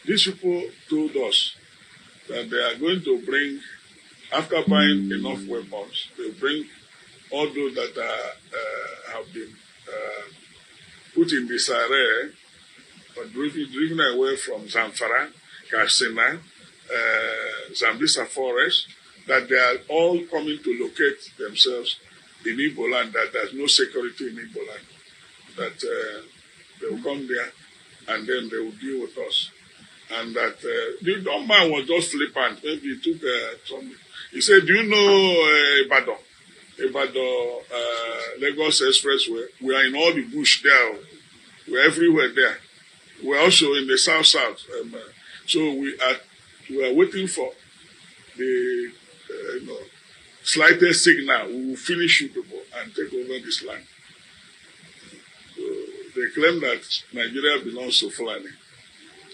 These people told us that they are going to bring, after buying enough weapons, they'll bring all those that have been put in disarray or driven away from Zamfara, Katsina, Zambisa forest, that they are all coming to locate themselves in Igbo land, that there's no security in Igbo land, that they will come there and then they will deal with us. And that the young man was just flippant. Maybe he took some. He said, "Do you know Ibadan? Lagos Expressway. We are in all the bush there. We're everywhere there. We're also in the south. So we are waiting for the slightest signal. We will finish you people and take over this land." So they claim that Nigeria belongs to Fulani.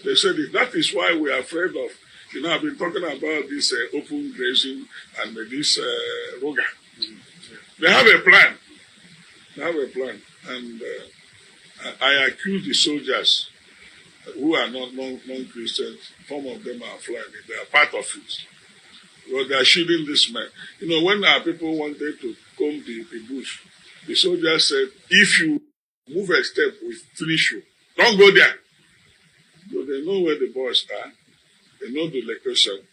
They said that is why we are afraid of. I've been talking about this open grazing and this Roga. They have a plan. And I accuse the soldiers who are not non-Christians. Some of them are Fulani. They are part of it. Well, they are shielding this man. When our people wanted to comb the bush, the soldiers said, "If you move a step, we finish you. Don't go there." So they know where the boys are. They know the location.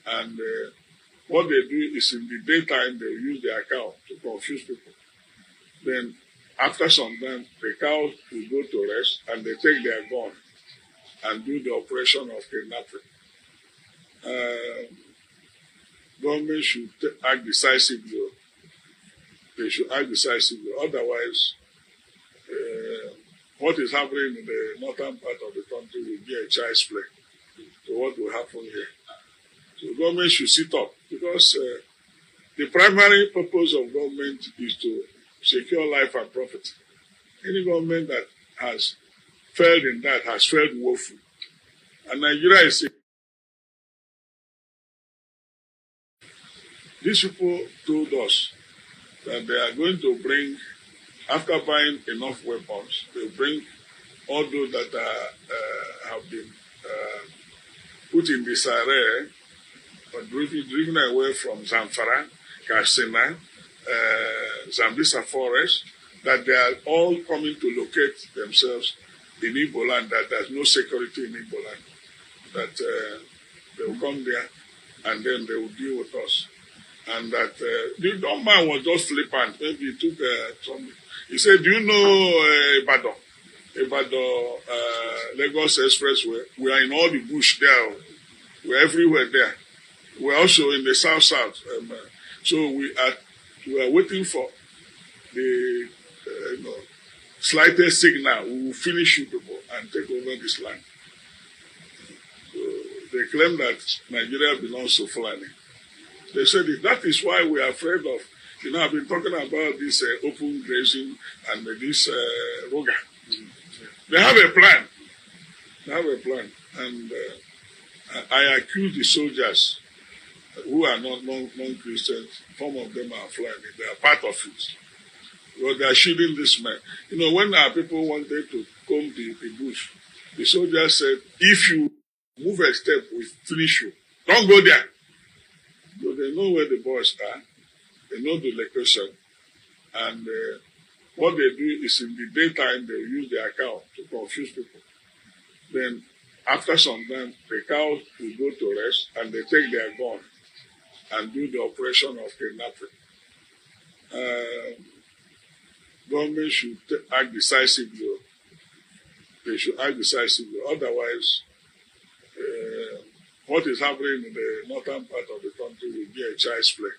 And what they do is in the daytime, they use their cow to confuse people. Then after some time, the cows will go to rest and they take their gun and do the operation of kidnapping. Government should act decisively. They should act decisively. Otherwise, what is happening in the northern part of the country will be a child's play. So what will happen here? So government should sit up, because the primary purpose of government is to secure life and property. Any government that has failed in that has failed woefully. And Nigeria is. These people told us that they are going to bring, after buying enough weapons, they'll bring all those that have been put in disarray or driven away from Zamfara, Katsina, Zambisa forest, that they are all coming to locate themselves in Igbo land, that there's no security in Igbo land, that they will come there and then they will deal with us. And that the young man was just flippant. Maybe he took some. He said, "Do you know Ibadan? Lagos Expressway. We are in all the bush there. We're everywhere there. We're also in the south. So we are waiting for the slightest signal. We will finish you people and take over this land." So they claim that Nigeria belongs to Fulani. They said that is why we are afraid of. I've been talking about this open grazing and this Roga. They have a plan. And I accuse the soldiers who are not non-Christians. Some of them are Fulani. They are part of it. Well, they are shielding this man. When our people wanted to comb the bush, the soldiers said, "If you move a step, we finish you. Don't go there." So they know where the boys are. They know the location. And what they do is in the daytime, they use their cow to confuse people. Then after some time, the cows will go to rest and they take their gun and do the operation of kidnapping. Government should act decisively. They should act decisively. Otherwise, what is happening in the northern part of the country will be a child's play.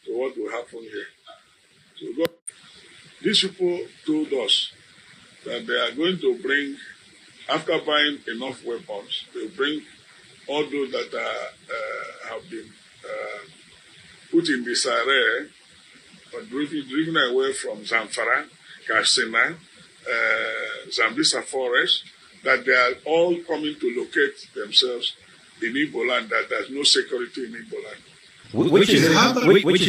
So what will happen here? So these people told us that they are going to bring, after buying enough weapons, they'll bring all those that have been put in disarray or driven away from Zamfara, Katsina, Zambisa forest, that they are all coming to locate themselves in Igbo land, that there's no security in Igbo land. Which is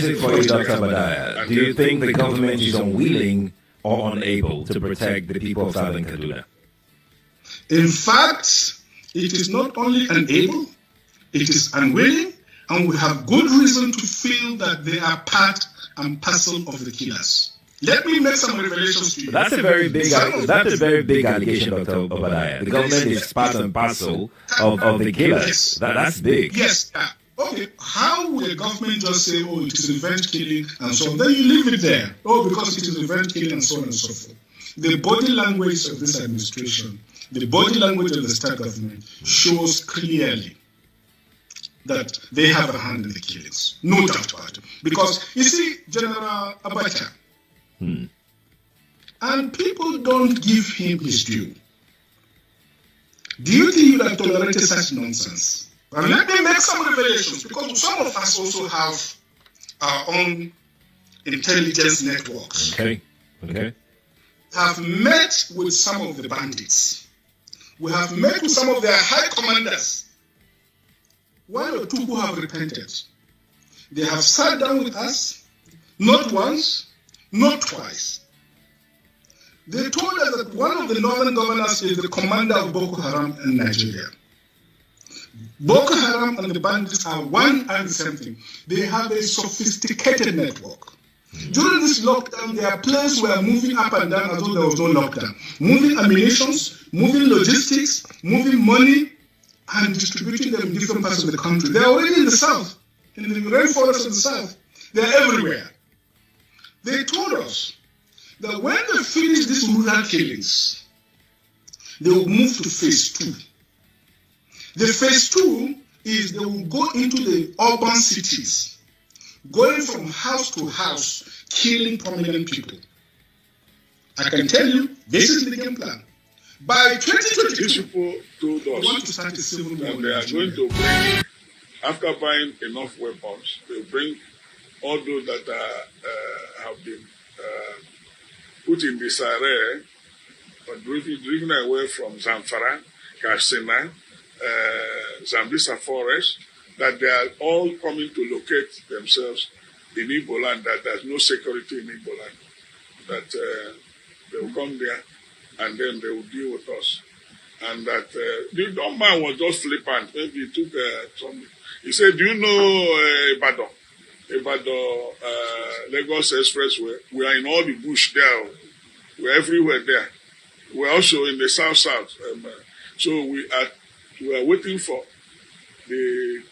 it for you, Dr. Badaya? Do you think the government is unwilling or unable to protect the people of Southern Kaduna? In fact, It is not only unable, it is unwilling, and we have good reason to feel that they are part and parcel of the killers. Let me make some revelations to you. That's a very big allegation, Dr. Obadiah. The government is part and parcel of the killers. Yes. That's big. Yes. Okay, how would the government just say, oh, it is revenge killing and so on? Then you leave it there. Oh, because it is revenge killing and so on and so forth. The body language of this administration, the body language of the state government shows clearly that they have a hand in the killings. No doubt about it. Because, you see, General Abacha, and people don't give him his due. Do you think you have tolerated such nonsense? And let me make some revelations, because some of us also have our own intelligence networks. Okay. Have met with some of the bandits. We have met with some of their high commanders. One or two who have repented. They have sat down with us, not once, not twice. They told us that one of the northern governors is the commander of Boko Haram in Nigeria. Boko Haram and the bandits are one and the same thing. They have a sophisticated network. During this lockdown, their planes were moving up and down as though there was no lockdown. Moving ammunitions, moving logistics, moving money, and distributing them in different parts of the country. They are already in the south, in the rainforest of the south. They are everywhere. They told us that when they finish these rural killings, they will move to phase 2. The phase 2 is they will go into the urban cities, going from house to house, killing prominent people. I can tell you, this is the game plan. By 2022, these people told us we want to start a civil war. that they are going to bring, after buying enough weapons, they bring all those that have been put in disarray or driven away from Zamfara, Katsina, Zambisa forest, that they are all coming to locate themselves in Igbo land, that there's no security in Igbo land, that they will come there and then they will deal with us. And that the young man was just flippant. Maybe he took some. He said, "Do you know Ibadan? Lagos Expressway? We are in all the bush there. We're everywhere there. We're also in the south. So we are waiting for the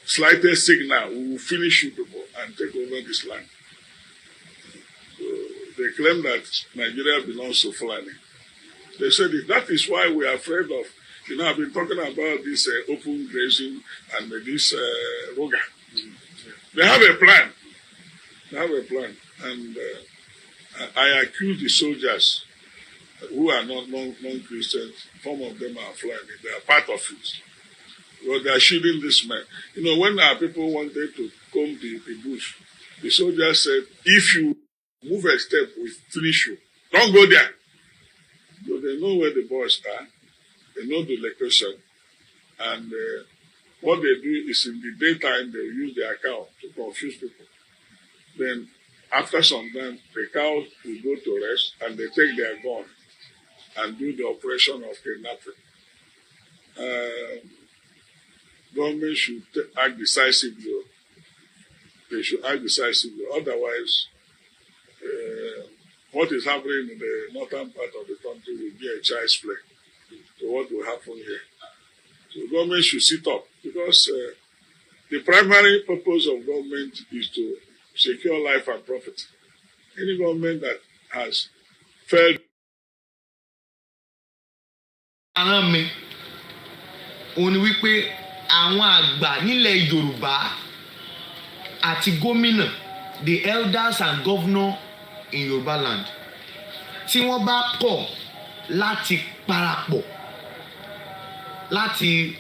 slightest signal. We will finish you people and take over this land." So they claim that Nigeria belongs to Fulani. They said that is why we are afraid of. I've been talking about this open grazing and this Roga. They have a plan. And I accuse the soldiers who are not non-Christians. Some of them are Fulani. They are part of it. Well, they are shielding this man. When our people wanted to comb the bush, the soldiers said, if you move a step, we finish you. Don't go there. So they know where the boys are. They know the location. And what they do is in the daytime, they use their cow to confuse people. Then, after some time, the cow will go to rest and they take their gun and do the operation of kidnapping. Government should act decisively. They should act decisively. Otherwise, what is happening in the northern part of the country will be a child's play to what will happen here. So government should sit up, because the primary purpose of government is to secure life and profit. Any government that has failed. Àwọn mi òun ni wípé àwọn àgbà nílẹ̀ Yorùbá àti gómìnà, the elders and governor in Yoruba land, tí wọ́n bá kọ̀ láti parapọ̀, láti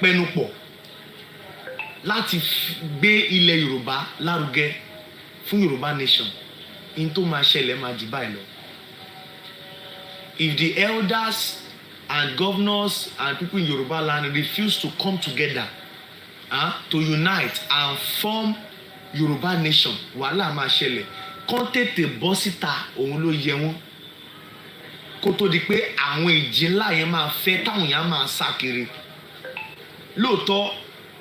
pẹnupọ̀, láti gbé ilẹ̀ Yorùbá lárugẹ fún Yorùbá nation, in tó máa ṣẹlẹ̀ máa jù báyìí lọ. If the elders and governors and people in Yoruba land refuse to come together to unite and form Yoruba nation, wàhálà máa ṣẹlẹ̀. Kán tètè bọ́ síta, òun ló yẹ wọ́n. kó tó di pé àwọn ìjì ńlá yẹn máa fẹ́ táwọn èèyàn máa sá kiri. Lóòótọ́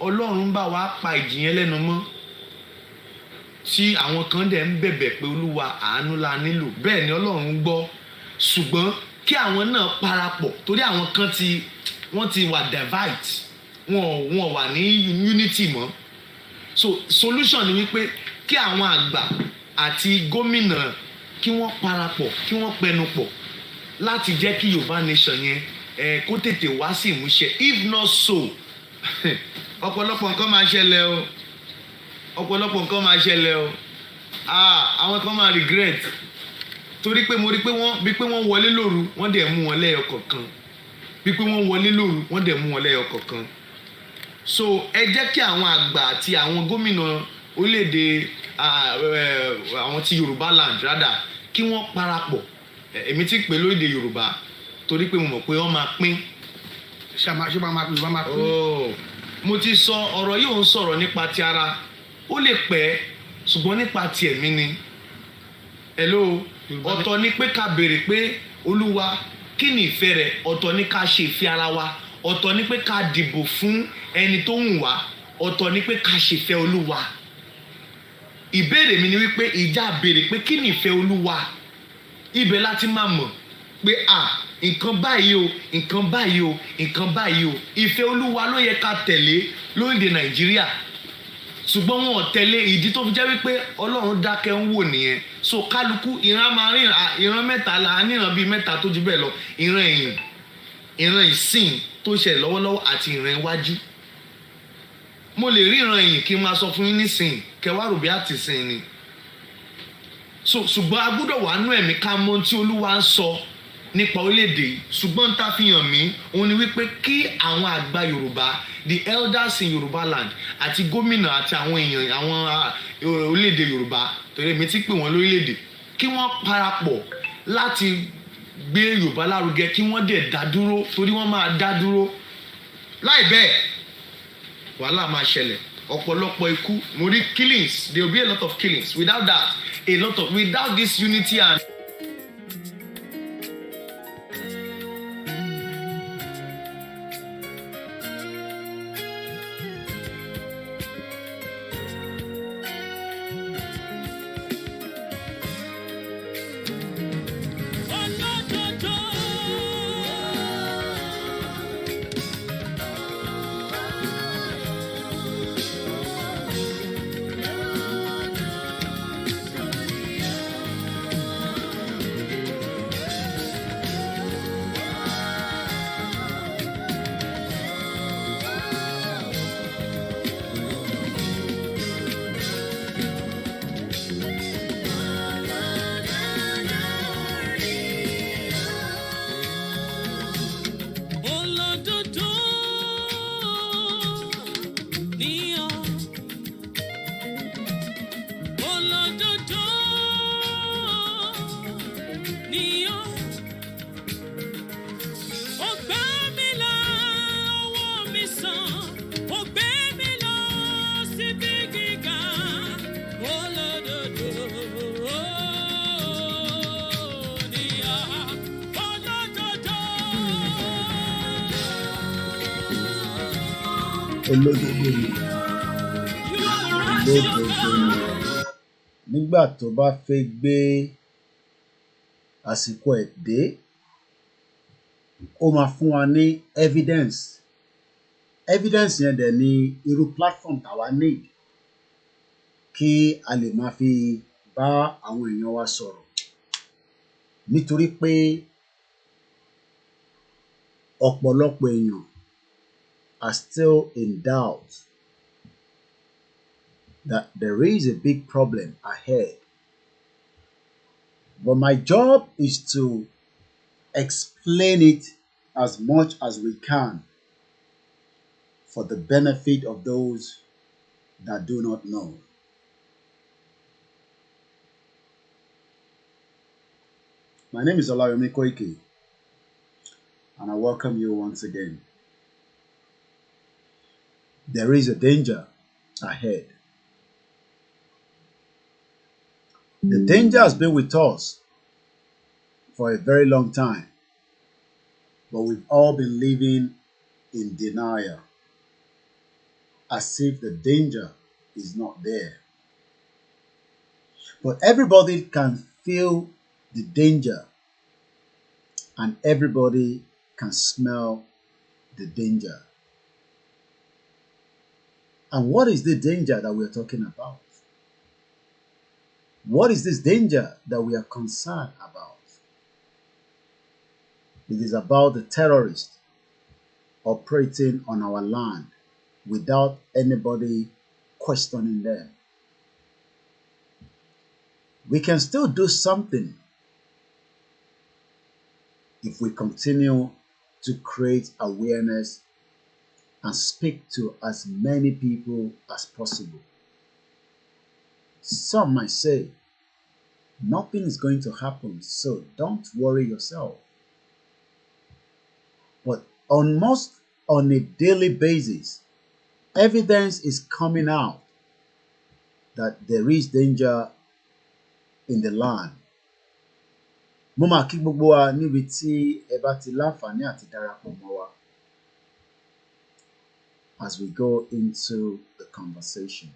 Ọlọ́run bá wa pa ìjì yẹn lẹ́nu mọ́ tí àwọn kan dẹ̀ ń bẹ̀bẹ̀ pé Olúwa àánú la nílò, bẹ́ẹ̀ ni Ọlọ́run gbọ́, ṣùgbọ́n kí àwọn náà parapọ̀ torí àwọn kan wọ́n ti wà divide, wọn wà ní unity mọ́. So solution ni wípé kí àwọn àgbà àti gómìnà kí wọ́n parapọ̀, kí wọ́n pẹnu pọ̀ láti jẹ́ kí Yorùbá nation yẹn kó tètè wá sí ìmúṣẹ. If not so ọ̀pọ̀lọpọ̀ nǹkan máa ṣẹlẹ̀ o, ọ̀pọ̀lọpọ̀ nǹkan máa ṣẹlẹ̀ o. Àwọn kan máa regret torí pé mo rí pé wọ́n wọlé lóru wọ́n dẹ̀ mú wọn lẹ́yọ kọ̀ọ̀kan, bí pé wọ́n wọlé lóru wọ́n dẹ̀ mú wọn lẹ́yọ kọ̀ọ̀kan. So ẹ jẹ́ kí àwọn àgbà àti àwọn gómìnà orílẹ̀-èdè àwọn ti Yorùbá land rather kí wọ́n parapọ̀. Èmi ti pè lórílẹ̀-èdè Yorùbá torí pé mo mọ̀ pé wọ́n máa pín. ṣé Yorùbá máa pín? Mo ti sọ ọ̀rọ̀ yìí ò ń sọ̀rọ̀ nípa ti ara, ó lè pẹ́ ṣùgbọ́n nípa ti ẹ̀mí ni. Hello, ọ̀tọ̀ ni pé ká béèrè pé Olúwa kí ni ìfẹ́ rẹ̀, ọ̀tọ̀ ni ká ṣe ìfẹ́ ara wa, ọ̀tọ̀ ni pé ká dìbò fún ẹni tó wù wá, ọ̀tọ̀ ni pé ká ṣe ìfẹ́ Olúwa. Ìbéèrè mi ni wípé ìjà béèrè pé kí ni ìfẹ́ Olúwa, ibẹ̀ láti máa mọ̀ pé nǹkan báyìí o, nǹkan báyìí o, nǹkan báyìí o. Ìfẹ́ Olúwa ló yẹ ká tẹ̀lé lórílẹ̀ Nàìjíríà, ṣùgbọ́n wọn ò tẹ̀lé. Ìdí tó fi jẹ́ wípé Ọlọ́run dákẹ́ ń wò nìyẹn. So kálukú ìran máa rí ìran mẹ́ta la níran bíi mẹ́ta tó ju bẹ́ẹ̀ lọ, ìran ẹ̀yìn, ìran ìsìn tó ṣẹlẹ̀ lọ́wọ́lọ́wọ́ àti ìran iwájú. Mo lè rí ìran ẹ̀yìn kí n máa sọ fún yín nísìn kẹwàá rò bí àtìsìn ni. So ṣùgbọ́n a gbọ́dọ̀ wà nú ẹ̀mí ká mọ̀ tí Olúwa ń sọ nípa orílẹ̀-èdè yìí. Ṣùgbọ́n tá fi hàn mí òun ni wípé kí àwọn àgbà Yorùbá, the elders in Yorùbá land àti gómìnà àti àwọn èèyàn àwọn orílẹ̀-èdè Yorùbá torí èmi ti pè wọ́n lórílẹ̀-èdè, kí wọ́n parapọ̀ láti gbé Yorùbá lárugẹ, kí wọ́n dẹ̀ dá dúró torí wọ́n máa dá dúró. Láì bẹ́ẹ̀ wàhálà máa ṣẹlẹ̀, ọ̀pọ̀lọpọ̀ ikú. Mo rí killings, there will be a lot of killings. Without this unity and olódodo ni nígbà tó bá fẹ́ gbé àsìkò ẹ̀ dé ó máa fún wa ní evidence yẹn dẹ̀ ni irú platform tàwa need kí a lè máa fi bá àwọn èèyàn wa sọ̀rọ̀ nítorí pé ọ̀pọ̀lọpọ̀ èèyàn are still in doubt that there is a big problem ahead. But my job is to explain it as much as we can for the benefit of those that do not know. My name is Olayemi Koiki, and I welcome you once again. There is a danger ahead. The danger has been with us for a very long time. But we've all been living in denial, as if the danger is not there. But everybody can feel the danger, and everybody can smell the danger. And what is the danger that we're talking about? What is this danger that we are concerned about? It is about the terrorists operating on our land without anybody questioning them. We can still do something if we continue to create awareness and speak to as many people as possible. Some might say, nothing is going to happen, so don't worry yourself. But almost on a daily basis, evidence is coming out that there is danger in the land. Mo máa kí gbogbo wa níbi tí ẹ bá ti láǹfààní àti darapọ̀ mọ́ wa as we go into the conversation.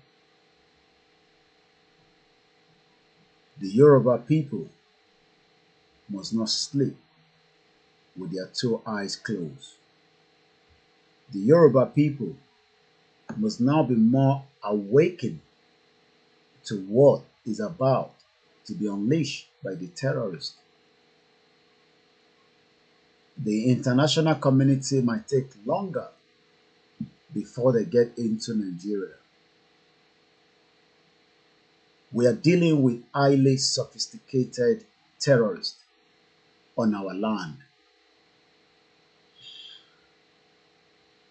The Yoruba people must not sleep with their two eyes closed. The Yoruba people must now be more awakened to what is about to be unleashed by the terrorists. The international community might take longer before they get into Nigeria. We are dealing with highly sophisticated terrorists on our land.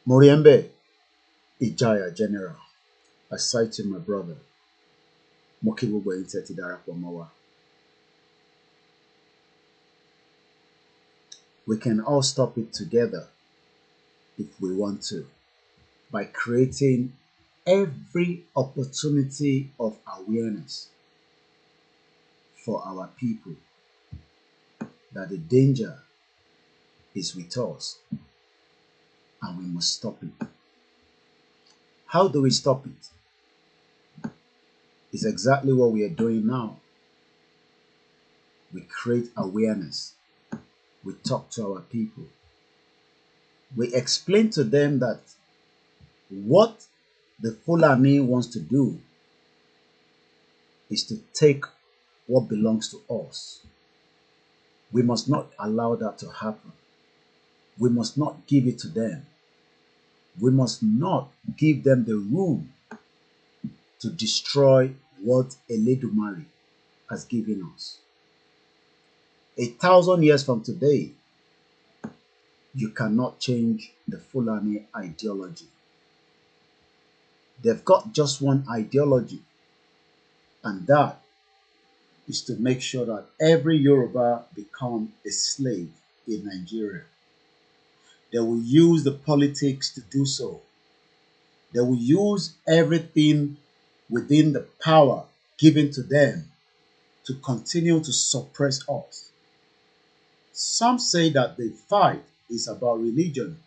Moriembe Ijaya General, aside to my brother, Mokibubo Inteti Darapọ̀ mọ́ wa. We can all stop it together if we want to, by creating every opportunity of awareness for our people that the danger is with us and we must stop it. How do we stop it? It's exactly what we are doing now. We create awareness. We talk to our people. We explain to them that what the Fulani wants to do is to take what belongs to us. We must not allow that to happen. We must not give it to them. We must not give them the room to destroy what Eledumare has given us. 1,000 years from today, you cannot change the Fulani ideology. They've got just one ideology, and that is to make sure that every Yoruba become a slave in Nigeria. They will use the politics to do so. They will use everything within the power given to them to continue to suppress us. Some say that the fight is about religion.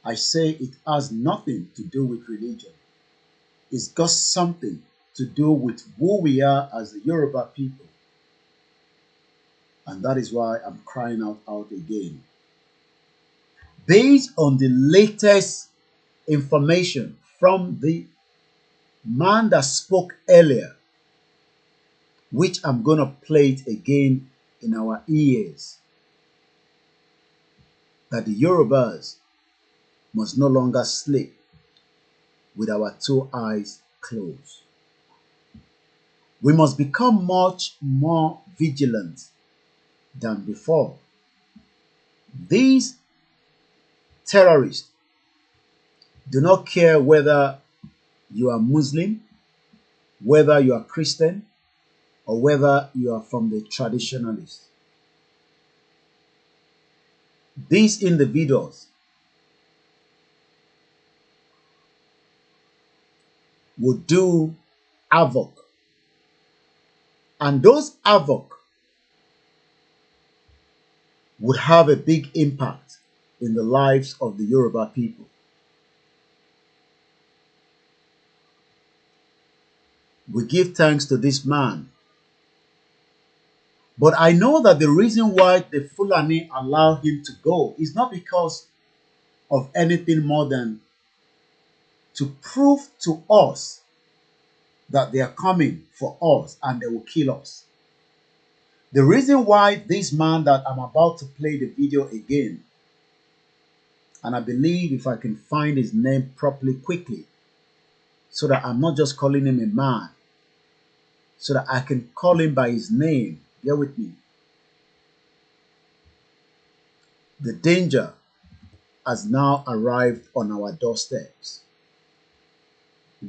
I say it has nothing to do with religion. It's got something to do with who we are as the Yoruba people. And that is why I'm crying out again. Based on the latest information from the man that spoke earlier, which I'm going to play it again in our ears, that the Yorubas must no longer sleep with our two eyes closed. We must become much more vigilant than before. These terrorists do not care whether you are Muslim, whether you are Christian, or whether you are from the traditionalists. These individuals will do havoc, and those havoc would have a big impact in the lives of the Yoruba people. We give thanks to this man. But I know that the reason why the Fulani allow him to go is not because of anything more than to prove to us that they are coming for us and they will kill us. The reason why this man that I'm about to play the video again, and I believe if I can find his name properly quickly, so that I'm not just calling him a man, so that I can call him by his name. Bear with me. The danger has now arrived on our doorsteps.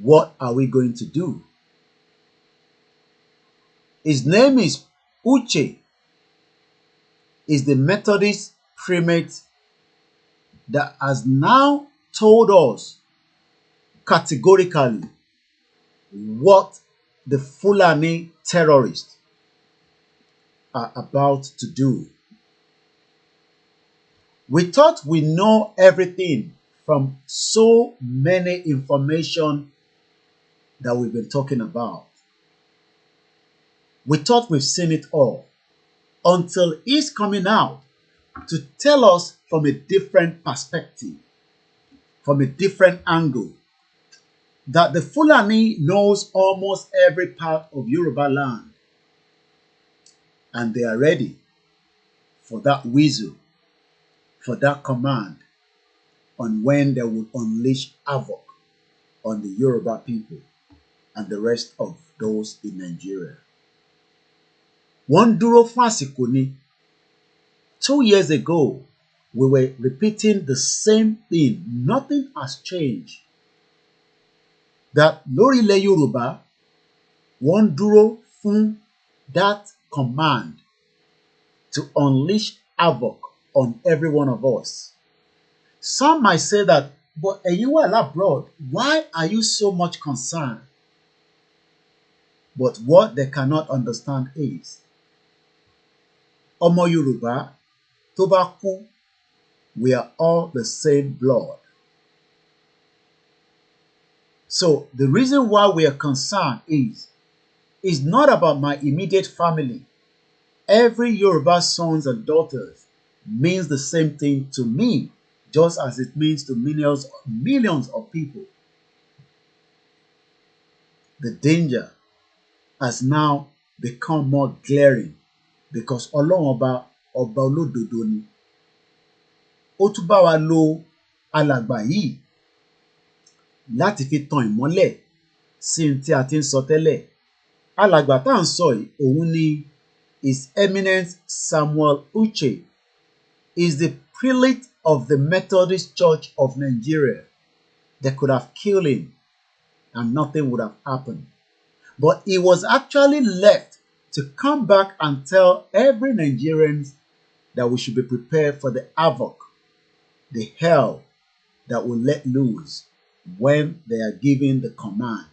What are we going to do? His name is Uche. Is the Methodist primate that has now told us categorically what the Fulani terrorists are about to do. We thought we know everything from so many information that we've been talking about. We thought we've seen it all until he's coming out to tell us from a different perspective, from a different angle, that the Fulani knows almost every part of Yoruba land and they are ready for that whistle, for that command on when they will unleash havoc on the Yoruba people and the rest of those in Nigeria. One dúró fún àsìkò ni. 2 years ago, we were repeating the same thing. Nothing has changed. That lórílẹ̀ Yorùbá, wọ́n dúró fún that command to unleash havoc on every one of us. Some might say that, but ẹ̀yin wà abroad, why are you so much concerned? But what they cannot understand is, ọmọ Yorùbá tó bá kú, we are all the same blood. So the reason why we are concerned is not about my immediate family. Every Yoruba sons and daughters means the same thing to me, just as it means to millions of people. The danger has now become more glaring because Ọlọ́run ọba olódodo ni. Ó tún bá wa lo alàgbà yìí láti fi tan ìmọ́lẹ̀ sí ohun tí a ti ń sọ tẹ́lẹ̀. Alàgbà tá à ń sọ yìí, òun ni His Eminence Samuel Uche, is the prelate of the Methodist Church of Nigeria. They could have killed him and nothing would have happened. But he was actually left to come back and tell every Nigerian that we should be prepared for the havoc, the hell that will let loose when they are given the command.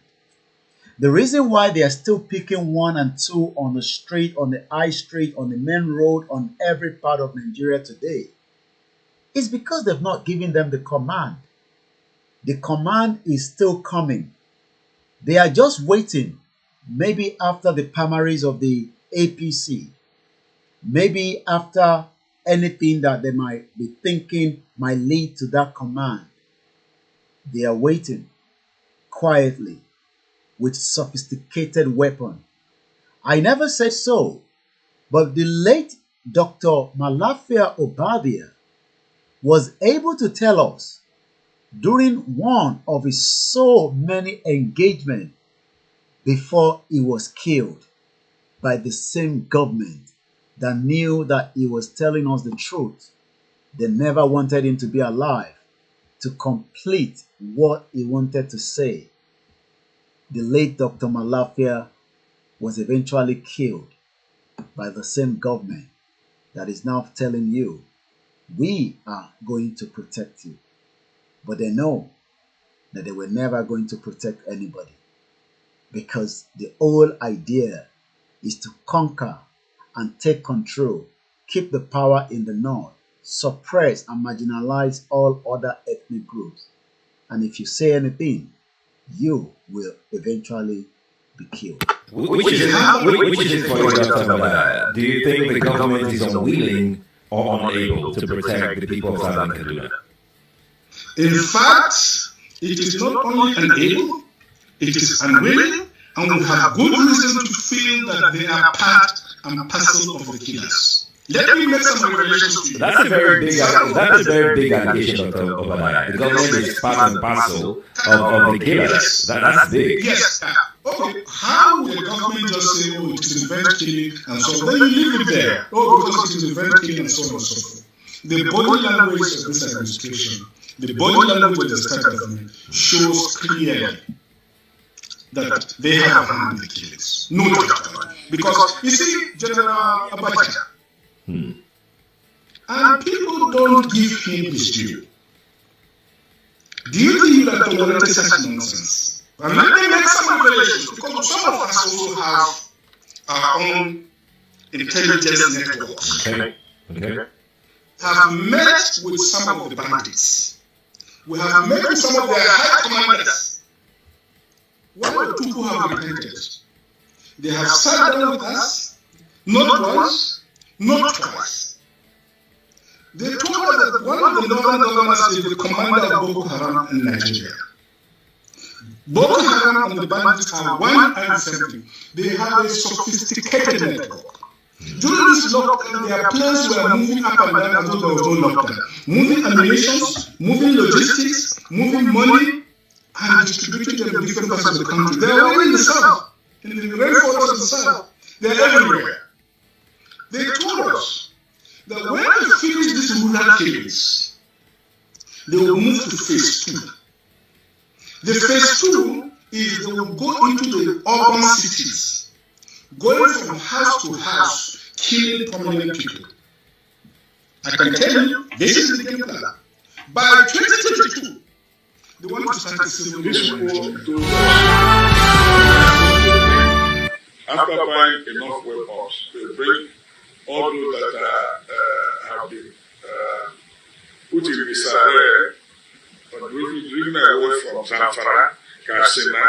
The reason why they are still picking 1 and 2 on the street, on the high street, on the main road, on every part of Nigeria today is because they've not given them the command. The command is still coming. They are just waiting, maybe after the primaries of the APC, maybe after anything that they might be thinking might lead to that command. They are waiting quietly with sophisticated weapon. I never said so, but the late Dr. Malafia Obadia was able to tell us during one of his so many engagements before he was killed by the same government that knew that he was telling us the truth. They never wanted him to be alive to complete what he wanted to say. The late Dr. Malafia was eventually killed by the same government that is now telling you, we are going to protect you. But they know that they were never going to protect anybody, because the whole idea is to conquer and take control, keep the power in the north, suppress and marginalize all other ethnic groups. And if you say anything, you will eventually be killed. Which is it for you, Dr. Obadiah? Do you think the government is unwilling or unable to protect the people of Southern Kaduna? In fact, it is not only unable, it is unwilling, and we have good reason to feel that they are part and parcel of the killers. Let me make some revelations to you. That's a very big allegation, Dr. Obadiah. The government is part and parcel of the killers. That's big. Yes. Okay. How will the government just say, oh, it is revenge killing and so on? Then you leave it there. Oh, because it is revenge killing and so on and so forth. The body language of this administration, the body language of the state government shows clearly that they have handled the killings. No doubt about it. Because, you see, General Abacha, and people don't give him his due. Do you think that tolerate such nonsense? And let me make some revelations, because some of us also have our own intelligence networks. Okay. Have met with some of the bandits. We have met with some of their high commanders. One or two who have repented. They have sat down with us, not once, not twice. They told us that one of the northern governors is the commander of Boko Haram in Nigeria. Boko Haram and the bandits are one and something. They have a sophisticated network. During this lockdown, their planes were moving up and down as though there was no lockdown. Moving ammunition, moving logistics, moving money, and distributing them in different parts of the country. They are all in the south, in the rainforest of the south. They are everywhere. They told us that when they finish these rural killings, they will move to phase 2. The phase 2 is they will go into the urban cities, going from house to house, killing prominent people. I can tell you, this is the game plan. By 2022, they want to start a civil war. After buying enough weapons, they bring all those that have been put in disarray or driven away from Zamfara, Katsina,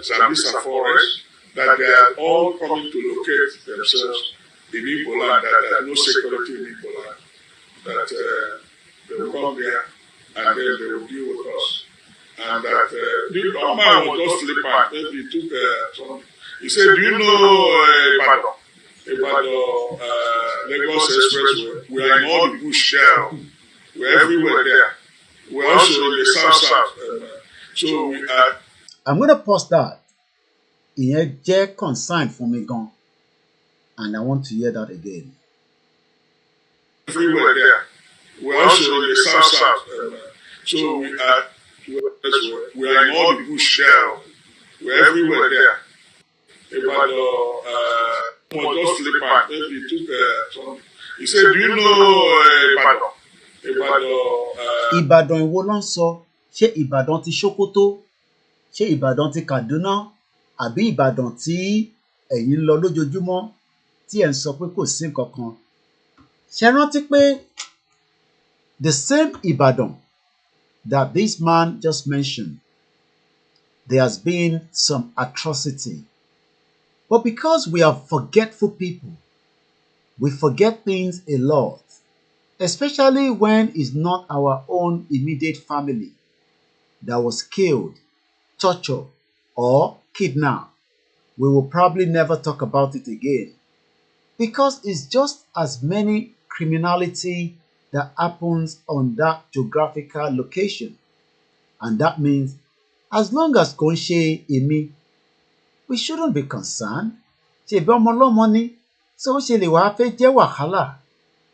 Zambisa forest, that they are all coming to locate themselves in Igbo land, that there is no security in Igbo land, that they will come there and then they will deal with us. And that the young man was just flippant. Maybe he took some. He said, do you know Ibadan, Lagos Expressway? We are in all the bush there. We're everywhere there. We're also in the south. So we are. I'm going to pause that. Ìyẹn jẹ́ concern fún mi gan, and I want to hear that again. Everywhere there. We're also in the south. So we are in all the bush there. We're everywhere there. Ibadan was just flippant. Maybe he took some. He said, do you know Ibadan? Ìbàdàn ìwo ló ń sọ? Ṣé Ìbàdàn ti Sokoto? Ṣé Ìbàdàn ti Kaduna? Àbí Ìbàdàn tí ẹ̀yin lọ lójoojúmọ́ tí ẹ̀ ń sọ pé kò sí nǹkan kan? Ṣé rántí pé the same Ìbàdàn that this man just mentioned, there has been some atrocity. But because we are forgetful people, we forget things a lot, especially when it's not our own immediate family that was killed, tortured, or kidnapped. We will probably never talk about it again because it's just as many criminality that happens on that geographical location. And that means as long as kò ń ṣe èmi, we shouldn't be concerned. Ṣèbí ọmọ ọlọ́mọ ni, so ó ṣe lè wá fẹ́ jẹ́ wàhálà.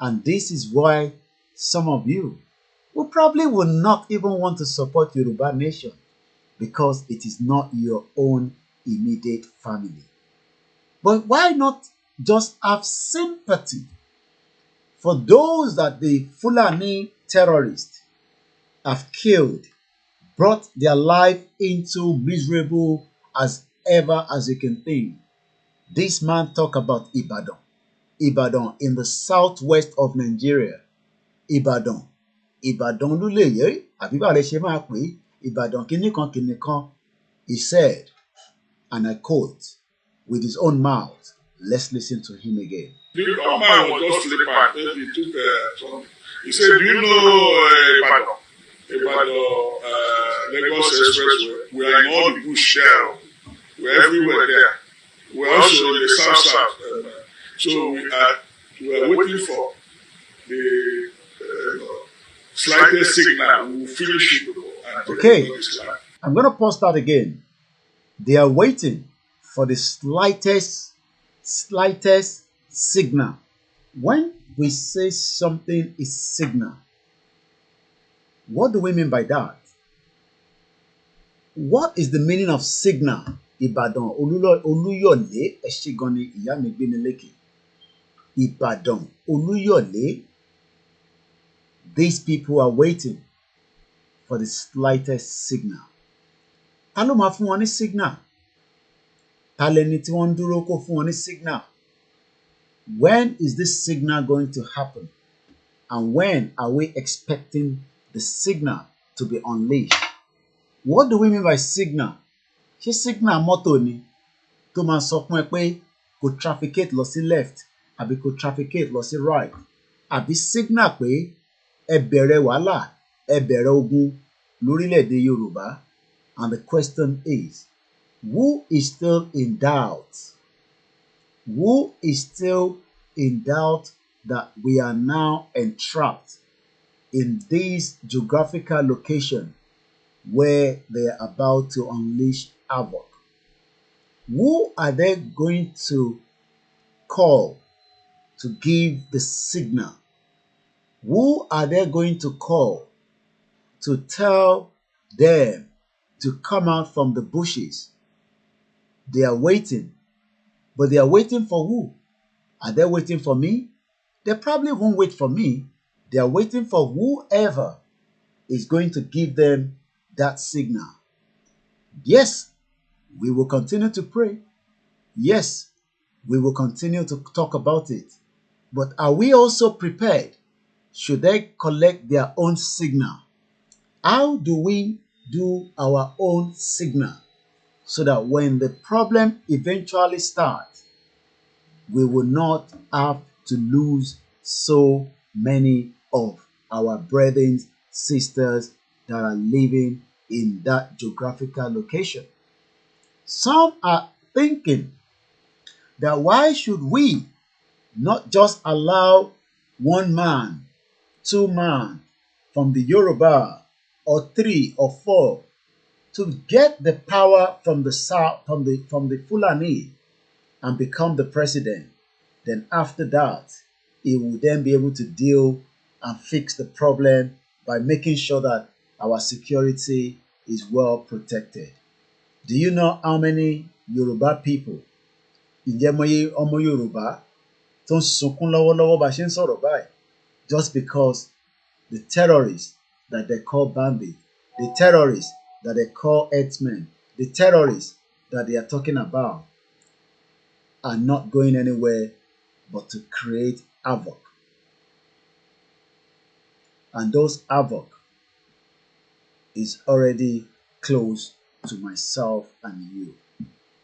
And this is why some of you who probably will not even want to support Yoruba nation because it is not your own immediate family. But why not just have sympathy for those that the Fulani terrorists have killed, brought their life into miserable as ever as you can think. This man talk about Ibadan. Ibadan in the southwest of Nigeria. Ibadan. Ibadan luleye, àbíbá lè ṣe máa pè Ibadan kìnìkan. He said, and I quote, with his own mouth. Let's listen to him again. The young man was just flippant. Maybe he took some. He said, "Do you know Ibadan, Lagos Expressway? We are in all the bush there. We're everywhere there. We're also in the south. So we are waiting for the slightest signal. We will finish it." Okay, I'm going to pause that again. They are waiting for the slightest signal. When we say something is signal, what do we mean by that? What is the meaning of signal? Ibadan, Oluyole, Eshigoni, Iyamigbinileke. Ibadan, Oluyole. These people are waiting for the slightest signal. Ta ló máa fún wọn ní signal? Ta lẹni tí wọ́n ń dúró kó fún wọn ní signal? When is this signal going to happen? And when are we expecting the signal to be unleashed? What do we mean by signal? Ṣé signal mọ́tò ni tó máa sọ fún ẹ pé kò trafficate lọ sí left àbí kò trafficate lọ sí right? Àbí signal pé ẹ bẹ̀rẹ̀ wàhálà, ẹ bẹ̀rẹ̀ ogun lórílẹ̀-èdè Yorùbá? And the question is, who is still in doubt? Who is still in doubt that we are now entrapped in this geographical location where they are about to unleash havoc? Who are they going to call to give the signal? Who are they going to call to tell them to come out from the bushes? They are waiting. But they are waiting for who? Are they waiting for me? They probably won't wait for me. They are waiting for whoever is going to give them that signal. Yes, we will continue to pray. Yes, we will continue to talk about it. But are we also prepared? Should they collect their own signal? How do we do our own signal so that when the problem eventually starts, we will not have to lose so many of our brethren, sisters that are living in that geographical location? Some are thinking that why should we not just allow one man, two man from the Yoruba, or three or four to get the power from the south, from the Fulani, and become the president? Then after that, he will then be able to deal and fix the problem by making sure that our security is well protected. Do you know how many Yoruba people, ìjẹ́mọye ọmọ Yorùbá tó ń sunkún lọ́wọ́lọ́wọ́ bá ṣe ń sọ̀rọ̀ báyìí, just because the terrorists that they call bandits, the terrorists that they call herdsmen, the terrorists that they are talking about are not going anywhere but to create havoc. And those havoc is already close to myself and you.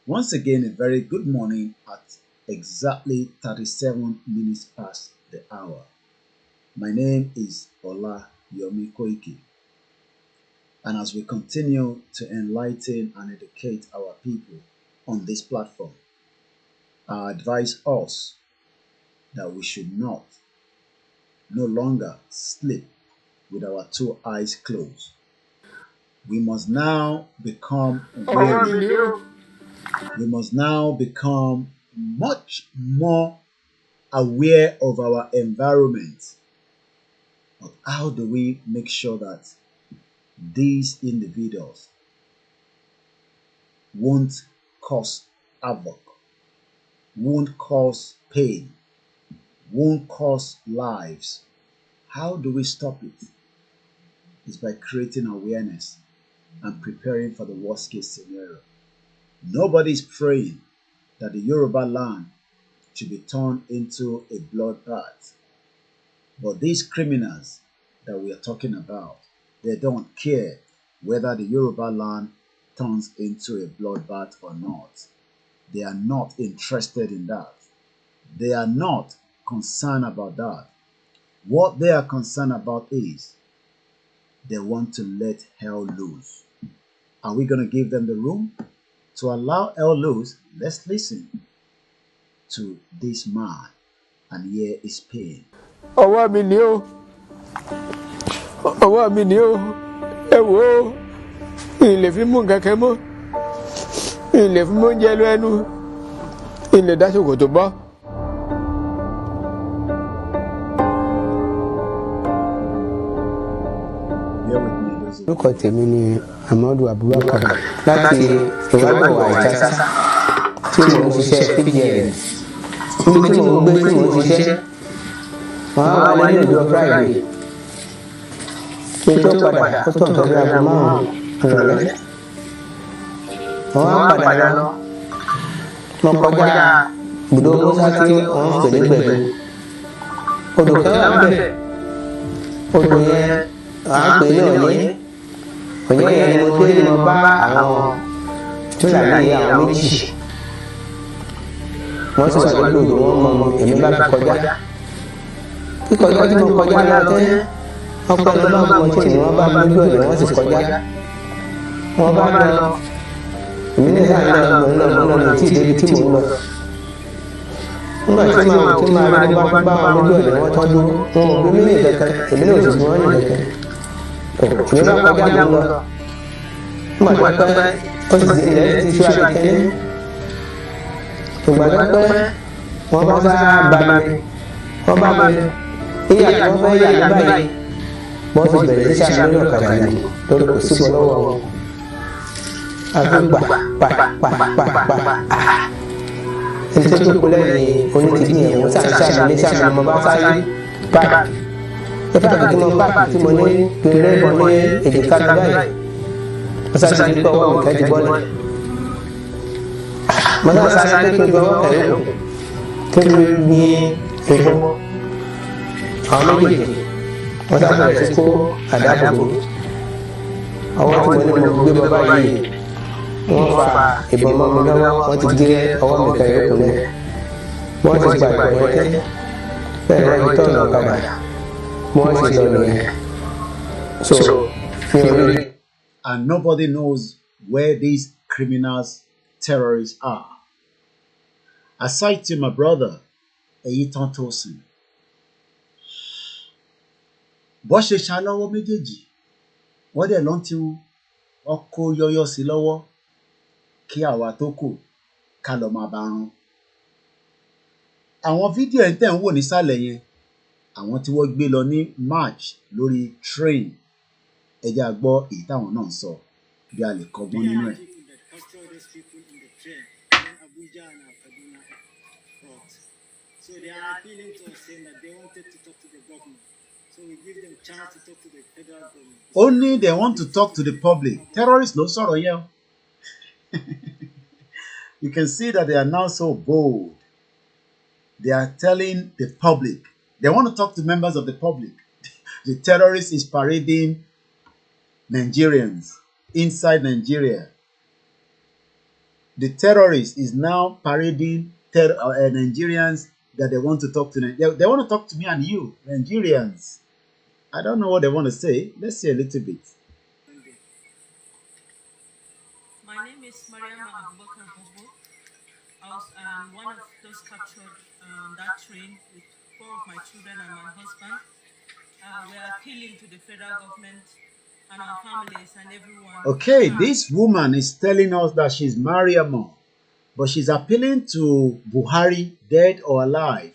Once again, a very good morning at exactly 37 minutes past the hour. My name is Yomi Koiki. And as we continue to enlighten and educate our people on this platform, I advise us that we should no longer sleep with our two eyes closed. We must now become wary. We must now become much more aware of our environment. But how do we make sure that these individuals won't cause havoc, won't cause pain, won't cause lives? How do we stop it? It's by creating awareness and preparing for the worst case scenario. Nobody is praying that the Yoruba land to be turned into a bloodbath. But these criminals that we are talking about, they don't care whether the Yoruba land turns into a bloodbath or not. They are not interested in that. They are not concerned about that. What they are concerned about is they want to let hell loose. Are we going to give them the room to allow hell loose? Let's listen to this man and hear his pain. Ọwọ́ mi ni ó, ọwọ́ mi ni ó, ẹ wò ó, ilé fi mú nǹkan kan mọ́, ilé fi mú oúnjẹ lọ ẹnu, ilé dá ṣòkòtò bọ́. Orúkọ tèmi ni Amadu Abubakar láti ìwádìí Àìjásá tí mo ń ṣiṣẹ́ Vigilant. Níbi tí mo ń gbé tí mo ń ṣiṣẹ́, wọ́n á wà lẹ́yìn ìjọ Friday. Kí n tó padà ó tó nǹkan bí aago márùn-ún ìrọ̀lẹ́. Wọ́n á padà lọ. Wọ́n kọjá ibùdó Mọ́sá tí wọ́n ń pè ní Gbẹ̀du. Odò kan wà bẹ̀. Odò yẹn à ń pè ní Ọ̀yẹ́. Ọ̀yẹ́ yẹn ni mo dé ni mo bá àwọn Fúlàní àwọn méjì. Wọ́n sì wà lórí odò wọn mọ èmi bá fi kọjá. Kíkọjá tí mo kọjá lọ tẹ́ ọpẹ́ lọ́wọ́ àwọn tí wọ́n bá mi lójú ọ̀nà wọ́n sì kọjá. Wọ́n bá lọ. Èmi ní sáà lọ tí ìdébi tí mò ń lọ. Nígbà tí màá rí bá wọn lójú ọ̀nà wọ́n tọ́jú wọn ò bí mí ní ìkẹ́kẹ́ èmi náà sì fi wọ́n ní ìkẹ́kẹ́. Èmi bá kọjá lọ. Nígbà tó pẹ́ ó sì ilẹ̀ ti ṣú àbíkẹ́lẹ́. Ìgbà tó pẹ́ wọ́n bá sá bá mi. Wọ́n bá mi. Ìyá tí wọ́n fẹ́ yà ní báyìí. Wọ́n ti bẹ̀rẹ̀ sí ṣàṣà lórí ọ̀kadà yìí lórí kò síbọ̀ lọ́wọ́ wọn. Àgbà pa. Ẹni tó kú lẹ́yìn onítìbí yẹn wọ́n ṣàṣà ní ṣàṣà mo bá sáré pa. Ẹ fẹ́ kí mo páàkì tí mo ní pèrè bọ̀ ní èjìká mi báyìí. Wọ́n ṣàṣà ní pé ọwọ́ mi kẹ́ ti bọ́lẹ̀. Mo náà ṣàṣà pé kí n gbọ́ ọwọ́ kẹ́ yóò kí n gbé ìbọn. Àwọn méjèèjì wọ́n sábà ti kó àdábòbò. Ọwọ́ tí mo ní mo gbé bọ́ báyìí wọ́n fa ìbọn mọ́ mi lọ́wọ́ wọ́n ti gé ọwọ́ mi kan yókù lẹ̀. Wọ́n ti gba ìbọn yẹn tẹ́ bẹ́ẹ̀ wọ́n ti tọ̀nà ọ̀kadà wọ́n sì lọ nìyẹn. So mi ò rí. And nobody knows where these criminals, terrorists are. Aside to my brother, Eyitan Tosin. Bó ṣe ṣá lọ́wọ́ méjèèjì wọ́n dẹ̀ lọ́n tí wọ́n kó yọ́yọ́ sí lọ́wọ́ kí àwa tó kù ká lọ máa bá rán. Àwọn fídíò ẹ̀ ń tẹ̀ ń wò nísàlẹ̀ yẹn àwọn tí wọ́n gbé lọ ní march lórí train ẹ jẹ́ á gbọ́ èyí táwọn náà sọ bí a lè kọ́gbọ́n nínú ẹ̀. So they are appealing to us saying that they wanted to talk to the government. So we give them chance to talk to the federal government. Only they want to talk to the public. Terrorists ló sọ̀rọ̀ yẹn. You can see that they are now so bold. They are telling the public. They want to talk to members of the public. The terrorist is parading Nigerians inside Nigeria. The terrorist is now parading Nigerians that they want to talk to. They want to talk to me and you, Nigerians. I don't know what they want to say. Let's see a little bit. My name is Mariam Abubakar Bobo. I was one of those captured on that train with 4 of my children and my husband. We are appealing to the federal government and our families and everyone. Okay, this woman is telling us that she's Mariam, but she's appealing to Buhari, dead or alive,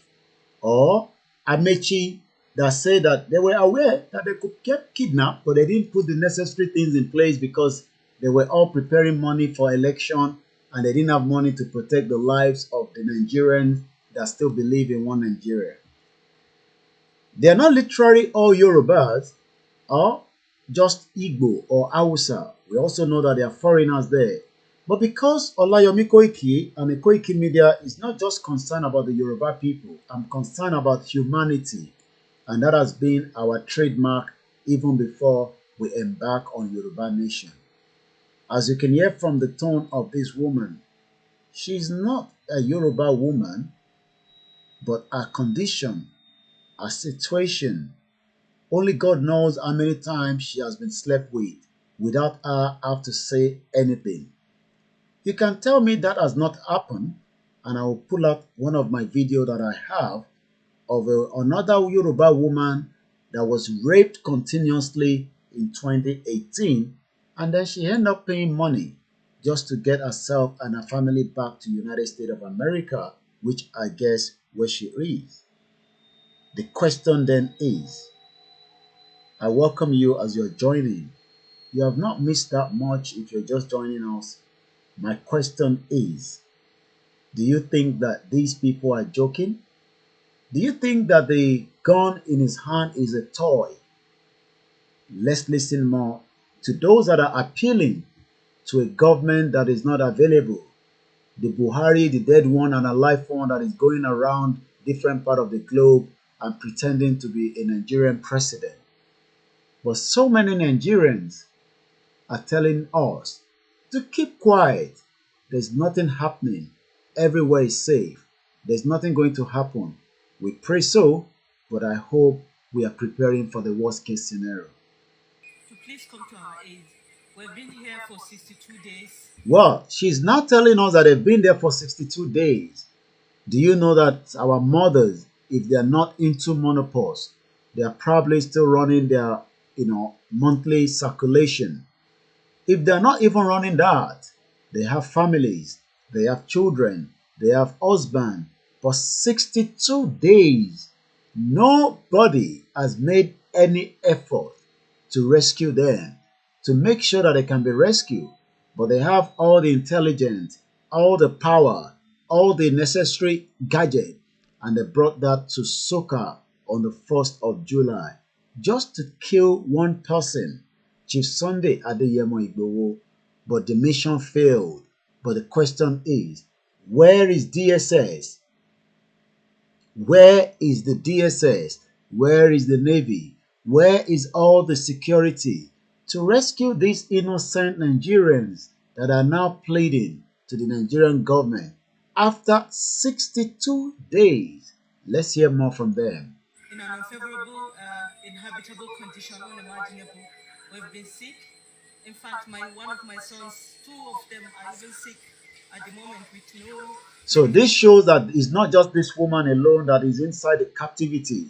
or Amechi, that say that they were aware that they could get kidnapped, but they didn't put the necessary things in place because they were all preparing money for election and they didn't have money to protect the lives of the Nigerians that still believe in one Nigeria. They are not literally all Yorubas or just Igbo or Hausa. We also know that there are foreigners there. But because Olayomi Koiki and the KOIKIMEDIA is not just concerned about the Yoruba people, I'm concerned about humanity. And that has been our trademark even before we embark on Yoruba Nation. As you can hear from the tone of this woman, she's not a Yoruba woman, but her condition, her situation, only God knows how many times she has been slept with without her have to say anything. You can tell me that has not happened, and I will pull up one of my videos that I have of another Yoruba woman that was raped continuously in 2018, and then she ended up paying money just to get herself and her family back to United States of America, which I guess where she is. The question then is, I welcome you as you're joining. You have not missed that much if you're just joining us. My question is, do you think that these people are joking? Do you think that the gun in his hand is a toy? Let's listen more to those that are appealing to a government that is not available. The Buhari, the dead one and alive one that is going around different part of the globe and pretending to be a Nigerian president. But so many Nigerians are telling us to keep quiet. There's nothing happening. Everywhere is safe. There's nothing going to happen. We pray so, but I hope we are preparing for the worst case scenario. To please come to our aid. We've been here for 62 days. Well, she's now telling us that they've been there for 62 days. Do you know that our mothers, if they're not into menopause, they're probably still running their, monthly circulation. If they're not even running that, they have families, they have children, they have husband. For 62 days, nobody has made any effort to rescue them, to make sure that they can be rescued. But they have all the intelligence, all the power, all the necessary gadget, and they brought that to Soka on the 1st of July, just to kill one person, Chief Sunday Adeyemo Igboho. But the mission failed. But the question is, where is DSS? Where is the DSS? Where is the Navy? Where is all the security to rescue these innocent Nigerians that are now pleading to the Nigerian government after 62 days? Let's hear more from them. In an unfavorable, inhabitable condition, unimaginable. We've been sick. In fact, one of my sons, 2 of them are even sick at the moment with no... So this shows that it's not just this woman alone that is inside the captivity.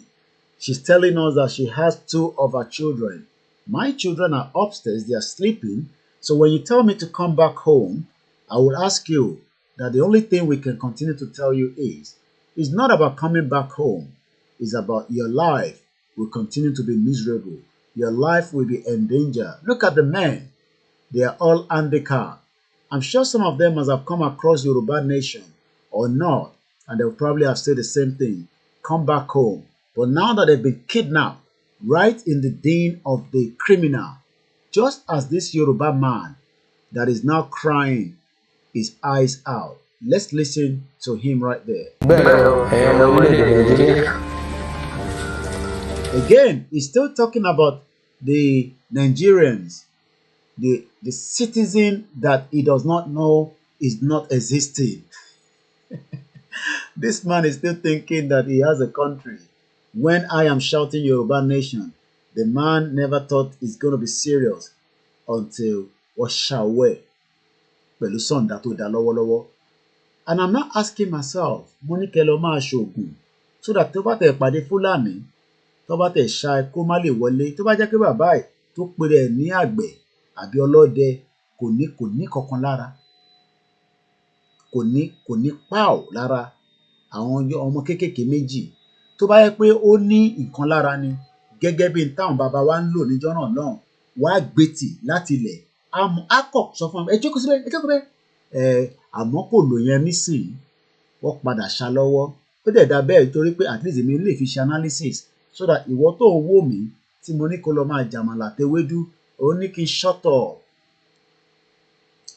She's telling us that she has 2 of her children. My children are upstairs, they are sleeping. So when you tell me to come back home, I will ask you that the only thing we can continue to tell you is, it's not about coming back home. It's about your life will continue to be miserable. Your life will be in danger. Look at the men. They are all handicapped. I'm sure some of them must have come across Yoruba Nation or not, and they'll probably have said the same thing. Come back home. But now that they've been kidnapped right in the den of the criminal, just as this Yoruba man that is now crying his eyes out. Let's listen to him right there. Again, he's still talking about the Nigerians, the citizen that he does not know is not existing. This man is still thinking that he has a country. When I am shouting Yoruba Nation, the man never thought it's going to be serious until Washawe. And I'm not asking myself, Monikelo Shogun, so that tó bá tẹ̀ pàdé Fúlàní, tó bá tẹ̀ ṣá kó má lè wọlé, tó bá jẹ́ pé bàbá ẹ̀ tó pèrè ẹ̀ ní àgbẹ̀ àbí ọlọ́dẹ kò ní kankan lára. Kò ní pàù lára àwọn ọmọ kéékèèké méjì. Tó bá yẹ pé ó ní nǹkan lára ni, gẹ́gẹ́ bí táwọn bàbá wa ń lò níjọ́ náà lọ́hùn, wàá gbètì láti ilẹ̀. Akọ̀ sọ fún ẹ jókòó síbẹ̀, ẹ jókòó bẹ́ẹ̀. Àmọ́ kò lò yẹn nísìnyí, wọ́n padà ṣá lọ́wọ́. Ó dẹ̀ dá bẹ́ẹ̀ torí pé at least èmi lè fi ṣe analysis so that ìwọ tó ń wò mí tí mo ní kó lọ máa jàmàlà tewédú, ó ní kí n shut up.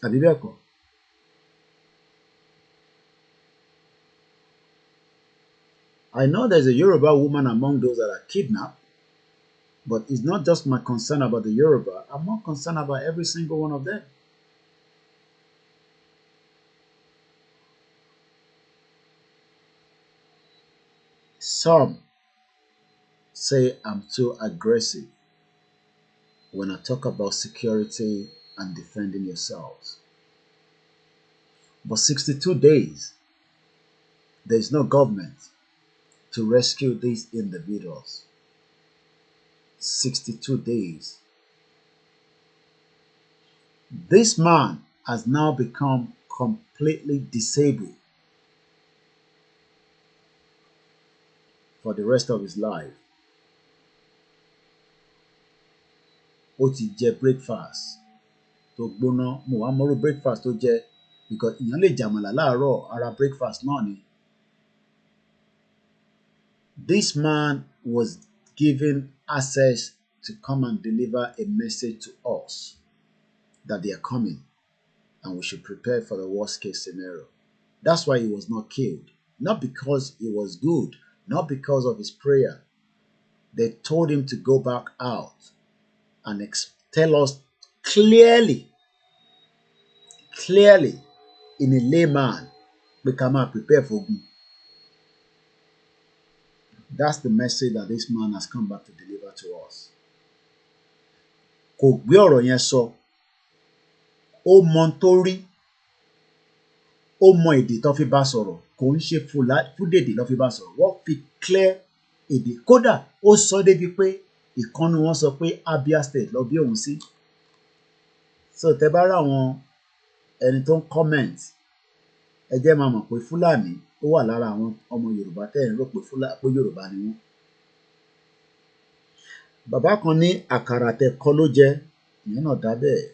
Àbí bẹ́ẹ̀ kọ́? I know there's a Yoruba woman among those that are kidnapped, but it's not just my concern about the Yoruba. I'm more concerned about every single one of them. Some say I'm too aggressive when I talk about security and defending yourselves. But 62 days, there is no government to rescue these individuals. 62 days. This man has now become completely disabled for the rest of his life. Ó ti jẹ breakfast tó gbóná, mo wá mọ́rú breakfast tó jẹ because èèyàn lè jàmàlà láàárọ̀ ara breakfast náà ni. This man was given access to come and deliver a message to us that they are coming and we should prepare for the worst case scenario. That's why he was not killed. Not because he was good, not because of his prayer. They told him to go back out and tell us clearly, in a layman, we come and prepare for good. That's the message that this man has come back to deliver to us. Kò gbé ọ̀rọ̀ yẹn sọ, ó mọ ohun tó rí, ó mọ èdè tó fi bá sọ̀rọ̀, kò ń ṣe fúdèdè ló fi bá sọ̀rọ̀, wọ́n fi clear èdè. Kódà ó sọ débi pé ìkànnì wọn sọ pé Abia State lọ bí òun sí. So tẹ bá rà àwọn ẹni tó ń comment, ẹ jẹ́ máa mọ̀ pé Fúlàní ó wà lára àwọn ọmọ Yorùbá tẹ́ ẹ̀ ń rò pé Yorùbá ni wọ́n. Bàbá kan ní àkàrà tẹ kọ́ ló jẹ, ìyẹn náà dá bẹ́ẹ̀.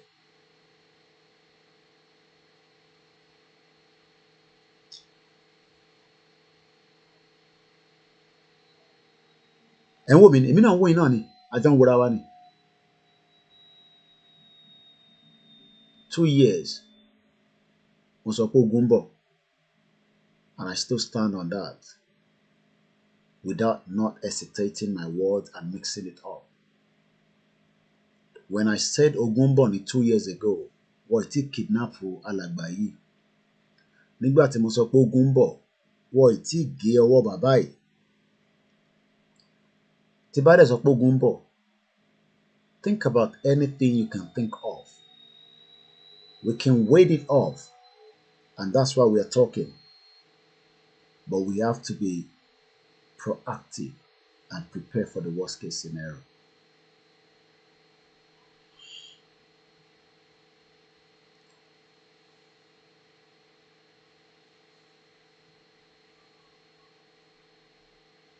Ẹ ń wò mí ni, èmi náà ń wò yín náà ni, àjọ ń wòra wa ni. 2 years mo sọ pé ogun ń bọ̀, and I still stand on that without not hesitating my words and mixing it up. When I said ogun ń bọ̀ ní 2 years ago, wọ́n ti kidnap alàgbà yìí. Nígbà tí mo sọ pé ogun ń bọ̀, wọ́n ti gé ọwọ́ bàbá yìí. Tí bá dẹ̀ sọ pé ogun ń bọ̀, think about anything you can think of. We can wait it off, and that's why we are talking. But we have to be proactive and prepare for the worst case scenario.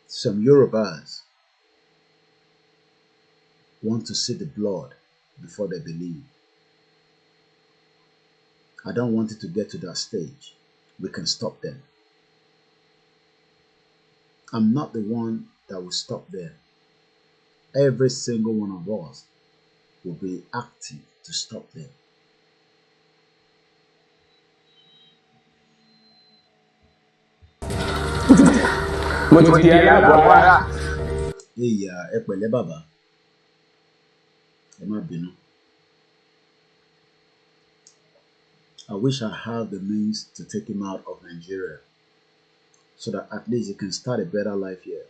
Some Yorubas want to see the blood before they believe. I don't want it to get to that stage. We can stop them. I'm not the one that will stop them. Every single one of us will be active to stop them. Ẹ pẹ̀lẹ́ bàbá, ẹ má bínú. I wish I had the means to take him out of Nigeria so that at least he can start a better life here.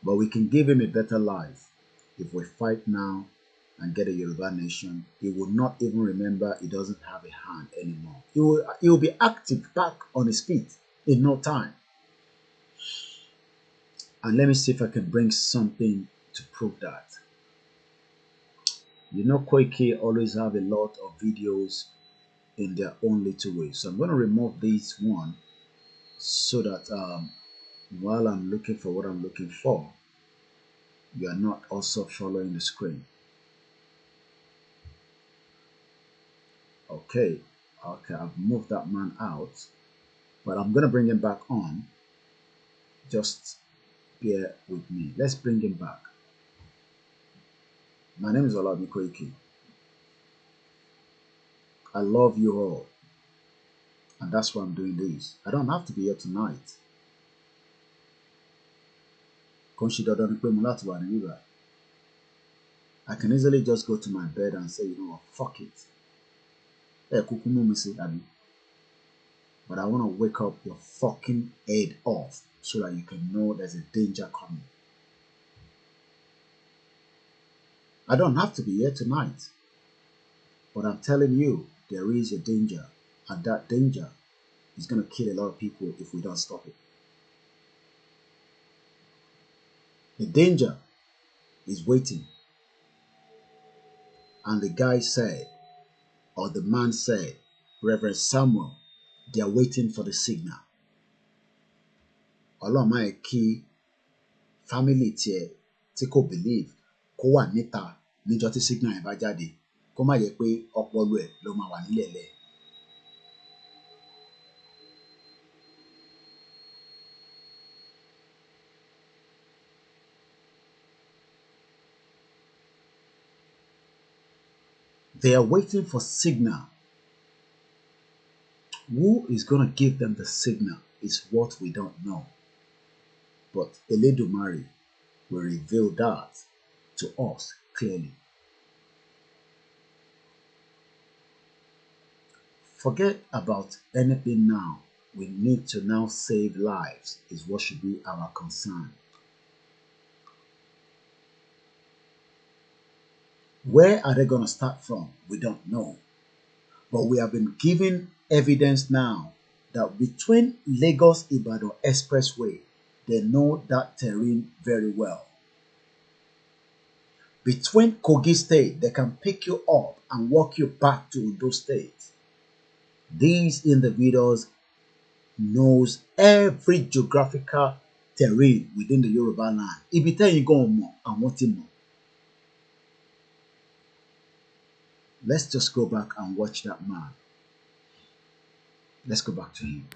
But we can give him a better life if we fight now and get a Yoruba nation. He will not even remember he doesn't have a hand anymore. He will be active back on his feet in no time. And let me see if I can bring something to prove that. You know, Koiki always have a lot of videos in their own little way. So I'm going to remove this one so that while I'm looking for what I'm looking for, you are not also following the screen. Okay, I've moved that man out, but I'm going to bring him back on. Just bear with me. Let's bring him back. My name is OLAMILEKAN. I love you all. And that's why I'm doing this. I don't have to be here tonight. I can easily just go to my bed and say, you know what, fuck it. But I want to wake up your fucking head off so that you can know there's a danger coming. I don't have to be here tonight. But I'm telling you, there is a danger. And that danger is going to kill a lot of people if we don't stop it. The danger is waiting. And the guy said, or the man said, Reverend Samuel, they are waiting for the signal. Allah my key family tiẹ̀ tí kò believe kó wà níta níjọ́ tí signal yẹn bá jáde kó má jẹ́ pé ọpọlọ ẹ̀ ló máa wà nílẹ̀ lẹ̀. They are waiting for signal. Who is going to give them the signal is what we don't know. But Eledumare will reveal that to us clearly. Forget about anything now. We need to now save lives is what should be our concern. Where are they going to start from? We don't know. But we have been given evidence now that between Lagos-Ibadan Expressway, they know that terrain very well. Between Kogi State, they can pick you up and walk you back to Ondo State. These individuals knows every geographical terrain within the Yoruba land. If you tell you go more and what more. Let's just go back and watch that man. Let's go back to him.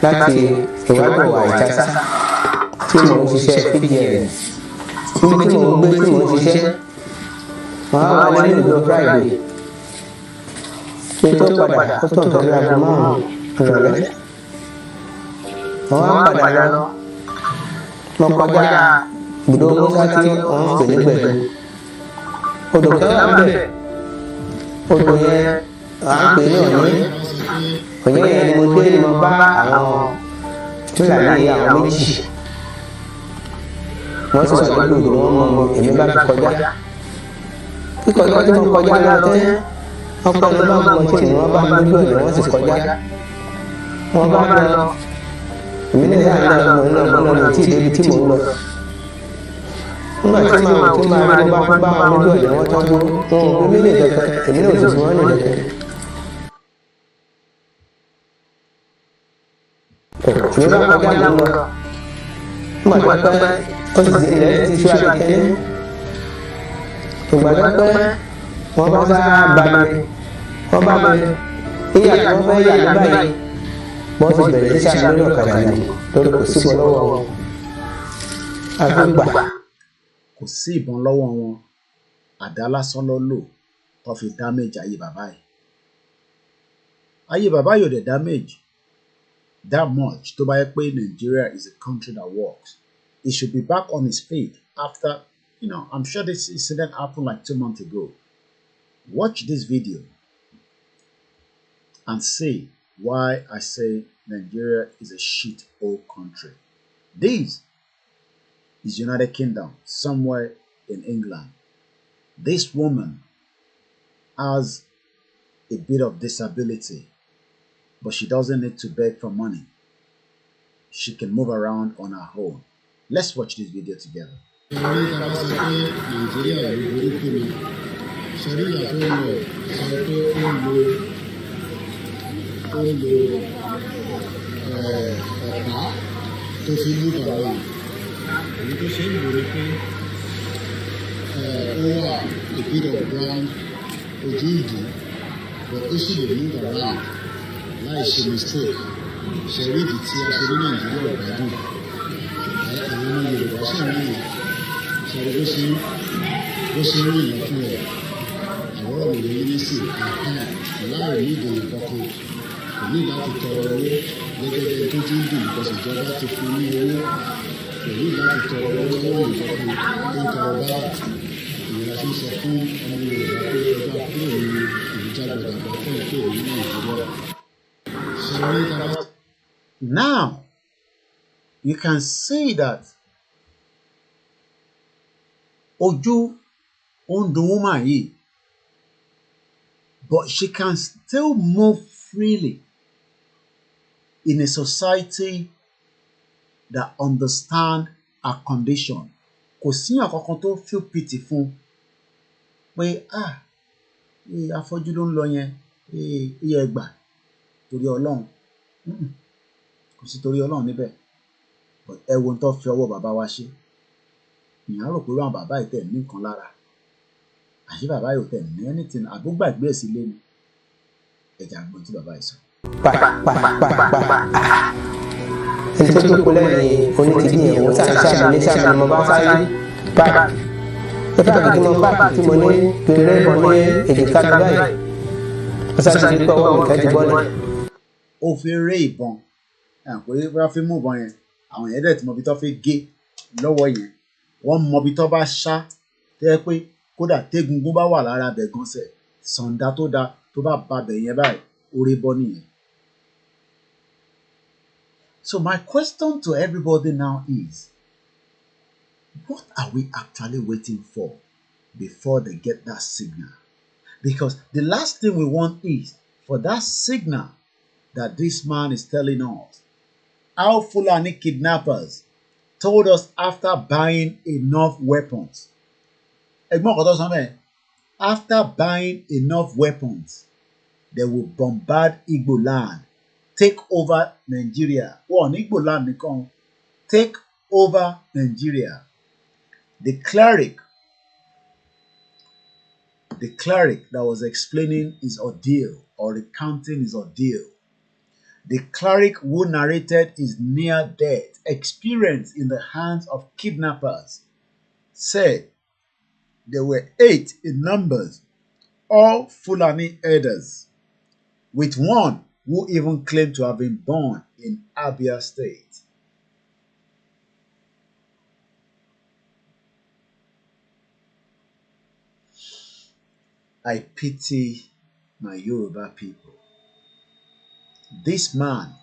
Láti ìwádìí wa ìjásá tí mò ń ṣiṣẹ́ Vigilant níbi tí mò ń gbé tí mò ń ṣiṣẹ́ wọ́n á wà lẹ́yìn ìjọ Friday kí n tó padà ó tó nǹkan bí aago márùn-ún ìrọ̀lẹ́ wọ́n á padà lọ mo kọjá ibùdó Musa tí wọ́n ń pè ní Gbẹ̀du odò kẹwàá ń bẹ̀ odò yẹn à ń pè ní Ọ̀yẹ́ yẹn ni mo dé ni mo bá àwọn Fúlàní àwọn méjì wọ́n sì sọ pé òdò wọn mọ èmi bá kọjá kíkọjá tí mo kọjá lọ tẹ́ ọpẹ́ ló bá mọ tí wọ́n bá lójú ọ̀dọ̀ wọ́n sì kọjá wọ́n bá lọ èmi ní ìyá náà mo lọ tí débi tí mo ń lọ nígbà tí màá rí mo bá bá wọn lójú ọ̀dọ̀ wọn tọ́jú wọn ò gbé mílíọ̀nù kẹ̀kẹ́ èmi náà ò sì fún wọn ní kẹ̀kẹ́. Èmi bá kọjá lọ nígbà tó pẹ́ ó sì ilẹ̀ ti ṣú àbíkẹ́lẹ́ ìgbà tó pẹ́ wọ́n bá sá bá mi ìyá tí wọ́n fẹ́ yà ní báyìí wọ́n sì bẹ̀rẹ̀ sí ṣàlọ́ lórí ọ̀kadà ní lórí kò sí ìbọn lọ́wọ́ wọn àgbà. Kò sí ìbọn lọ́wọ́ wọn, àdá lásán ló lò tó fi damage ayé bàbá yìí. Ayé bàbá yóò dẹ̀ damage that much tó bá yẹ pé Nigeria is a country that works. He should be back on his feet after, I'm sure this incident happened like 2 months ago. Watch this video and see why I say Nigeria is a shithole country. This is United Kingdom, somewhere in England. This woman has a bit of disability, but she doesn't need to beg for money. She can move around on her own. Let's watch this video together. over a bit of ground, Ojindi, but also they move around. Láì ṣe mistake, ṣe rí ìdí tí a ṣe ní Nàìjíríà ìgbádùn. Àwọn ọmọ Yorùbá ṣe ń rìn, ṣe rí bó ṣe ń rìn lọ́kùn rẹ̀. Àwọn ọ̀rọ̀ mi ní sí láì ní ìdènà kankan. Kò ní láti tọrọ owó gẹ́gẹ́ bí tó ti ń dùn because ìjọba ti fún ní owó. Kò ní láti tọrọ owó lọ́wọ́ nìkan tó ń tọrọ báyà. Ìrora ti ń sọ fún ọmọ Yorùbá pé ẹgbẹ́ kúrò ní ìjágbọ̀dàgbà fún ìpè ní Nàìjíríà. Now, you can see that Oju on the woman, but she can still move freely in a society that understand her condition. Kò sí àkọ́kọ́ tó feel pity fún pé afọ́jú ló ń lọ yẹn iye ẹgbà torí Ọlọ́run kò sí torí Ọlọ́run níbẹ̀ ẹ wo tó fi ọwọ́ bàbá wa ṣe ìyá rò pé àwọn bàbá ìtẹ̀ ní nǹkan lára àṣé bàbá yóò tẹ̀ ní anything àbúgbàgbé ẹ̀ sílé ni ẹ̀jà gbọ́n tí bàbá yìí sọ. ẹni tó tó lẹ́yìn onítìbí yẹn wọ́n ṣàmì mo bá sáré bá ẹ bá kí mo bá tí mo ní pèrè bọ̀ ní èjìká mi báyìí wọ́n sáré pé ọwọ́ mi kẹ́jú bọ́lẹ̀. Ó fi ré ìbọn pé wọ́n fi mú ìbọn yẹn àwọn yẹn dẹ̀ tí mo bí tó fi gé lọ́wọ́ yẹn wọ́n mọ bí tó bá ṣá tó yẹ pé kódà tégungun bá wà lára bẹ̀ gan sẹ̀ sàǹdà tó da tó bá ba bẹ̀ yẹn báyìí orí bọ́ nìyẹn. So my question to everybody now is, what are we actually waiting for before they get that signal? Because the last thing we want is for that signal that this man is telling us. How Fulani kidnappers told us after buying enough weapons. After buying enough weapons, they will bombard Igbo land, take over Nigeria. Igbo land, take over Nigeria. The cleric that was explaining his ordeal or recounting his ordeal, the cleric who narrated his near-death experience in the hands of kidnappers, said there were 8 in numbers, all Fulani herders, with one who even claimed to have been born in Abia State. I pity my Yoruba people. This man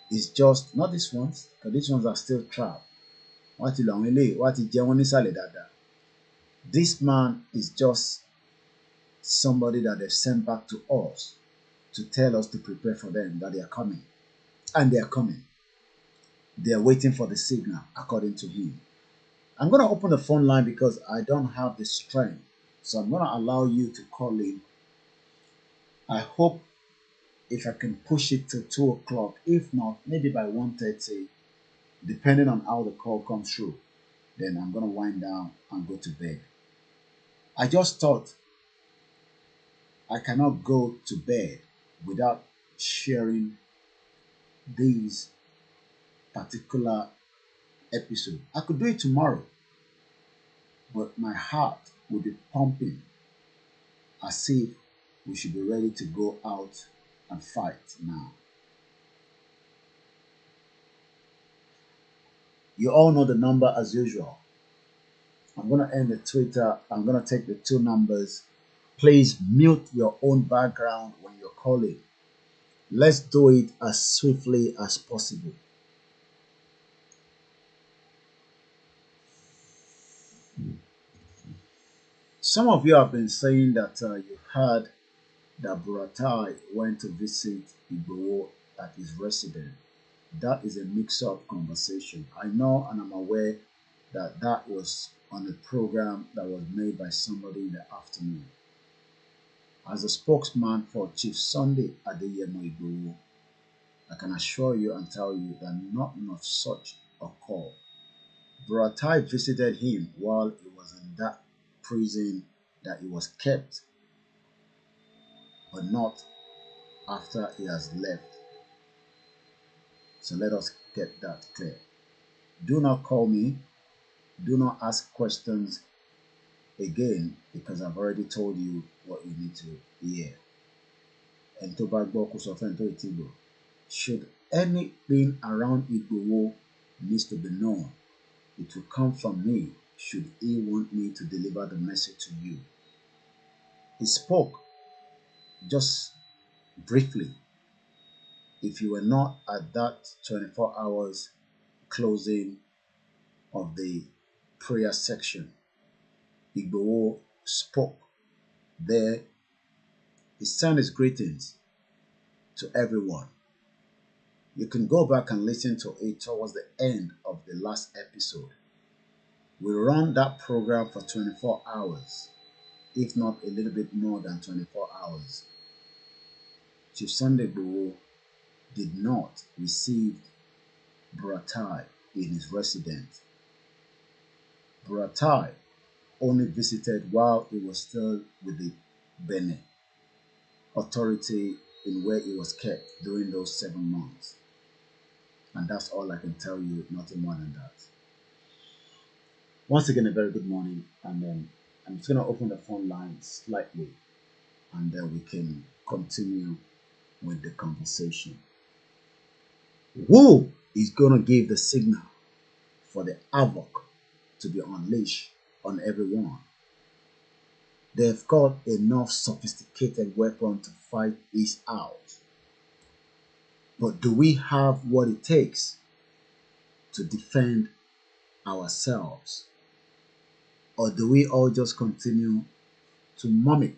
is just, not these ones, because these ones are still trapped. This man is just somebody that they've sent back to us to tell us to prepare for them, that they are coming. And they are coming. They are waiting for the signal, according to him. I'm going to open the phone line because I don't have the strength. So I'm going to allow you to call in. I hope if I can push it to 2 o'clock, if not, maybe by 1:30, depending on how the call comes through, then I'm going to wind down and go to bed. I just thought I cannot go to bed without sharing these particular episode. I could do it tomorrow, but my heart would be pumping as if we should be ready to go out and fight now. You all know the number as usual. I'm going to end the Twitter. I'm going to take the 2 numbers. Please mute your own background when you're calling. Let's do it as swiftly as possible. Some of you have been saying that you heard that Buratai went to visit IGBOHO at his residence. That is a mix-up conversation. I know and I'm aware that that was on a program that was made by somebody in the afternoon. As a spokesman for Chief Sunday Adeyemo IGBOHO, I can assure you and tell you that nothing of such occurred. Buratai visited him while he was in that prison that he was kept, but not after he has left. So let us get that clear. Do not call me. Do not ask questions again, because I've already told you what you need to hear. And to back should anything around Igboho needs to be known, it will come from me should he want me to deliver the message to you. He spoke just briefly. If you were not at that 24 hours closing of the prayer section, Igboho spoke there. He sent his greetings to everyone. You can go back and listen to it towards the end of the last episode. We run that program for 24 hours, if not a little bit more than 24 hours. Chief Sunday Igboho did not receive Buratai in his residence. Buratai only visited while he was still with the Benin authority in where he was kept during those 7 months. And that's all I can tell you, nothing more than that. Once again, a very good morning, and then I'm just going to open the phone line slightly, and then we can continue with the conversation. Who is going to give the signal for the havoc to be unleashed on everyone? They've got enough sophisticated weapon to fight this out. But do we have what it takes to defend ourselves? Or do we all just continue to mimic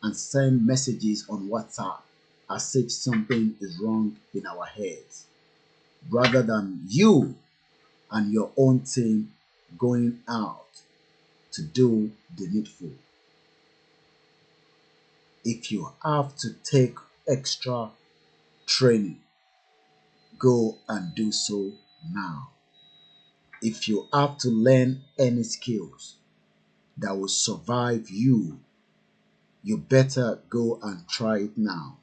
and send messages on WhatsApp as if something is wrong in our heads, rather than you and your own team going out to do the needful? If you have to take extra training, go and do so now. If you have to learn any skills that will survive you, you better go and try it now.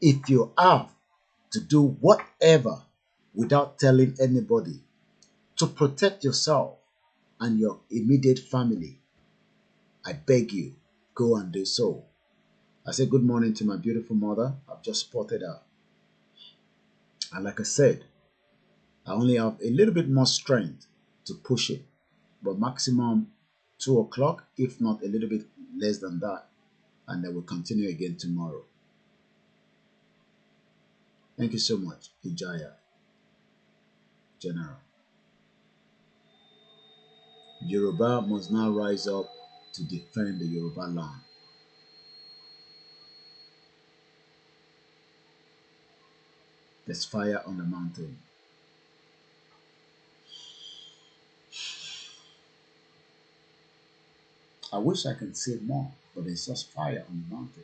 If you have to do whatever without telling anybody to protect yourself and your immediate family, I beg you, go and do so. I say good morning to my beautiful mother. I've just spotted her. And like I said, I only have a little bit more strength to push it, but maximum 2 o'clock, if not a little bit less than that. And then we'll continue again tomorrow. Thank you so much, Ijaya General. Yoruba must now rise up to defend the Yoruba land. There's fire on the mountain. I wish I could say more, but there's just fire on the mountain.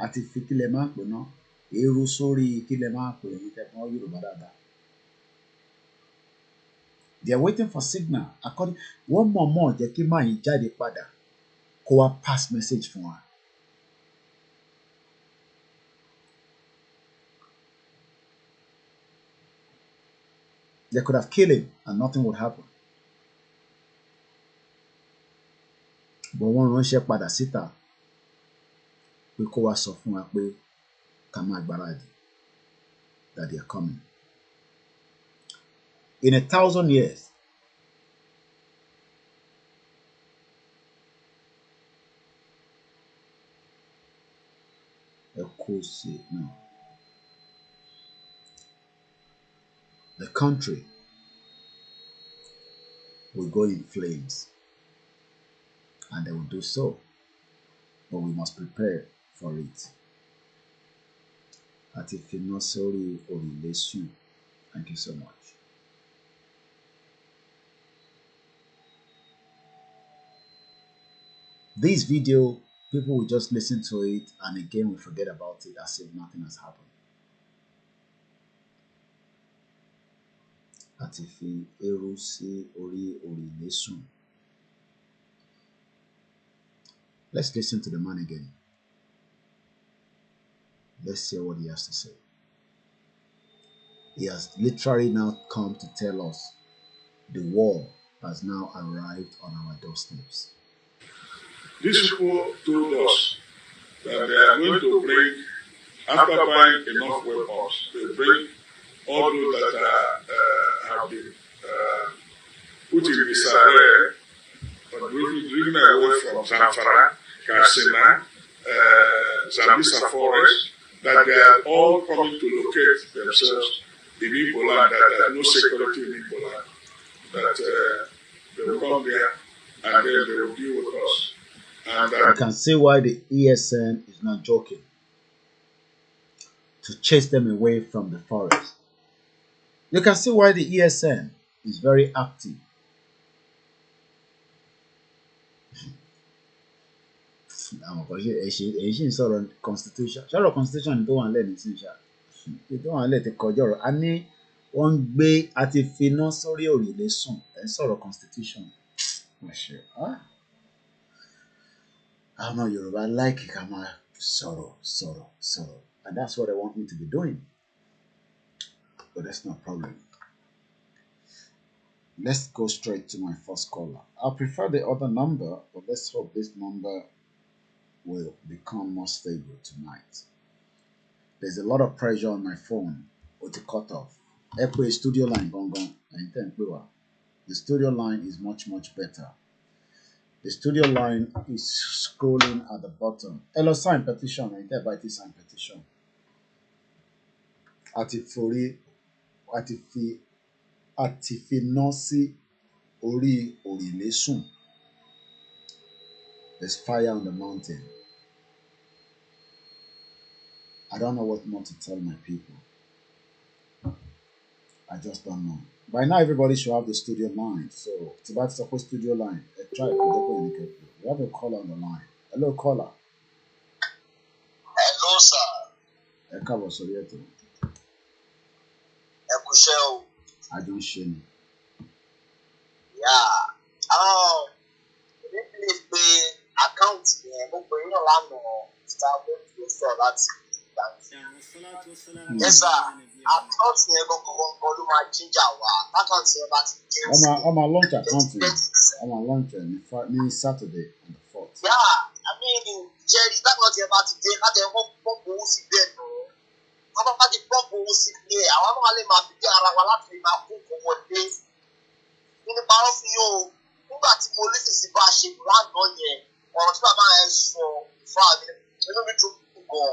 Àti fi kílẹ̀ máa pè náà, èrò sórí kílẹ̀ máa pè ní tẹ̀pọ̀ Yorùbá dáadáa. They are waiting for signal. According, one more jẹ́ kí máa yín jáde padà kó wá pass message fún wa. They could have killed him and nothing would happen. But wọ́n ránṣẹ́ padà síta pé kó wá sọ fún wa pé ká máa gbáradì, that they are coming. In 1,000 years, the country will go in flames, and they will do so, but we must prepare for it. Àti finá sórí òrùlé sùn. Thank you so much. This video, people will just listen to it and again we forget about it as if nothing has happened. Àti fi eérú sí orí òrùlé sùn. Let's listen to the man again. Let's hear what he has to say. He has literally now come to tell us the war has now arrived on our doorsteps. These people told us that they are going to bring, after buying enough weapons, they bring all those that have been put in disarray, but driven away from Zamfara, Katsina, Zambisa Forest, that they are all coming to locate themselves in Igbo land, that there is no security in Igbo land, that they will come there and then they will deal with us. And you can see why the ESN is not joking to chase them away from the forest. You can see why the ESN is very active. Constitution. Constitution tó wà nílẹ̀ nísìnyí ṣá. Tó wà nílẹ̀ ti kọjá ọ̀rọ̀. A ní wọ́n ń gbé àti finá sórí òrùlé sùn. Ẹ̀ ń sọ̀rọ̀ constitution. I'm not Yoruba, like ká máa sọ̀rọ̀. And that's what I want me to be doing. But that's not a problem. Let's go straight to my first caller. I prefer the other number, but let's hope this number will become more stable tonight. There's a lot of pressure on my phone with the cutoff. Echo studio line gone. The studio line is much better. The studio line is scrolling at the bottom. Hello, sign petition. I tell by sign petition. Atifinosi ori orilesun. There's fire on the mountain. I don't know what more to tell my people. I just don't know. By now, everybody should have the studio line. So, it's about suppose studio line. Try we have a caller on the line. Hello, caller. Hello, sir. Káàbọ̀ sórí ètò. Ẹ kú iṣẹ́ o. A jọ ń ṣe ni. Èmi fi pé àkáǹtì yẹn mo pè é náà lánàá ìtàgé tó sọ láti ìgbàgbé. Yes, sir. Àkáǹtì yẹn gbọ̀ngàn ló máa jíjà wá. Àkáǹtì yẹn bá ti dé. Ọmọ launch account yẹn. Ọmọ launch ní Saturday on the 4th. Jerry, àkáǹtì yẹn bá ti dé kájẹ wọ́n pọ́ǹpù owó sí bẹ́ẹ̀ nù. Wọ́n bá ti pọ́ǹpù owó sí ilé àwọn náà lè máa fi dé ara wa láti lè máa kó owó dé. Nínú parọ́ fún yóò nígbà tí mo lè sì bá a ṣe lánàá yẹn ọ̀rọ̀ tí bàbá yẹn sọ fún àmì inú mi dùn gan.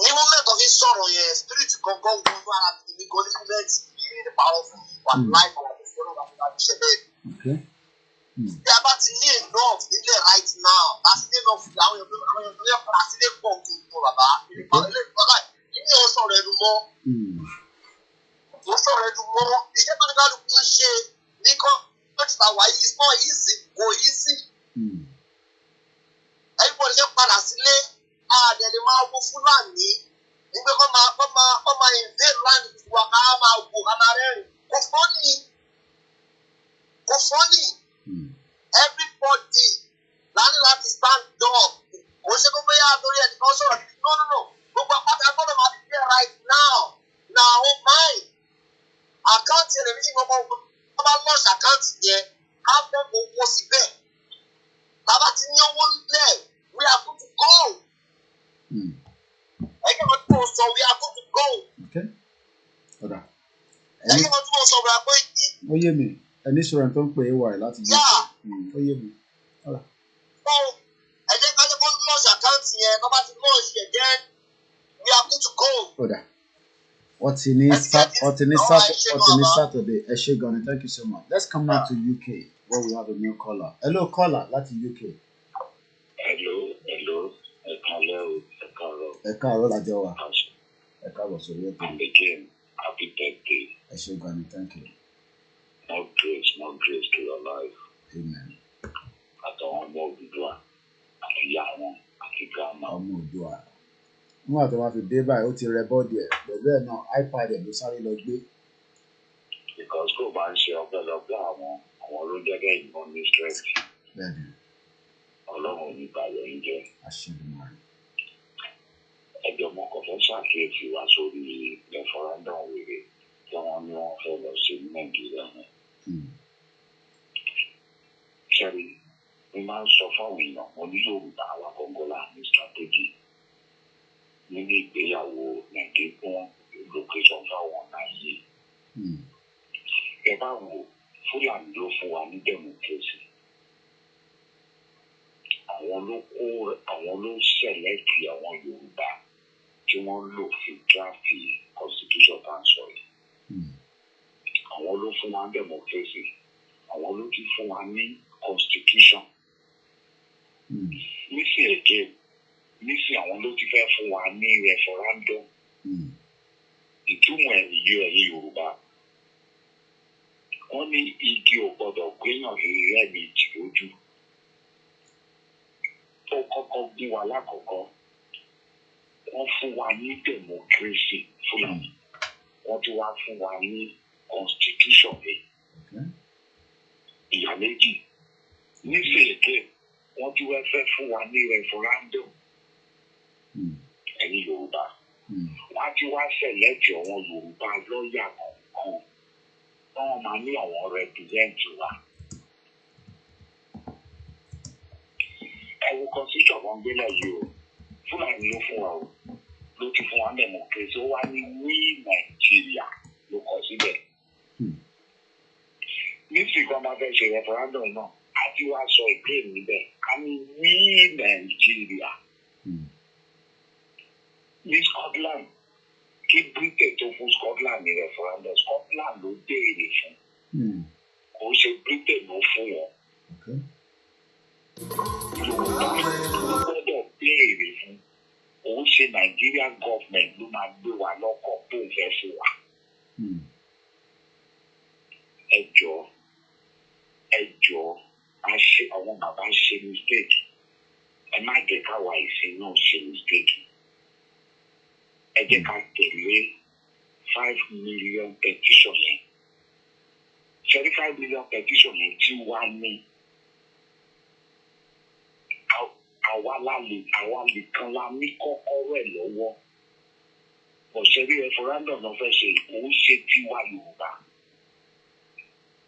Ní mo mẹ́kọ̀ọ́ fi sọ̀rọ̀ yẹn spirit gangan wọnú ara mi gan ní kúlẹ̀tì yìí ní parọ́ fún wa láìpẹ́ àti ìfọ́nà àti ṣe bẹ́ẹ̀. Bí a bá ti ní enough nílẹ̀ right now, láti ní enough àwọn èèyàn tó yẹ kọ́ra sílé pọ̀ gbogbo bàbá. Ilé ìfọ́nà ìní ò sọ̀rọ̀ ẹnu mọ́. Ó sọ̀rọ̀ ẹnu mọ́. Iṣẹ́ tó ní kálukú ń ṣe ní kọ́ lọ́tí ta wáyé is not easy, kò easy. Everybody yẹn padà sílé, àdẹ̀lẹ̀ máa wo Fúlàní. Nígbà kọ́ máa invade land wa ká máa wò ká máa rẹ́rìn. Kò fọ́nì. Everybody láti láti stand up. Kò ṣe kó bóyá lórí ẹni kan sọ̀rọ̀ níbi no. Gbogbo àpáta gbọ́dọ̀ máa fi dé right now. Na our mind. Àkáǹtì ẹ̀rẹ̀ méjì gbọ́dọ̀ wọ́n bá launch àkáǹtì yẹn. Á fẹ́ owó síbẹ̀. Bàbá ti ní owó nílẹ̀. We are good to go. Ẹgbẹ́ wọn tí mo sọ we are good to go. Ẹgbẹ́ wọn tí mo sọ we are going to. Ó yé mi. Ẹni sọ̀rọ̀ tó ń pè é wà láti yé. Ó yé mi. Ẹ jẹ́ ká jẹ́ kó launch àkáǹtì yẹn. Bàbá ti launch yẹn then we are good to go. Wọ́n ti ní Saturday. Ẹ ṣé gan ni, thank you so much. Let's come now to UK where we have a new caller. Hello caller láti UK. Hello. Ẹ káàárọ̀ lájọ wa. Ẹ káàbọ̀ sórí ètò. And again, happy birthday. Ẹ ṣé gan ni, thank you. More grace to your life. Amen. Àtàwọn ọmọ Odùduwà àti ìyá wọn àti grandma. Ọmọ Odùduwà. Nígbà tó máa fi dé báyìí, ó ti rẹ bọ́ọ̀dì ẹ̀. Bẹ̀rẹ̀ náà, iPad ẹ̀ ló sáré lọ gbé. Because kò bá ń ṣe ọpẹ́lọpẹ́ àwọn ló jẹ́ kẹ́ ìbọn ní strength. Bẹ́ẹ̀ni. Ọlọ́run ò ní bàyọ̀ ń jẹ́. Àṣẹdùmarè. Ẹjọ́ mo kàn fẹ́ ṣàkíyèsí wa sórí referendum wèrè tí wọ́n ní wọ́n fẹ́ lọ sí Nàìjíríà yẹn. Ṣẹ́rí, mo máa ń sọ fáwọn èèyàn, mo ní Yorùbá wa gbọ́ngàn láàrin strategy nínú ìgbéyàwó Nàìjíríà location fáwọn náírà. Ẹ bá wo Fúlàní ló fún wa ní democracy. Àwọn ló ṣẹlẹ́tì àwọn Yorùbá tí wọ́n lò fi draft constitution tá à ń sọ yìí. Àwọn ló fún wa ní democracy. Àwọn ló ti fún wa ní constitution. Nísìnyí àwọn ló ti fẹ́ fún wa ní referendum. Ìtumọ̀ ẹ̀yìn Yorùbá. Wọ́n ní igi ò gbọdọ̀ gbéyàn lẹ́ẹ̀mejì lójú. Ó kọ́kọ́ gún wa lákọ̀ọ́kọ́. Wọ́n fún wa ní democracy Fúlàní. Wọ́n tún wá fún wa ní constitution rẹ̀. Ìyá méjì. Nísìnyí wọ́n tún wá fẹ́ fún wa ní referendum. Ẹ̀yin Yorùbá. Wọ́n á ti wá ṣẹlẹ́tì àwọn Yorùbá lọ́ọ̀yà kọ̀ọ̀kan. Wọ́n máa ní àwọn represent wa. Ẹ wo constitution wọn gbélé yìí o. Fúlàní ló fún wa o. Ló ti fún wa ní democracy. Ó wá ní we Nàìjíríà ló kọ síbẹ̀. Nísìnyí kan máa fẹ́ ṣe referendum náà. A ti wá sọ ìpè níbẹ̀. A ní we Nàìjíríà. Ní Scotland. Kí Britain tó fún Scotland ní referendum, Scotland ló béèrè fún. Kò ṣe Britain ló fún wọn. Yorùbá ló gbọ́dọ̀ béèrè fún. Òun ṣe Nigerian government ló máa gbé wa lọ́kọ̀ tó ń fẹ́ fún wa. Ẹ jọ̀ọ́, àwọn bàbá ṣe mistake. Ẹ má jẹ́ káwa ìsìn náà ṣe mistake. Ẹ jẹ́ ká tẹ̀lé 5 million petition yẹn. 5 million petition yẹn tí wá ní. Àwa nìkan la ní kọ́kọ́rọ́ ẹ̀ lọ́wọ́. Ọ̀sẹ̀rí referendum náà fẹ́ ṣe òun ṣe tiwa Yorùbá.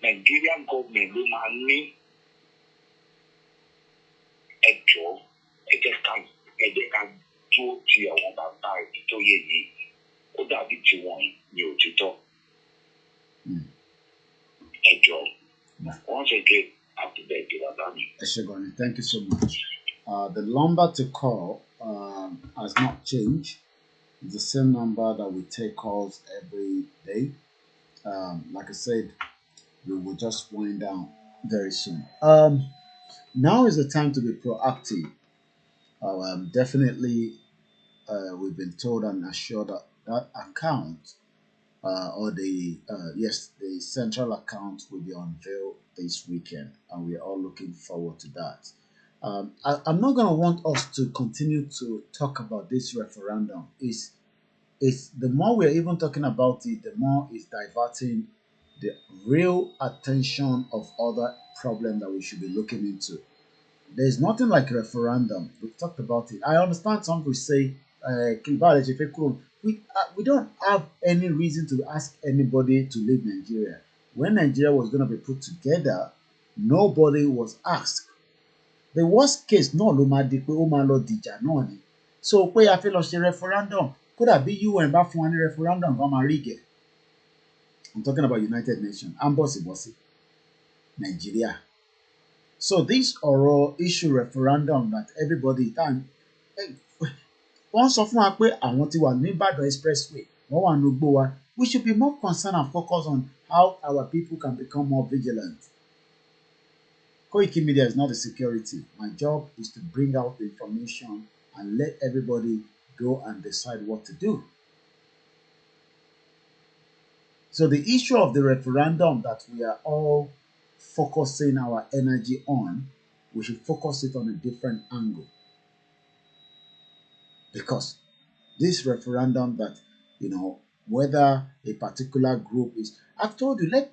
Nigerian government ló máa ní. Ẹ jọ̀ọ́, ẹ jẹ́ ká dúró ti àwọn bàbá ìdí tó yẹ yìí. Ó dàbí tiwọn ní òtítọ́. Ẹ jọ̀ọ́, once again, happy birthday, bàbá mi. Eshegoni, thank you so much. The number to call has not changed. It's the same number that we take calls every day. Like I said, we will just wind down very soon. Now is the time to be proactive. Definitely, we've been told and assured that that account or the central account will be unveiled this weekend, and we are all looking forward to that. I'm not going to want us to continue to talk about this referendum. It's the more we're even talking about it, the more it's diverting the real attention of other problems that we should be looking into. There's nothing like referendum. We've talked about it. I understand some people say, we don't have any reason to ask anybody to leave Nigeria. When Nigeria was going to be put together, nobody was asked. The worst case, no, ló máa di pé ó máa lọ dìjà náà ni. So pé a fẹ́ lọ ṣe referendum, kódà bí UN bá fún wa ní referendum kan máa rí gẹ̀. I'm talking about United Nations. Ambọ̀sibọ̀sì Nigeria. So this oral issue referendum that everybody time wọ́n sọ fún wa pé àwọn ti wà ní Ìbàdàn expressway, wọ́n wà ní Ògbó wa. We should be more concerned and focused on how our people can become more vigilant. KOIKIMEDIA is not a security. My job is to bring out the information and let everybody go and decide what to do. So the issue of the referendum that we are all focusing our energy on, we should focus it on a different angle. Because this referendum that, whether a particular group is, I've told you, let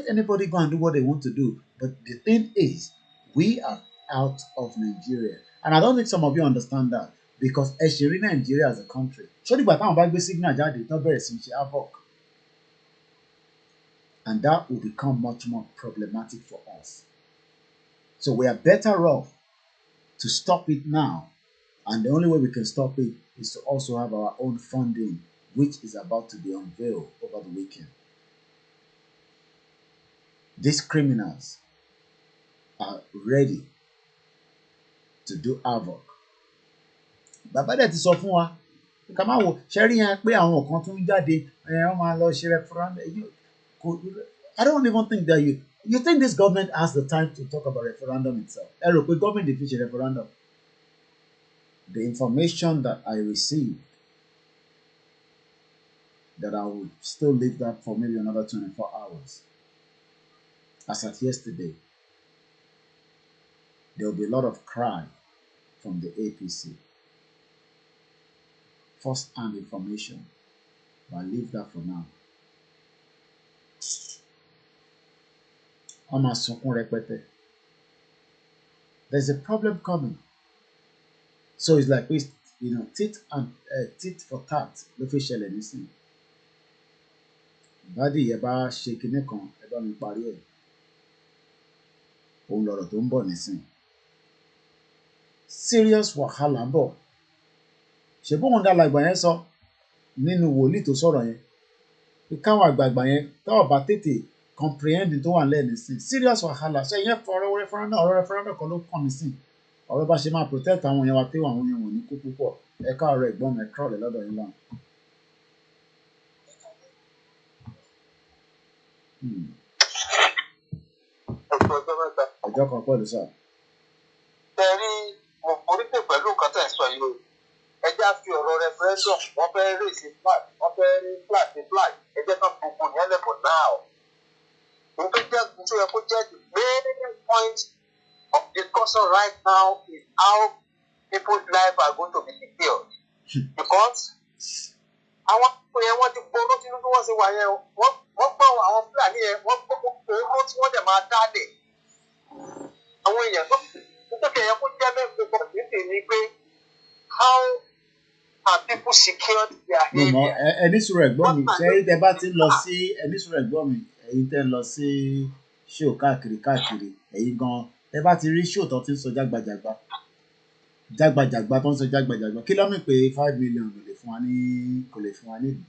anybody go and do what they want to do. But the thing is, we are out of Nigeria. And I don't think some of you understand that because Eshiri Nigeria as a country. So the time back signal jáde tó bẹ̀rẹ̀ sí ṣe havoc. And that will become much more problematic for us. So we are better off to stop it now. And the only way we can stop it is to also have our own funding, which is about to be unveiled over the weekend. These criminals are ready to do havoc. Bàbá dẹ̀ ti sọ fún wa, ká má wo ṣẹ́rí yẹn pé àwọn kan tún jáde wọ́n máa lọ ṣe referendum. I don't even think that you think this government has the time to talk about referendum itself. Ẹ rò pé government dey fit ṣe referendum. The information that I received, that I would still leave that for maybe another 24 hours. As at yesterday, there will be a lot of cry from the APC. First-hand information, but I'll leave that for now. There's a problem coming. So it's like, tit for tat. Ló fi ṣẹlẹ̀ nísìnyí. Bádì ẹ bá ṣe kinní kan, ẹ bá mi parí ẹ̀. Òun lọ̀rọ̀ tó ń bọ̀ nísìnyí. Serious wàhálà ń bọ̀. Ṣé bóun dá làgbà yẹn sọ nínú wòlíì tó sọ̀rọ̀ yẹn? Pé káwọn àgbààgbà yẹn táwọn bá tètè comprehend tó wà lẹ́nu sí. Serious wàhálà. Ṣé ìyẹn fọ ọ̀rọ̀ referendum kan ló kàn mí sí? Ọ̀rọ̀ bá ṣe máa protect àwọn yẹn wa pé àwọn yẹn wọ̀n ní kú púpọ̀. Ẹ káàárọ̀ ẹ̀gbọ́n mi kúrọ̀lẹ́ lọ́dọ̀ yín lọ́hùn. Ọjọ́ kan pẹ̀lú sáà. Tẹ̀rí mo rí pé pẹ̀lú nǹkan tẹ̀ ń sọ yìí o. Ẹ já fi ọ̀rọ̀ referendum, wọ́n fẹ́ raise flag, wọ́n fẹ́ flag, ẹ jẹ́ ká gbogbo yẹn lẹ́bùn náà. Nítorí kó jẹ́ the main point of discussion right now is how people's lives are going to be secured. Because àwọn yẹn wọ́n ti gbọ́dọ̀ tí wọ́n ṣe wà yẹn wọ́n gbọ́ àwọn Fúlàní yẹn wọ́n gbọ́ owó tí wọ́n dẹ̀ máa dálẹ̀. Àwọn èèyàn tó nítorí ẹ̀yẹ kó jẹ́ bẹ́ẹ̀ gbogbo nítorí ni pé how are people secured their area. Ẹni sọ̀rọ̀ ẹ̀gbọ́n mi ṣé tẹ bá ti lọ sí ẹni sọ̀rọ̀ ẹ̀gbọ́n mi ẹ̀yin tẹ́ lọ sí show káàkiri ẹ̀yin gan tẹ bá ti rí show tó ti ń sọ jágbajàgba tó ń sọ jágbajàgba kí ló mì pé 5 million kò lè fún wa ní ìlú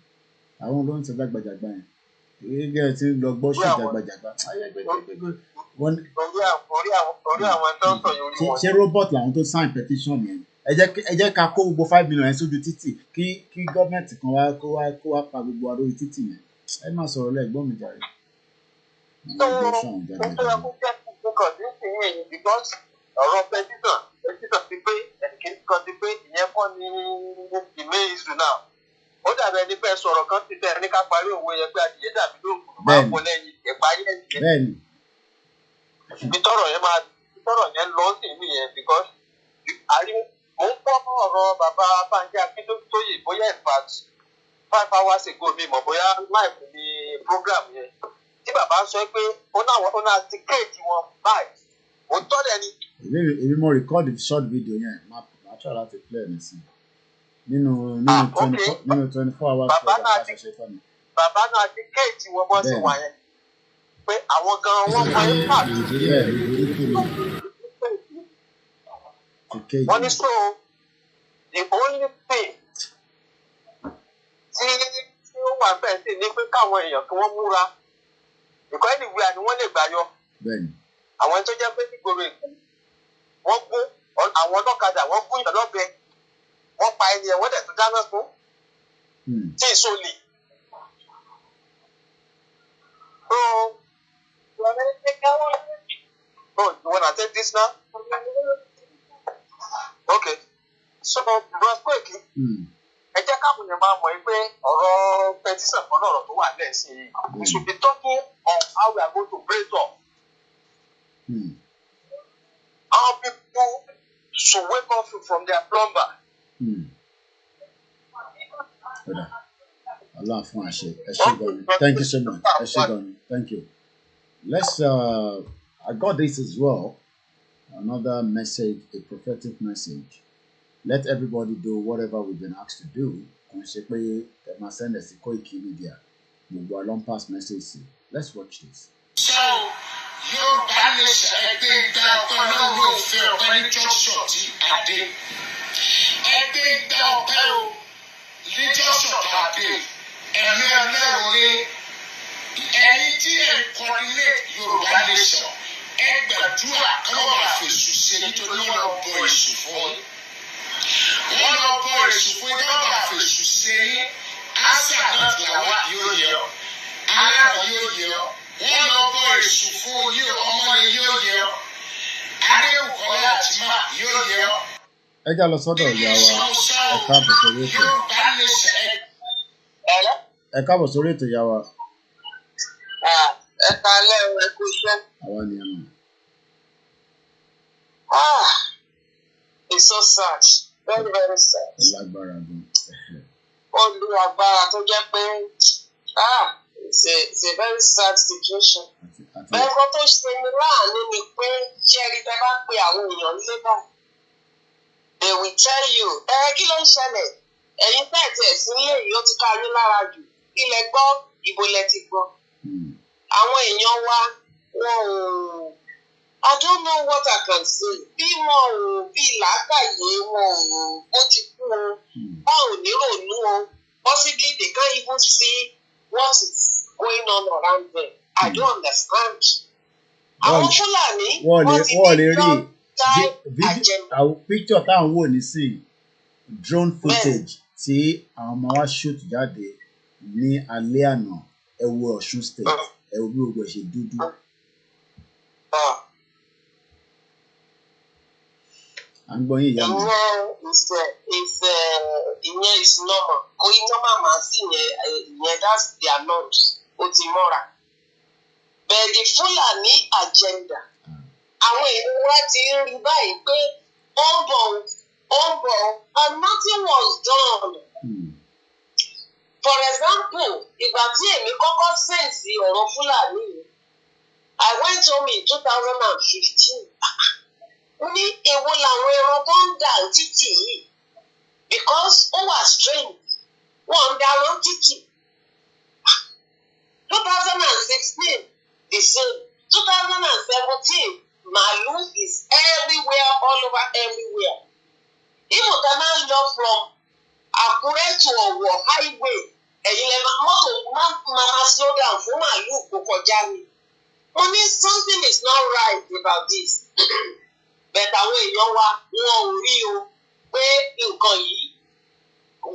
àwọn ló ń sọ jágbajàgba yẹn gẹ́gẹ́ tí ń lọ gbọ́ show jágbajàgba ṣé robot làwọn tó sign petition yẹn ẹ jẹ́ ká kó gbogbo 5 million yẹn sójú títì kí gọ́ọ̀mẹ̀ntì kan kó wá pa gbogbo wa lórí títì yẹn ẹ má sọ̀rọ̀ lẹ́gbọ́n mi jàre. Ọ̀rọ̀ petition ti pé ẹnìkan ti pé ìyẹn kọ́ ni ìmé ìṣù náà. Ó dàbí ẹni pé sọ̀rọ̀ kan ti tẹ̀ ní ká parí òwe yẹn pé adìyẹ dàbí lóògùn máa ń kó lẹ́yìn ìparí ẹ̀jẹ̀. Bẹ́ẹ̀ni. Ibi tọ́rọ̀ yẹn lọ sí nìyẹn because mo ń gbọ́ ọ̀rọ̀ bàbá Bánjí Akíntóyè bóyá in fact 5 hours ago mi mọ̀ bóyá live ni program yẹn tí bàbá sọ pé ó náà ti kéèjì wọn báyìí ó tọ́lẹ̀ ni. Èmi mo record the short video yẹn máa try láti play ẹ̀ sí nínú 24 hours program bá ṣe fún mi. Bàbá náà ti kéèjì wọn bọ́ sí wọn yẹn pé àwọn gan wọn mọ impact. Wọ́n ní so the only thing tí ó wà bẹ́ẹ̀ sì ni pé káwọn èèyàn kí wọ́n múra ìkọ́ anywhere ni wọ́n lè gbà yọ. Àwọn tó jẹ́ pé nígboro Èkó wọ́n gún àwọn ọlọ́kadà wọ́n gún ìyàn lọ́bẹ wọ́n pa ẹni ẹ̀ wọ́n dẹ̀ tó dáná fún tí ì sólè. Oh, you wanna take this now? Okay. So, Bros Koiki, ẹ jẹ́ káwọn èèyàn máa mọ̀ pé ọ̀rọ̀ petition kan lọ̀rọ̀ tó wà lẹ́ẹ̀ sí i. We should be talking on how we are going to break up. How people should wake up from their slumber. Allah fún àṣẹ gan. Thank you so much. Ẹ ṣé gan. Thank you. Let's I got this as well. another message, a prophetic message. Let everybody do whatever we've been asked to do. Send us KOIKIMEDIA. Pass message. Let's watch this. So, Yoruba nation, ẹgbẹ́ ìgbà ọ̀pẹ ọlọ́run ò fẹ́ ọ̀pẹ ní junction tí adé. Ẹgbẹ́ ìgbà ọ̀pẹ o ní junction tí adé. Ẹ̀mí ọlọ́run ní ẹni tí ẹ̀ coordinate Yoruba nation. Ẹgbẹ̀dúrà kọ́ máa fèsù ṣe nítorí wọ́n lọ bọ èṣù fún yín. Wọ́n lọ bọ èṣù fún yín kọ́ máa fèsù ṣe yín. Ásà náà ti làwọn yóò yẹ ọ́. Aláàbò yóò yẹ ọ́. Wọ́n lọ bọ èṣù fún yín ọmọ ni yóò yẹ ọ́. Adéwùkọ́lá àti má yóò yẹ ọ́. Ẹ já lọ sọ́dọ̀ ìyá wa, ẹ káàbọ̀ sórí ètò. Ẹ káàbọ̀ sórí ètò ìyá wa. Ẹ kalẹ́ o, ẹ kú iṣẹ́. Àwa ni ẹ mọ̀. It's so sad, very very sad. Ó lágbára gan. Ó lu agbára tó jẹ́ pé it's a very sad situation. Bẹ́ẹ̀ kó tó ṣe ní láàánú ni pé ṣé ẹ rí bẹ́ẹ̀ bá pe àwọn èèyàn nílé báyìí. They will tell you, kí ló ń ṣẹlẹ̀? Ẹ̀yin tẹ̀tẹ̀ sílé yìí ó ti ká yín lára jù. Ilẹ̀ gbọ́, ìbò lẹ ti gbọ́. Àwọn èèyàn wa, wọn ò, I don't know what I can say. Bí wọn ò bí làákàyè wọn ò ó ti kú o. Wọn ò ní rònú o. Possibly they can't even see what is going on around them. I don't understand. Àwọn Fúlàní wọ́n ti ní long-term picture táwọn wò nísìnyí drone footage tí àwọn ọmọ wa shoot jáde ní alẹ́ àná ẹ wo Ọ̀ṣun state ẹ wo bí gbogbo ẹ̀ ṣe dúdú. À ń gbọ́ yín ìyá mi. Ìyẹn is normal. Kò yí normal máa sí ìyẹn that's their norms. Ó ti mọ́ra. But the Fulani agenda. Àwọn èèyàn wa ti ń rí báyìí pé ó ń bọ̀ and nothing was done. For example, ìgbà tí èmi kọ́kọ́ sẹ́ǹsì ọ̀rọ̀ Fúlàní yìí, I went home in 2015. Ní èwo làwọn ẹran tó ń dà títì yìí because ó wà strange. Wọ́n ń darán títì. 2016, the same. 2017, màálù is everywhere, all over everywhere. Even the man lọ from Àkúrẹ́ to Ọ̀wọ̀ highway, ẹ̀yin lè mọ́tò máa slow down fún màálù kó kọjá ni. Mo ní something is not right about this. Bẹ̀tẹ̀ àwọn èèyàn wa wọn ò rí o pé nǹkan yìí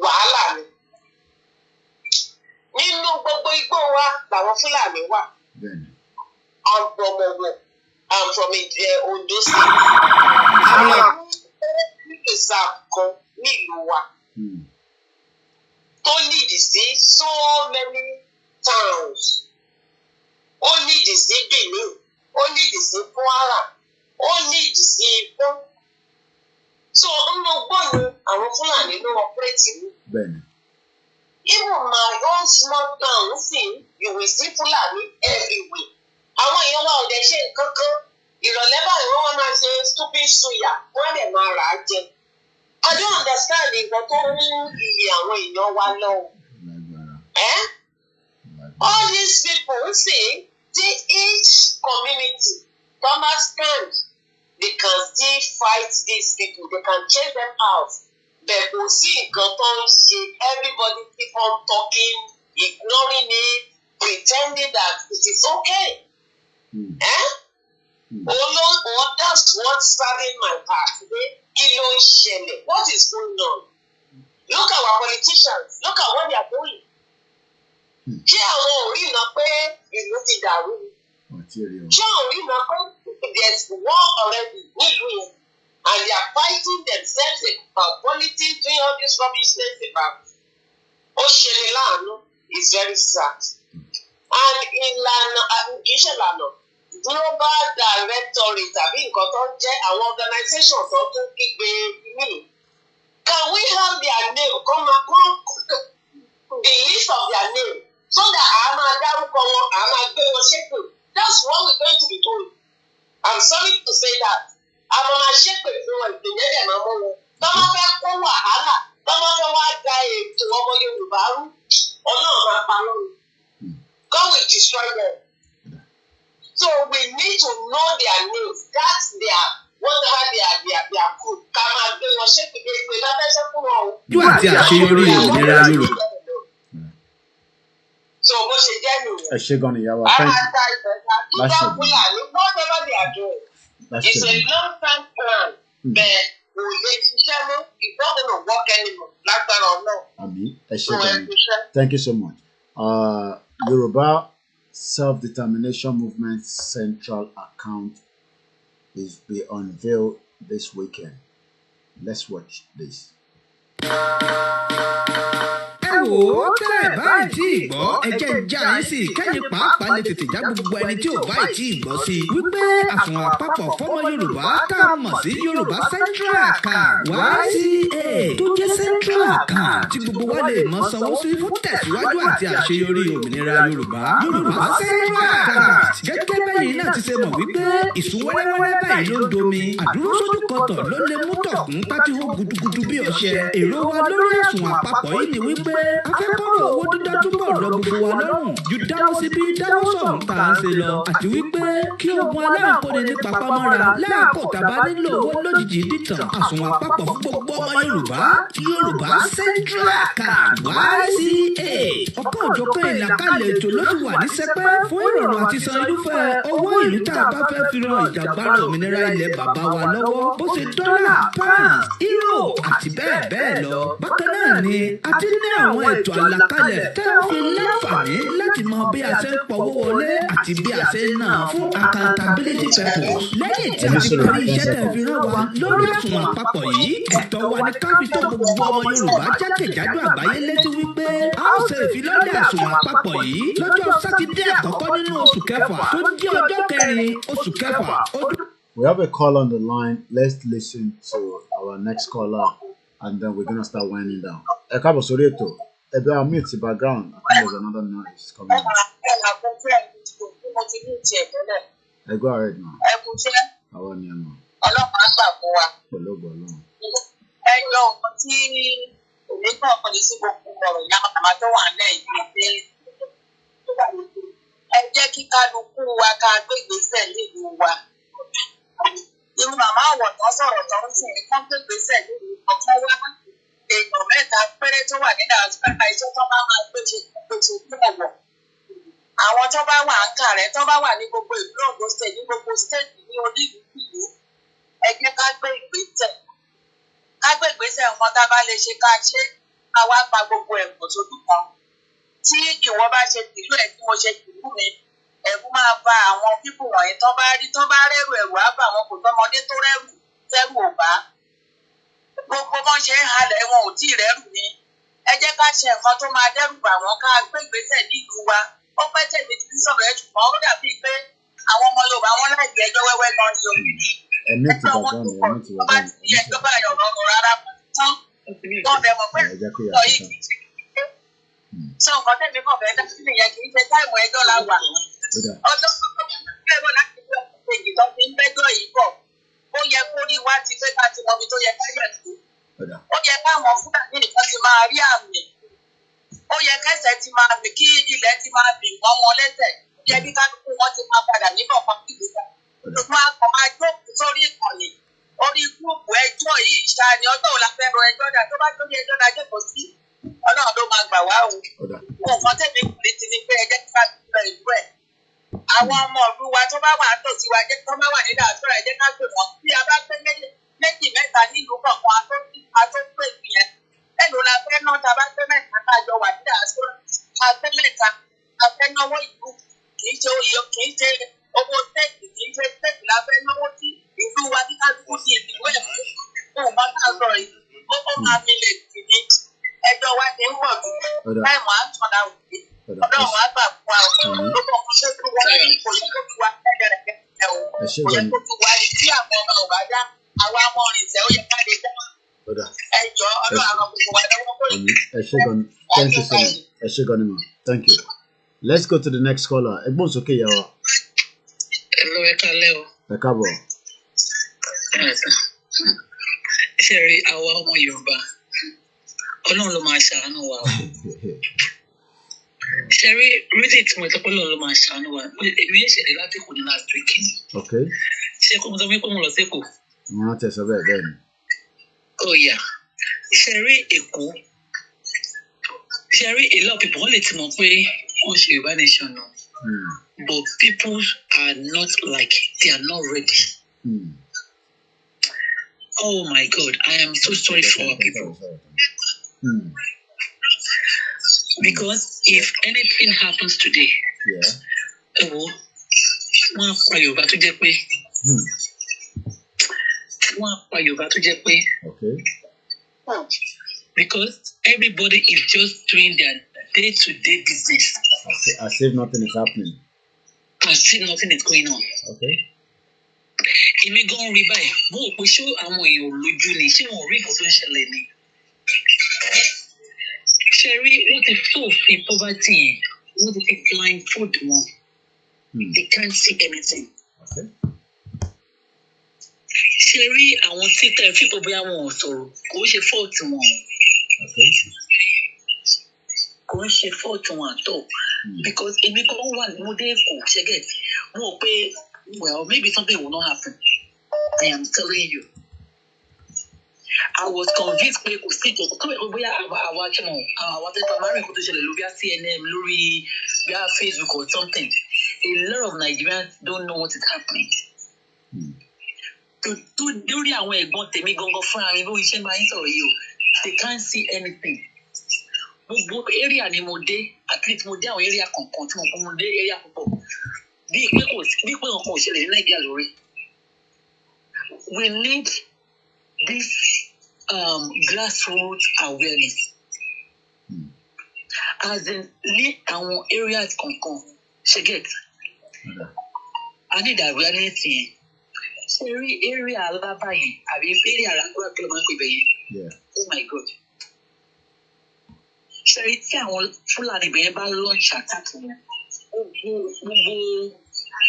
wàhálà ni. Nínú gbogbo igbó wa làwọn Fúlàní wà. I'm from Ọ̀wọ̀. I'm from Ondo State. Àwọn reserve kan nílùú wa. Tó lead sí so many towns. Ó lead sí Benin. Ó lead sí Kwara. Ó lead sí Ifọ̀. So nínú gbọ́yìn àwọn Fúlàní ló operate ní. Even my own small town you will see Fulani everywhere. Àwọn èèyàn wa ò dẹ̀ ṣe nǹkan kan. Ìrọ̀lẹ́ báyìí wọ́n máa ṣe stupid suya, wọ́n dẹ̀ máa rà á jẹ. I don't understand nǹkan tó ń iye àwọn èèyàn wa lọ. All these people each community, Thomas stand, they can still fight these people, they can chase them out. But we'll see everybody keep on talking, ignoring it, pretending that it is okay. That's what started my path today. What is going on? Look at our politicians. Look at what they are doing. Ṣé àwọn ò rí iná pé ìlú ti dàrú? Ṣé àwọn ò rí iná pé there's war already nílùú yẹn? And they are fighting themselves about politics, doing all this rubbishness about. Ó ṣe ni láàánú is very sad. And ìlànà ìṣẹ̀lànà global directorate tàbí nǹkan tó ń jẹ́ àwọn organization tó tún kígbe mí. Can we have their name? Come the list of their name so that a máa dárúkọ wọn, a máa gbé wọn ṣépè. That's what we're going to be doing. I'm sorry to say that. Yorùbá rú, Ọlọ́run máa pa wọ́n. God will destroy them. So we need to know their names. That's their whatever their group. Ká máa gbé wọn ṣe pé lábẹ́sẹ̀ fún wọn o. Ojú àti àṣeyọrí òmìnira Yorùbá. So bó ṣe jẹ́ nìyẹn. Ẹ ṣé gan ni ìyàwó. Thank you. Ìgbà Fúlàní, whatever they are doing, it's a long-term plan. But kò lè ṣiṣẹ́ mú, it's not going to work anymore. Lágbára Ọlọ́run. Àbí ẹ ṣé gan ni. Thank you so much. Yoruba Self-Determination Movement Central Account is be unveiled this weekend. Let's watch this. Ẹ wò ó tẹ́ ẹ̀ báyìí tí ì gbọ́ ẹ̀jẹ̀ já yín sí kẹ́yìn pàápàá lè tètè já gbogbo ẹni tí ò báyìí tí ì gbọ́ sí i wípé àsùnwọ̀n àpapọ̀ fọ́mọ Yorùbá tá a mọ̀ sí Yorùbá Central Account YCA tó jẹ́ Central Account tí gbogbo wa lè mọ sanwó sí fún tẹ̀síwájú àti àṣeyọrí òmìnira Yorùbá Yorùbá Central Account gẹ́gẹ́ bẹ́yìn náà ti ṣe mọ̀ wípé ìsúnwẹ́rẹ́wẹ́rẹ́ báyìí ló ń domi àdúró sójú kọtọ̀ ló lè mú tọ̀kún táti hó gudugudu bí ọṣẹ èrò wa lórí àsùnwọ̀n àpapọ̀ yìí ni wípé afẹ́kọ̀rọ̀ owó dídá túbọ̀ rọ gbogbo wa lọ́rùn ju dáwọ́ síbi dáwọ́ sọ̀hún tá à ń ṣe lọ àti wípé kí ogun aláǹkóni ní papámọ́ra láàkó tàbá nílò owó lójijì dìtàn àsùnwọ̀n àpapọ̀ fún gbogbo ọmọ Yorùbá Yorùbá Central Account YCA ọ̀kan òjọ̀kan ìlàkàlẹ̀ ètò ló ti wà ní sẹpẹ́ fún ìrọ̀rùn àti san irúfẹ́ owó ìlú tá a bá fẹ́ fi ran ìjàgbára òmìnira ilẹ̀ bàbá wa lọ́wọ́ bó ṣe dọ́là pounds euro àti bẹ́ẹ̀ bẹ́ẹ̀ lọ bákan náà ni a ti ní àwọn ètò àlàkalẹ̀ tẹ́ ẹ fi láǹfààní láti mọ bí a ṣe ń pọwó wọlé àti bí a ṣe ń ná fún accountability purpose. lẹ́yìn tí a ti parí iṣẹ́ tẹ̀ fi rán wa lórí àsùnwọ̀n àpapọ̀ yìí ẹ̀tọ́ wa ni ká fi tó gbogbo ọmọ Yorùbá jákèjádò àgbáyé létí wípé a ó ṣe ìfilọ́lẹ̀ àsùnwọ̀n àpapọ̀ yìí lọ́jọ́ sátidé àkọ́kọ́ nínú oṣù kẹfà tó jẹ́ ọjọ́ kẹrin oṣù kẹfà. We have a call on the line. Let's listen to our next caller and then we're gonna start winding down. Ẹ káàbọ̀ sórí ètò. Ẹ bẹ̀ àwọn mute background. I think there's another noise coming on. Ẹ go ahead now. Àwọn ni ẹ mọ̀. Ọlọ́pàá gbà fún wa. Pẹ̀lú ògo Ọlọ́run. Ẹjọ́ nǹkan tí òní kan kọ́ ní sí gbogbo ọ̀rọ̀ ìyá màmá tó wà lẹ́yìn ìgbé ẹ jẹ́ kí kálukú wa ká gbé ìgbésẹ̀ nílùú wa. Irú màmá àwọ̀ tán sọ̀rọ̀ tán ń sìn kán gbé ìgbésẹ̀ nílùú ọ̀tún wá. Èèyàn mẹ́ta péré tó wà nínú àwọn ìgbà iṣẹ́ tó máa gbéṣe fún ọ̀wọ̀. Àwọn tó bá wà ń kà rẹ̀ tó bá wà ní gbogbo ìlú Ondo State ní gbogbo state ní onílùú ẹ jẹ́ ká gbé ìgbésẹ̀. Ká gbé ìgbésẹ̀ nǹkan tá a bá lè ṣe ká ṣe ká wá pa gbogbo ẹ̀kọ́ sójú kan. Tí ìwọ bá ṣe tìlú ẹ̀ tí mo ṣe tìlú mi ẹ̀rù máa ba àwọn pípù wọ̀nyí tó bá rẹ́rù ẹ̀rù á bà wọn kò tọmọdé tó rẹ́rù tẹ́rù ò bá. Gbogbo bọ́n ṣe ń halẹ̀ wọn ò tí ì rẹ́rù ni. Ẹ jẹ́ ká ṣe nǹkan tó máa dẹ́rù bà wọ́n ká gbé ìgbésẹ̀ nílùú wa. Ó pẹ́ tẹ̀lé tí sọ̀rọ̀ ẹ̀ ṣùgbọ́n ó dàbí pé àwọn ọmọ Yorùbá wọn láì gbé ẹjọ́ wẹ́wẹ́ gan ni o. Ẹgbẹ́ wọn tó kọ̀ tó bá ti di ẹjọ́ bá yọ̀ lọ́rùn rárá tán. Wọ́n bẹ̀ mọ̀ pé sọ yìí kì í ṣe kékeré. Sọ nǹkan tẹ̀mí kàn fẹ́ dá sí nìyẹn kì í ṣe táìmù ẹjọ́ la wà. Ọjọ́ tó kọ́ bẹ̀rẹ̀ láti fi ọkọ̀ kejì tó fi ń bẹ́jọ́ yìí bọ̀. Ó yẹ kó rí wá ti fẹ́ ká ti mọ ibi tó yẹ ká yẹ̀ sí. Ó yẹ káwọn Fúlàní nìkan ti máa rí àmì. Ó yẹ kẹsẹ̀ ti máa bì kí ilẹ̀ ti máa bì wọ́n wọn lẹ́sẹ̀. Ó yẹ kí kálukú wọn ti máa padà níbọ̀ kan kí ìgbésẹ̀. Ṣùgbọ́n a kàn máa jókòó sórí ìkànnì. Orí gúrùpù ẹjọ́ yìí ṣá ni ọjọ́ òun la fẹ́ rọ ẹjọ́ dà tó bá tó ní ẹjọ́ la jókòó sí. Ọlọ́run ló máa gbà wá o. Nǹkan tẹ̀mí kùnrin ti ní pé ẹ jẹ́ kí ká lọ ìlú ẹ̀. Àwọn ọmọ ìlú wa tó bá wà tòsí wa jẹ́ tó bá wà nílẹ̀ àtúrà ẹ jẹ́ ká pè wọ́n. Bí a bá pé méjì mẹ́ta nílùú kọ̀ọ̀kan a tó pè yẹn. Ẹ̀lò la fẹ́ ná ta bá pé mẹ́ta tá a jọ wà nílẹ̀ àtúrà. A pé mẹ́ta a fẹ́ náwó ìlú kì í ṣe owó tẹ́ẹ̀kì kì í ṣe tẹ́ẹ̀kì la fẹ́ náwó tí ìlú wa tí kálukú di ìlú ẹ̀ fún ọmọ náà sọ yìí. Ó máa milẹ̀ tì ní ẹjọ́ wa ti ń pọ̀ jù. Táìmù á tún náà wù mí. Ọlọ́run á gbà fún wa ọ̀rọ̀ ló kọ́ fún ṣé kí wọ́n ní kò yẹ kó fi wá ẹ̀jẹ̀ rẹ̀ kẹ́kẹ́ o. Kò yẹ kó fi wá ní tí àwọn ọmọ ò bá dá àwa ọmọ ìrìnsẹ̀ ó yẹ ká lè dá. Ẹjọ́ Ọlọ́run àwọn gbogbo wa lọ́wọ́ kó lè. Thank you so much. Ẹ ṣé gan ni ma. Thank you. Let's go to the next caller. Ẹgbọ́n sókè yà wá. Hello, ẹ kálẹ́ o. Ẹ káàbọ̀. Ṣé rí àwa ọmọ Yorùbá Ọlọ́run ló máa ṣàánú wa. Ṣẹ́rí reason tí mo sọ pé Ọlọ́run ló máa ṣàánú wa èmi ṣẹlẹ̀ láti kò ní last week. Okay. Ṣé kò mo sọ pé mo lọ sí Èkó? Wọ́n á tẹ̀sán bẹ́ẹ̀ ni. Oh yeah. Ṣẹ́rí Èkó. Ṣẹ́rí a lot of people wọ́n lè ti mọ̀ pé wọ́n ṣe Yorùbá nation náà. But people are not like, they are not ready. Oh my God, I am so sorry for our people. Because if anything happens today, wọ́n á pa Yorùbá tó jẹ́ pé. Wọ́n á pa Yorùbá tó jẹ́ pé. Because everybody is just doing their day-to-day business. As if nothing is happening. As if nothing is going on. Okay. Èmi gan rí báyìí, mo ò pé ṣé àwọn èèyàn lójú ni, ṣé wọn ò rí nǹkan tó ń ṣẹlẹ̀ ni? Ṣé rí wọ́n ti fi poverty yẹn, wọ́n ti fi blindfold wọn. They can't see anything. Okay. Ṣé rí àwọn títẹ̀ fífò bóyá wọn ò sọ̀rọ̀, kò ń ṣe fault wọn. Okay. Kò ń ṣe fault wọn àtọ̀. Because èmi kan wà ní mo dé Èkó ṣẹ́gẹ̀, mo rò pé well maybe something will not happen. I am telling you. I was convinced pé kò sí ìjọba bóyá àwa kímọ̀ àwa tẹ́tà márùn-ún kò tó ṣẹlẹ̀ lórí CNN lórí bíi Facebook or something. A lot of Nigerians don't know what is happening. To lórí àwọn ẹ̀gbọ́n tèmi gangan fúnra mi bó iṣẹ́ máa ń sọ̀rọ̀ yìí o, they can't see anything. Gbogbo area ni mo dé, at least mo dé àwọn area kankan tí mo dé area púpọ̀. Bí pé nǹkan ò ṣẹlẹ̀ ní Nàìjíríà lórí. We need this grassroots awareness. As in ní àwọn areas kankan ṣe get. I need awareness yẹn. Ṣé rí area Alábà yẹn àbí area Alábà kí ló máa ń pè bẹ́yẹn? Oh my God. Ṣé rí tí àwọn Fúlàní bẹ̀yẹn bá launch attack wọn?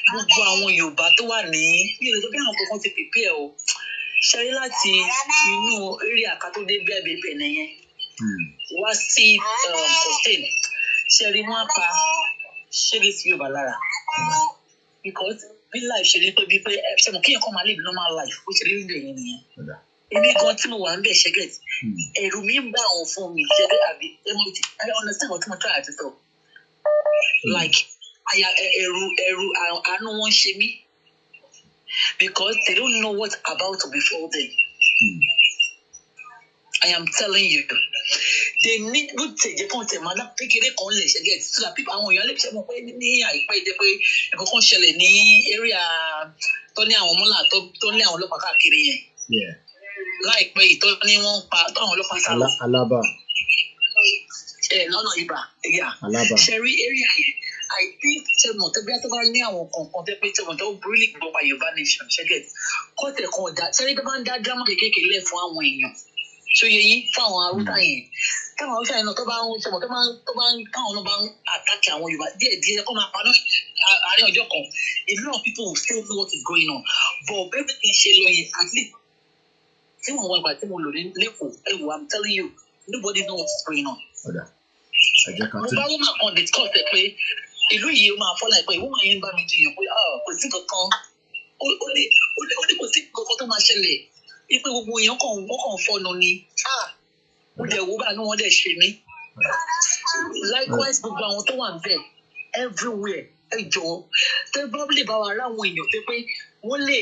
Gbogbo àwọn Yorùbá tó wà ní bí o lè sọ bí àwọn kankan ti prepare o. Ṣé rí láti inú area kan tó dé bẹ́ẹ̀ nìyẹn? Wá sí Costain. Ṣé rí wọ́n á pa ṣẹ́gi sí Yorùbá lára? Because bí life ṣe rí pé ṣe mo kéèyàn kọ́ máa live normal life ó ṣe rí nílò yẹn nìyẹn. Èmi gan tí mo wà ń bẹ̀ ṣẹ́gẹ̀t ẹ̀rù mi ń bá àwọn fún mi ṣẹ́gẹ̀ àbí I understand what mo try àti sọ. Like ẹ̀rù àánú wọn ṣe mí because they don't know what's about to befall them. I am telling you. They need good take upon them and that pick it on less again so that people àwọn èèyàn lè ṣe mọ̀ pé ní àìpẹ́ ìdẹ pé nǹkan kan ṣẹlẹ̀ ní area tó ní àwọn mọ́là tó ní àwọn ọlọ́pàá káàkiri yẹn. Láìpẹ́ ìtọ́ ní wọ́n pa tó àwọn ọlọ́pàá sá lọ. Alábà. Lọ́nà ibà. Alábà. Ṣẹ̀rí area yẹn I think ṣẹ́mọ̀ tó bí wọ́n tó bá ní àwọn kankan tó pé ṣẹ́mọ̀ tó really gbọ́ pa Yorùbá nation ṣẹ́gẹ̀ kọ́tẹ̀ kan ọ̀dà ṣẹ́rí tó bá ń dá dírámà kékeré lẹ̀ fún àwọn èèyàn. So yẹn fún àwọn arúgbó yẹn táwọn arúgbó yẹn náà tó bá ń ṣe mọ tó bá ń káwọn náà bá ń àtàkì àwọn Yorùbá díẹ̀ kó máa paná àárín ọjọ́ kan a lot of people will still know what is going on but bẹ́ẹ̀ bí ṣe lọ yẹn at least tí wọ́n wá ìgbà tí mo lò ní lẹ́kọ̀ọ́ I'm telling you nobody know what is going on. mo bá woman kan discuss ẹ pé ìlú yìí ó máa fọ́ láìpẹ́ woman yẹn ń bá mi jiyàn pé kò sí kankan ó ní kò sí kankan tó máa ṣẹlẹ̀ ipe gbogbo èèyàn kàn fọnù ni mo dẹ̀ wo bá ní wọ́n dẹ̀ ṣe mí likewise gbogbo àwọn tó wà ń bẹ̀ everywhere ẹ jọ̀ọ́ tẹ probably bá wa ráwọn èèyàn pé wọ́n lè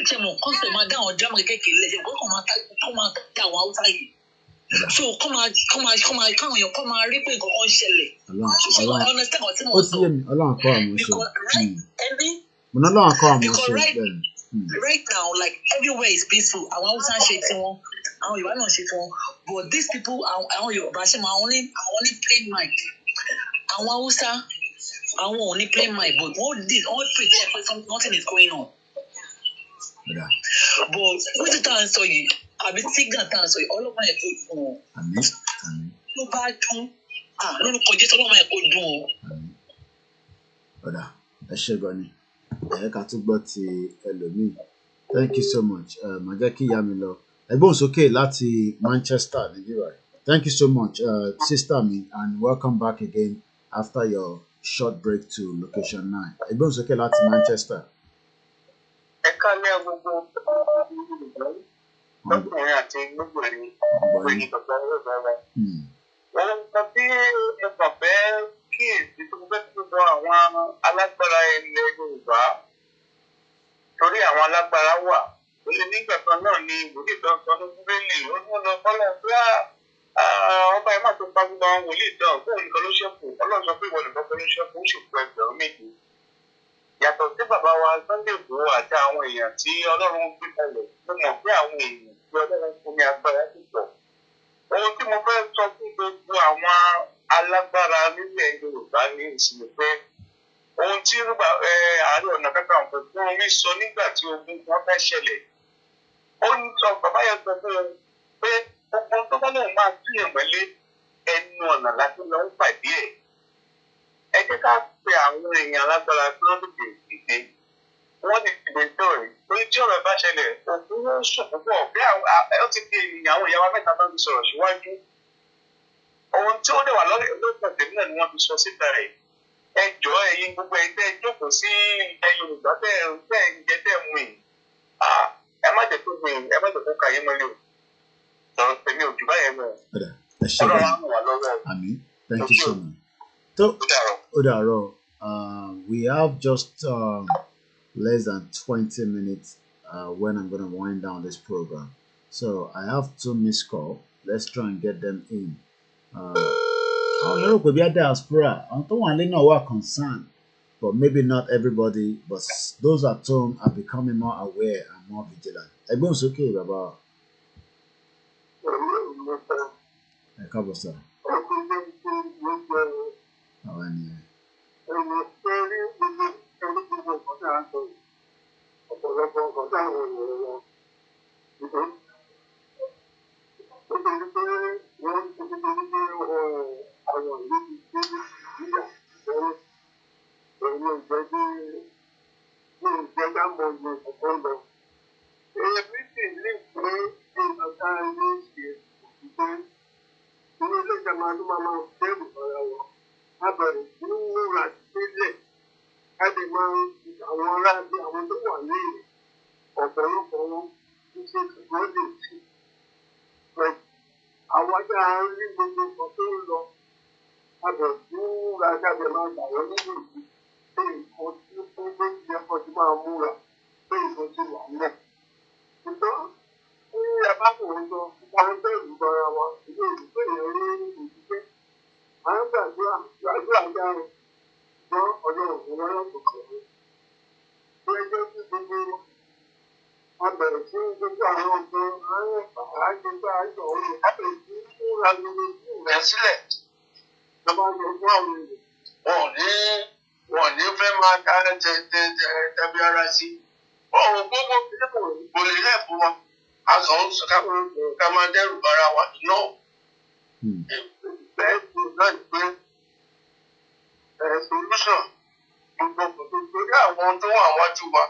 ṣe mọ̀ kọ́sẹ̀ máa dá àwọn drama kékeré lẹ́sẹ̀ kó máa dá àwọn haúsá yìí so káwọn èèyàn kọ́ máa rí pé nǹkan kan ṣẹlẹ̀ understand what tí mo sọ Ọlọ́run kọ́ àmọ́ ṣe mo náà lọ́wọ́ kọ́ àmọ́ ṣe bẹ́ẹ̀. Right now, like everywhere is peaceful. Àwọn Hausa ṣe tiwọn, àwọn Yorùbá náà ṣe tiwọn. But these people, àwọn Yorùbá ṣe máa only plain mind. Àwọn Hausa, àwọn ò ní plain mind, but wọ́n pretend pé nothing is going on. But wọ́n ti tá à ń sọ yìí, àbí signal tá à ń sọ yìí, ọlọ́mọ ẹ̀ kò dùn o. Ló bá dún, lórúkọ Jésù ọlọ́mọ ẹ̀ kò dùn o. Ọ̀dà ẹ ṣe gan ni. Ká tún gbọ́ ti ẹlòmíì. Thank you so much. Màá jẹ́ kí ìyá mi lọ. Ẹgbọ́n sókè láti Manchester ní bíbá rẹ̀. Thank you so much, Sister Mi, and welcome back again after your short break to location 9. Ẹgbọ́n sókè láti Manchester. Ẹ kálẹ̀ gbogbo lọ́kùnrin àti lóbìnrin gbogbo bàbá rẹ̀. Ohun kan tí ẹ kàn fẹ́ kíyèsí tó fẹ́ tó bọ àwọn alágbára ilẹ̀ Yorùbá torí àwọn alágbára wà. Ó lè nígbà kan náà ni ìwòlíì tó ń sọ ní Bíbélì ó ní ọ̀nà ọlọ́run pé ọba ẹ̀ má tó pa gbogbo àwọn wòlíì tán fún nìkan ló ṣẹ́kù ọlọ́run sọ pé ìwọ nìkan ló ṣẹ́kù ó sì kú ẹgbẹ̀rún méje. Yàtọ̀ sí bàbá wa Sunday Igboho àti àwọn èèyàn tí ọlọ́run gbé kalẹ̀ mo mọ̀ pé àwọn èèyàn tí ọlọ́run fún ní agbára ti pọ̀. Ohun tí mo fẹ́ sọ fún gbogbo àwọn alágbára nílẹ̀ Yorùbá ní ìsinmi pé ohun tí Ààrẹ Ọ̀nà Kakanfò fún omi sọ nígbà tí ogun kan fẹ́ ṣẹlẹ̀ ó ń sọ bàbá yẹn sọ fún un pé gbogbo tó bá lóun máa túyàn mọ́lé ẹnu ọ̀nà láti lọ ń pàdé ẹ̀. Ẹ jẹ́ ká pe àwọn èèyàn alágbára tí wọ́n lè dìde wọ́n lè dìde sọ̀rọ̀ torí tí ọ̀rọ̀ bá ṣẹlẹ̀ òkú ló ń sùn púpọ̀ bí ó ti di ènìyàn àwọn ìyá wa mẹ́ta tó ti sọ̀rọ̀ síwájú. Ohun tí ó dẹ̀ wà lọ́kàn tèmi náà ni wọ́n fi sọ síta rẹ̀. Ẹ jọ̀ọ́ ẹ̀yin gbogbo ẹ̀yin tẹ́ ẹ jókòó sí ilẹ̀ Yorùbá tẹ́ ẹ ń jẹ tẹ́ ẹ mú yìí. Ẹ má jẹ́ tó gbìn ẹ má jẹ́ tó kàyé mọ́lẹ̀ o. Sọ̀rọ̀ tèmi ò jù báyẹn lọ. Ọlọ́run á ràn wá lọ́wọ́. Àmín. Thank you so much. Udaro, we have just less than 20 minutes when I'm going to wind down this program. So I have 2 missed calls. Let's try and get them in. Àwọn Yorùbá kò bí á diaspora, àwọn tó wà nílé náà wà concerned, but maybe not everybody, but those at home are becoming more aware and more vigilant. Ẹgbọ́n sókè bàbá. Ẹ káàbọ̀ sir. Àwọn ènìyàn. Wọ́n ní fẹ́ máa tẹ̀bi ara sí. Ọ̀rọ̀ gbogbo kò lè lẹ́ẹ̀fún wọn. A sọ ń sọ ká máa dẹ́rù bara wa náà. Bẹ́ẹ̀ ni náà pé solution gbogbo torí àwọn tó wà wájú wa,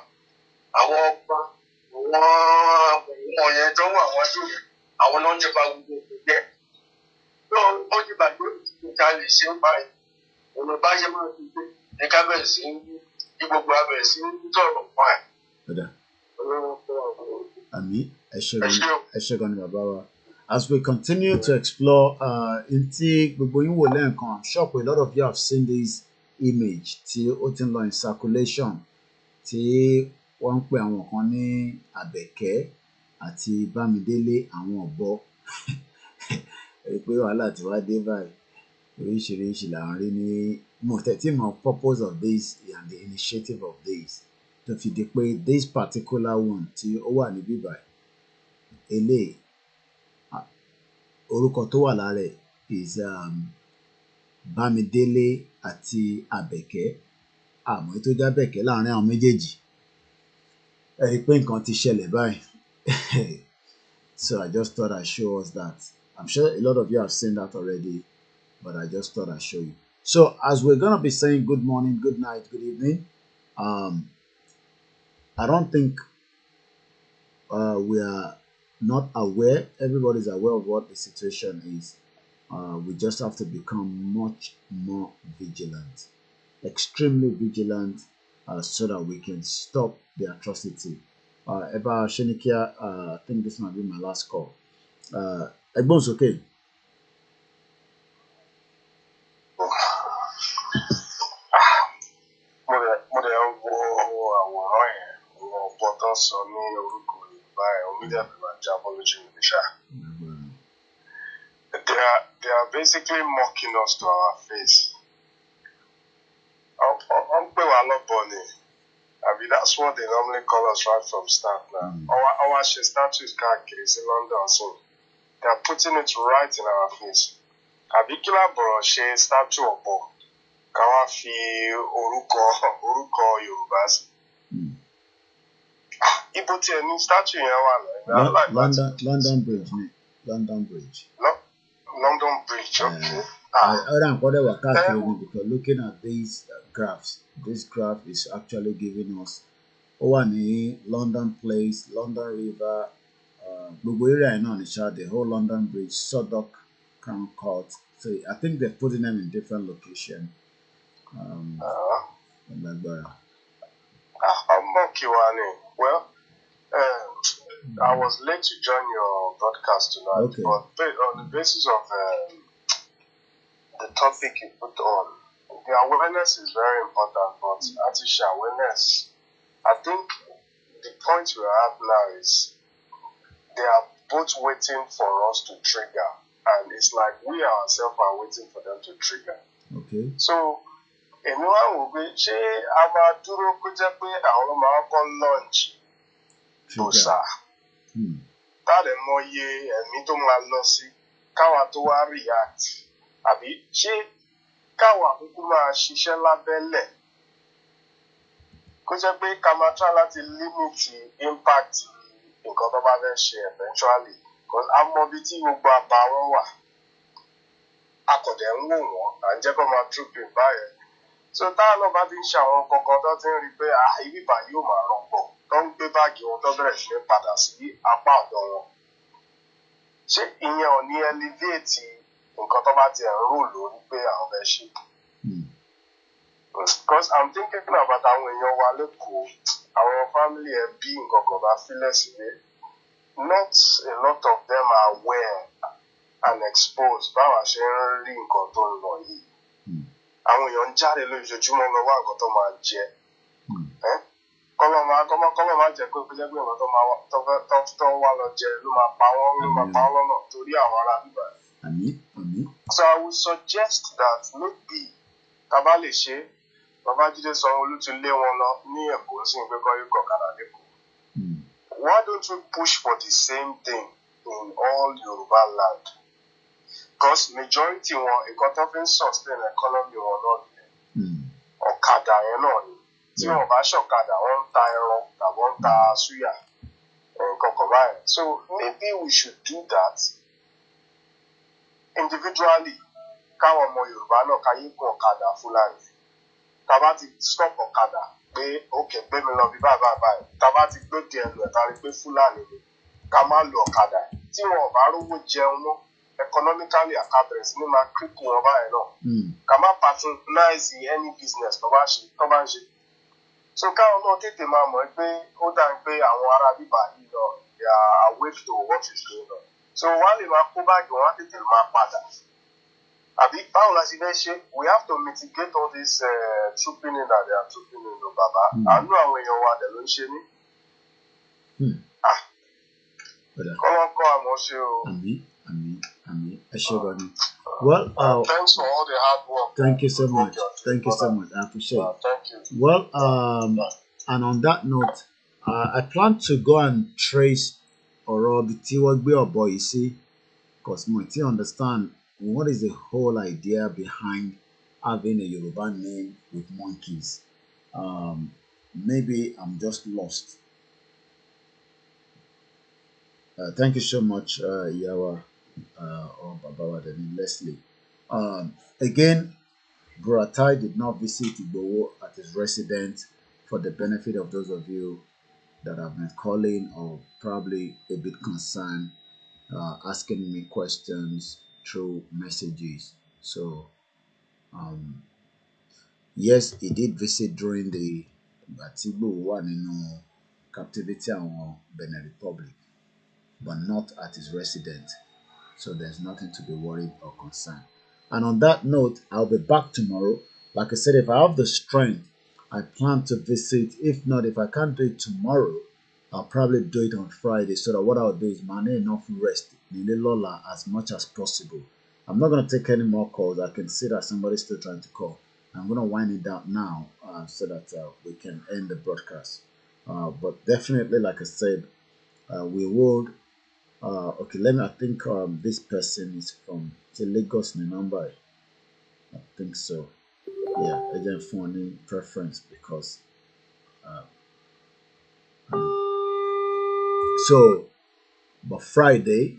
àwọn ọba, àwọn yẹn tó wà wájú yẹn, àwọn náà ń jẹba gbogbo jẹ́. Ó ti bàjẹ́ ìta lè ṣe ń báyìí. Ọ̀nà bá ṣe máa ti gbé ní kábẹ̀sí ní gbogbo abẹ̀sí sọ̀rọ̀ pa ẹ̀. Àmín. Ẹ ṣé gan ni bàbá wa. As we continue to explore ntí gbogbo yín wò lẹ́ẹ̀kan, I'm sure a lot of you have seen this image tí ó ti ń lọ in circulation tí wọ́n ń pè àwọn kan ní Àbẹ̀kẹ́ àti Bámidélé àwọn ọ̀bọ. Pé wàhálà tí wàá dé báyìí oríṣiríṣi là ń rí ní mọ̀ purpose of this and the initiative of this tó fi di pé this particular one tí ó wà níbí báyìí eléyìí orúkọ tó wà lára ẹ̀ is Bámidélé àti Àbẹ̀kẹ́ àmọ́ tó jẹ́ Àbẹ̀kẹ́ láàrin àwọn méjèèjì ẹ rí i pé nǹkan ti ṣẹlẹ̀ báyìí. So I just thought I'd show us that. I'm sure a lot of you have seen that already, but I just thought I'd show you. So as we're going to be saying good morning, good night, good evening, I don't think we are not aware. Everybody's aware of what the situation is. We just have to become much more vigilant, extremely vigilant, so that we can stop the atrocity. Eba Shenikia, I think this might be my last call. Egbon's okay. Mo dẹ̀ ń wo àwòrán yẹn, àwọn ọ̀pọ̀ tó ń sọ ní orúkọ Yorùbá ẹ̀, omi dẹ̀ bí máa jábọ́ lójú mi ṣá. They are basically mocking us to our face. Wọ́n pè wá lọ́bọ̀ ni. I mean, that's what they normally call us right from start now. Our statues káàkiri sí London, so they are putting it right in our face. Àbí kí lábọ̀rọ̀ ṣe statue ọ̀pọ̀ ká wá fi orúkọ Yorùbá sí. Ibo tí ẹni statue yẹn wà náà. London Bridge ni. London Bridge. London Bridge, okay. Because looking at these graphs, this graph is actually giving us London Place, London River, gbogbo area in the whole London Bridge, Southwark, Crown Court. So I think they're putting them in different locations. Well, I was late to join your broadcast tonight, but on the basis of the topic you put on, the awareness is very important, but artificial awareness, I think the point we are at now is they are both waiting for us to trigger, and it's like we ourselves are waiting for them to trigger. Okay. So, anyone will be, ṣé a máa dúró kó jẹ́ pé àwọn ọmọ akọ́ launch bòṣà táàdẹ̀ mọye ẹ̀mí tó máa lọ sí káwa tó wá react, àbí ṣé káwa kúkú máa ṣiṣẹ́ lábẹ́lẹ̀ kó jẹ́ pé ká máa try láti limit impact nǹkan tó bá fẹ́ ṣe eventually, because a mọ ibi tí gbogbo àbá wọn wà, a kò dẹ̀ ń wò wọ́n, à ń jẹ́ kó máa trooping báyẹn. So táwọn náà bá ti ń ṣe àwọn kankan tó ti ń rí pé ibi báyìí yóò máa rọpò tó ń gbé báàgì wọn tó bẹ̀rẹ̀ sí ní padà sí apá ọ̀dọ̀ wọn, ṣé ìyẹn ò ní elevate nǹkan tó bá ti ń rò lórí pé àwọn fẹ́ ṣe? Because I'm thinking about àwọn èèyàn wa lẹ́kọ̀ọ́, àwọn family ẹbí nǹkan kan bá fílẹ̀ sílé, not a lot of them are aware and exposed báwa ṣe ń rí nǹkan tó ń lọ yìí. Àwọn èèyàn ń jáde lójoojúmọ́ lọ wá nǹkan tó máa jẹ. Kọ́lọ́ máa jẹ́ pé nǹkan tó wá lọ jẹ ló máa pa wọ́n lọ́nà torí àwọn ará bíbá. So I would suggest that maybe tábà lè ṣe, Babájídé Sanwó-Olú ti lé wọn lọ ní Èkó sí pé kọ́ yóò kọ̀kadà lẹ́kọ̀ọ́. Why don't we push for the same thing in all Yoruba land? Because majority wọn nǹkan tó fi ń sustain economy wọn náà nìyẹn. Ọ̀kadà yẹn náà ni. Tí wọn bá ṣọ̀kadà, wọ́n ń ta ẹran tàbí wọ́n ń ta súyà nǹkan kan báyìí. So maybe we should do that individually. Káwọn ọmọ Yorùbá náà káyé gun ọ̀kadà Fúlàní. Tàbá ti stop ọ̀kadà pé okay gbé mi lọ bí báyìí. Tàbá ti gbé di ẹnu ẹ̀ tàbí pé Fúlàní ni ká má lo ọ̀kadà. Tí wọn ò bá rówó jẹun mọ́ economically àkàbẹ̀rẹ̀ sí ní máa cripple wọn báyìí náà. Ká má patronize any business tó bá ń ṣe. So káwọn náà tètè máa mọ̀ pé ó dà pé àwọn ará bíbá yìí lọ they are awake to what is going on. So wọ́n lè máa kó báàgì wọn á tètè máa padà. Àbí báwo la ṣe fẹ́ ṣe? We have to mitigate all this trooping in that they are trooping in lọ bàbá. Àánú àwọn èèyàn wa dẹ̀ ló ń ṣe ní. Kọ́lọ́ kọ́ àmọ́ ṣe o. Well, thanks for all the hard work. Thank you so much. Thank you so much. I appreciate it. Thank you. Well, and on that note, I plan to go and trace Orobi Tiwagbe Obo, you see, because I understand what is the whole idea behind having a Yoruba name with monkeys. Maybe I'm just lost. Thank you so much, Yawa. Or Babawa and Leslie. Again, Buratai did not visit IGBOHO at his residence for the benefit of those of you that have been calling or probably a bit concerned, asking me questions, through messages. So, yes, he did visit during the Batibo one in captivity and Benin Republic, but not at his residence. So there's nothing to be worried or concerned. And on that note, I'll be back tomorrow. Like I said, if I have the strength, I plan to visit. If not, if I can't do it tomorrow, I'll probably do it on Friday. So that what I'll do is man enough rest Lola as much as possible. I'm not going to take any more calls. I can see that somebody's still trying to call. I'm going to wind it down now so that we can end the broadcast. But definitely, like I said, we would. Okay, I think this person is from Lagos, NNAMDI. I think so. Yeah, agent phone preference because. So, but Friday,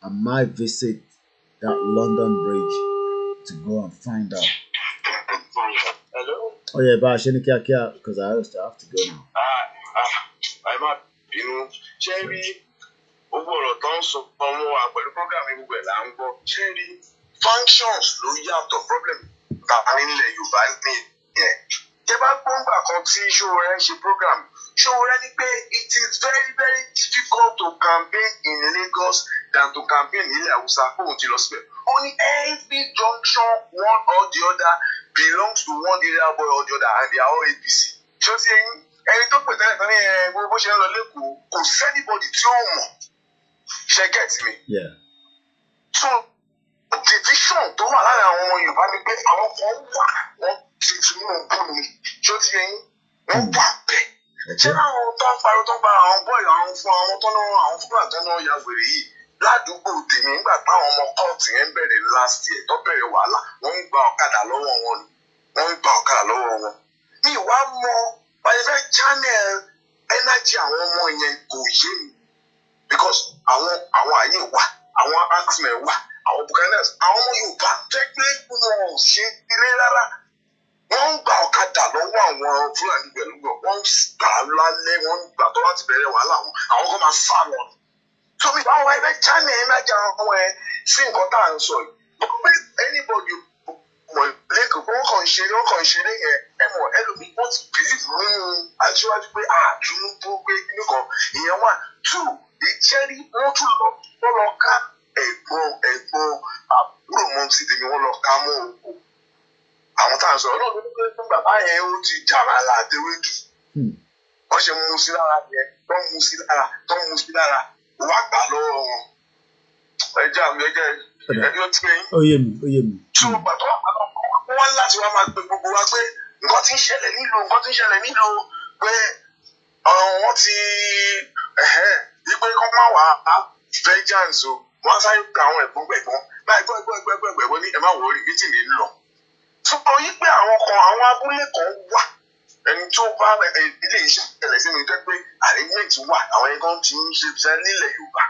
I might visit that London Bridge to go and find out. Hello? Oh yeah, but because I have to go now. I'm not, Cherry, overall, don't ọmọ wa pẹ̀lú program gbogbo ẹ̀ là ń gbọ́. Cherry, functions ló yàtọ̀ problem tàbí nílẹ̀ Yorùbá ní ẹ̀. Tẹ́ bá gbọ́ngbà kan tí Ṣòwòrẹ́ ṣe program, Ṣòwòrẹ́ ní pé it is very very difficult to campaign in Lagos than to campaign nílẹ̀ Hausa fóun ti lọ síbẹ̀. Only every junction one or the other belongs to one area boy or the other and they are all APC. Ṣé o ti ẹni tó pè tẹ́lẹ̀ tán ní gbogbo bó ṣe ń lọ lẹ́kọ̀ọ́ kò sẹ́nibọ̀dì tí ó mọ̀. Ṣé get me? Yeah. So division tó wà láàrin àwọn ọmọ Yorùbá ni pé àwọn kan wà wọ́n ti Tinubu ni. Ṣé o ti wọ́n wà bẹ́ẹ̀. Ṣé láwọn tó ń pariwo tó ń pa àwọn bọ́ọ̀lù àwọn fún àwọn tó náà àwọn fúnra tó náà ya wèrè yìí ládùúgbò tèmi nígbà táwọn ọmọ kóòtù yẹn bẹ̀rẹ̀ last year tó bẹ̀rẹ̀ wàhálà wọ́n ń gba ọ̀kadà lọ́wọ́ wọn ni wọ́n ń gba ọ̀kadà lọ́wọ́ wọn. Mi wá mọ báyìí channel energy àwọn ọmọ yẹn kò yé mi because àwọn àyè wà àwọn axmen wà àwọn buccaneers àwọn ọmọ Yorùbá jẹ́ pé wọn ò ṣe ilé rárá wọ́n ń gba ọ̀kadà lọ́wọ́ àwọn Fúlàní pẹ̀lú wọ́n ń gbà lálẹ́ wọ́n ń gbà tó láti bẹ̀rẹ̀ wàhálà wọn àwọn kan máa sá lọ. So mi báwo ẹgbẹ́ channel energy àwọn ọmọ ẹ sí nǹkan tá à ń sọ yìí pé anybody mọ̀ lẹ́kọ̀ọ́ wọ́n kàn ń ṣeré yẹn ẹ mọ̀ ẹlòmíì wọ́n ti believe nínú aṣíwájú pé Tinubu pé nìkan ìyẹn wà two ìjẹ́rí wọ́n tún lọ ká ẹ̀gbọ́n àbúrò mọ́ sí tèmi wọ́n lọ ká mọ́ òkú àwọn tá à ń sọ ọlọ́run ní pé fún bàbá yẹn ó ti jàrá ládéwédú wọ́n ṣe mú sí lára yẹn tó mú sí lára wá gbà lọ́wọ́ wọn ẹjẹ́ àmì ẹjẹ́ ẹbí ó ti pé yín. Ó yé mi. tí o gbàtọ́ wọn láti wá máa gbé gbogbo wa pé nǹkan tí ń ṣẹlẹ̀ nílò pé wọ́n ti wípé kọ́ máa wà á vengeance o wọ́n á sáré gba àwọn ẹ̀gbọ́n báyìí ní ẹ má wọrí mítì ní lọ. sọ yí pé àwọn abúlé kan wà ẹni tó bá ilé iṣẹ́ ìṣẹ̀lẹ̀ sí mi jẹ́ pé arrangement wà àwọn ẹni kan ti ń ṣe iṣẹ́ nílẹ̀ Yorùbá.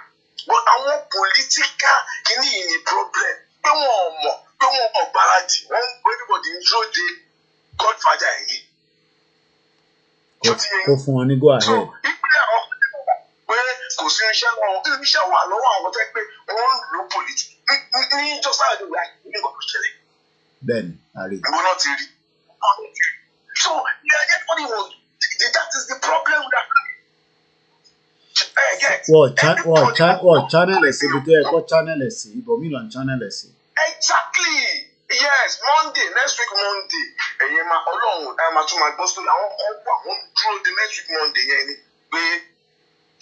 but àwọn political kìíní yìí ni problem pé wọn ò mọ̀ pé wọn ò gbáradì wọn everybody ń dúró de godfather yìí. kó fún wọn ní go ahead. ìpínlẹ̀ àwọn pé kò sí iṣẹ́ wà lọ́wọ́ àwọn tó ń pé wọ́n ń lo politics ní just like the way ní ìgbà tó ṣẹlẹ̀. Bẹ́ẹ̀ni àrí. ìwọ náà ti rí. so everybody was that is the problem with that. Wọ́n channel ẹ̀sìn ibi tó yẹ kó channel ẹ̀sìn ibòmí lọ channel ẹ̀sìn. Exactly. Yes, next week Monday. Ẹ̀yin máa Ọlọ́run ẹ máa tún máa gbọ́ sórí àwọn ọkọ̀ àwọn dúró de next week Monday yẹn ni pé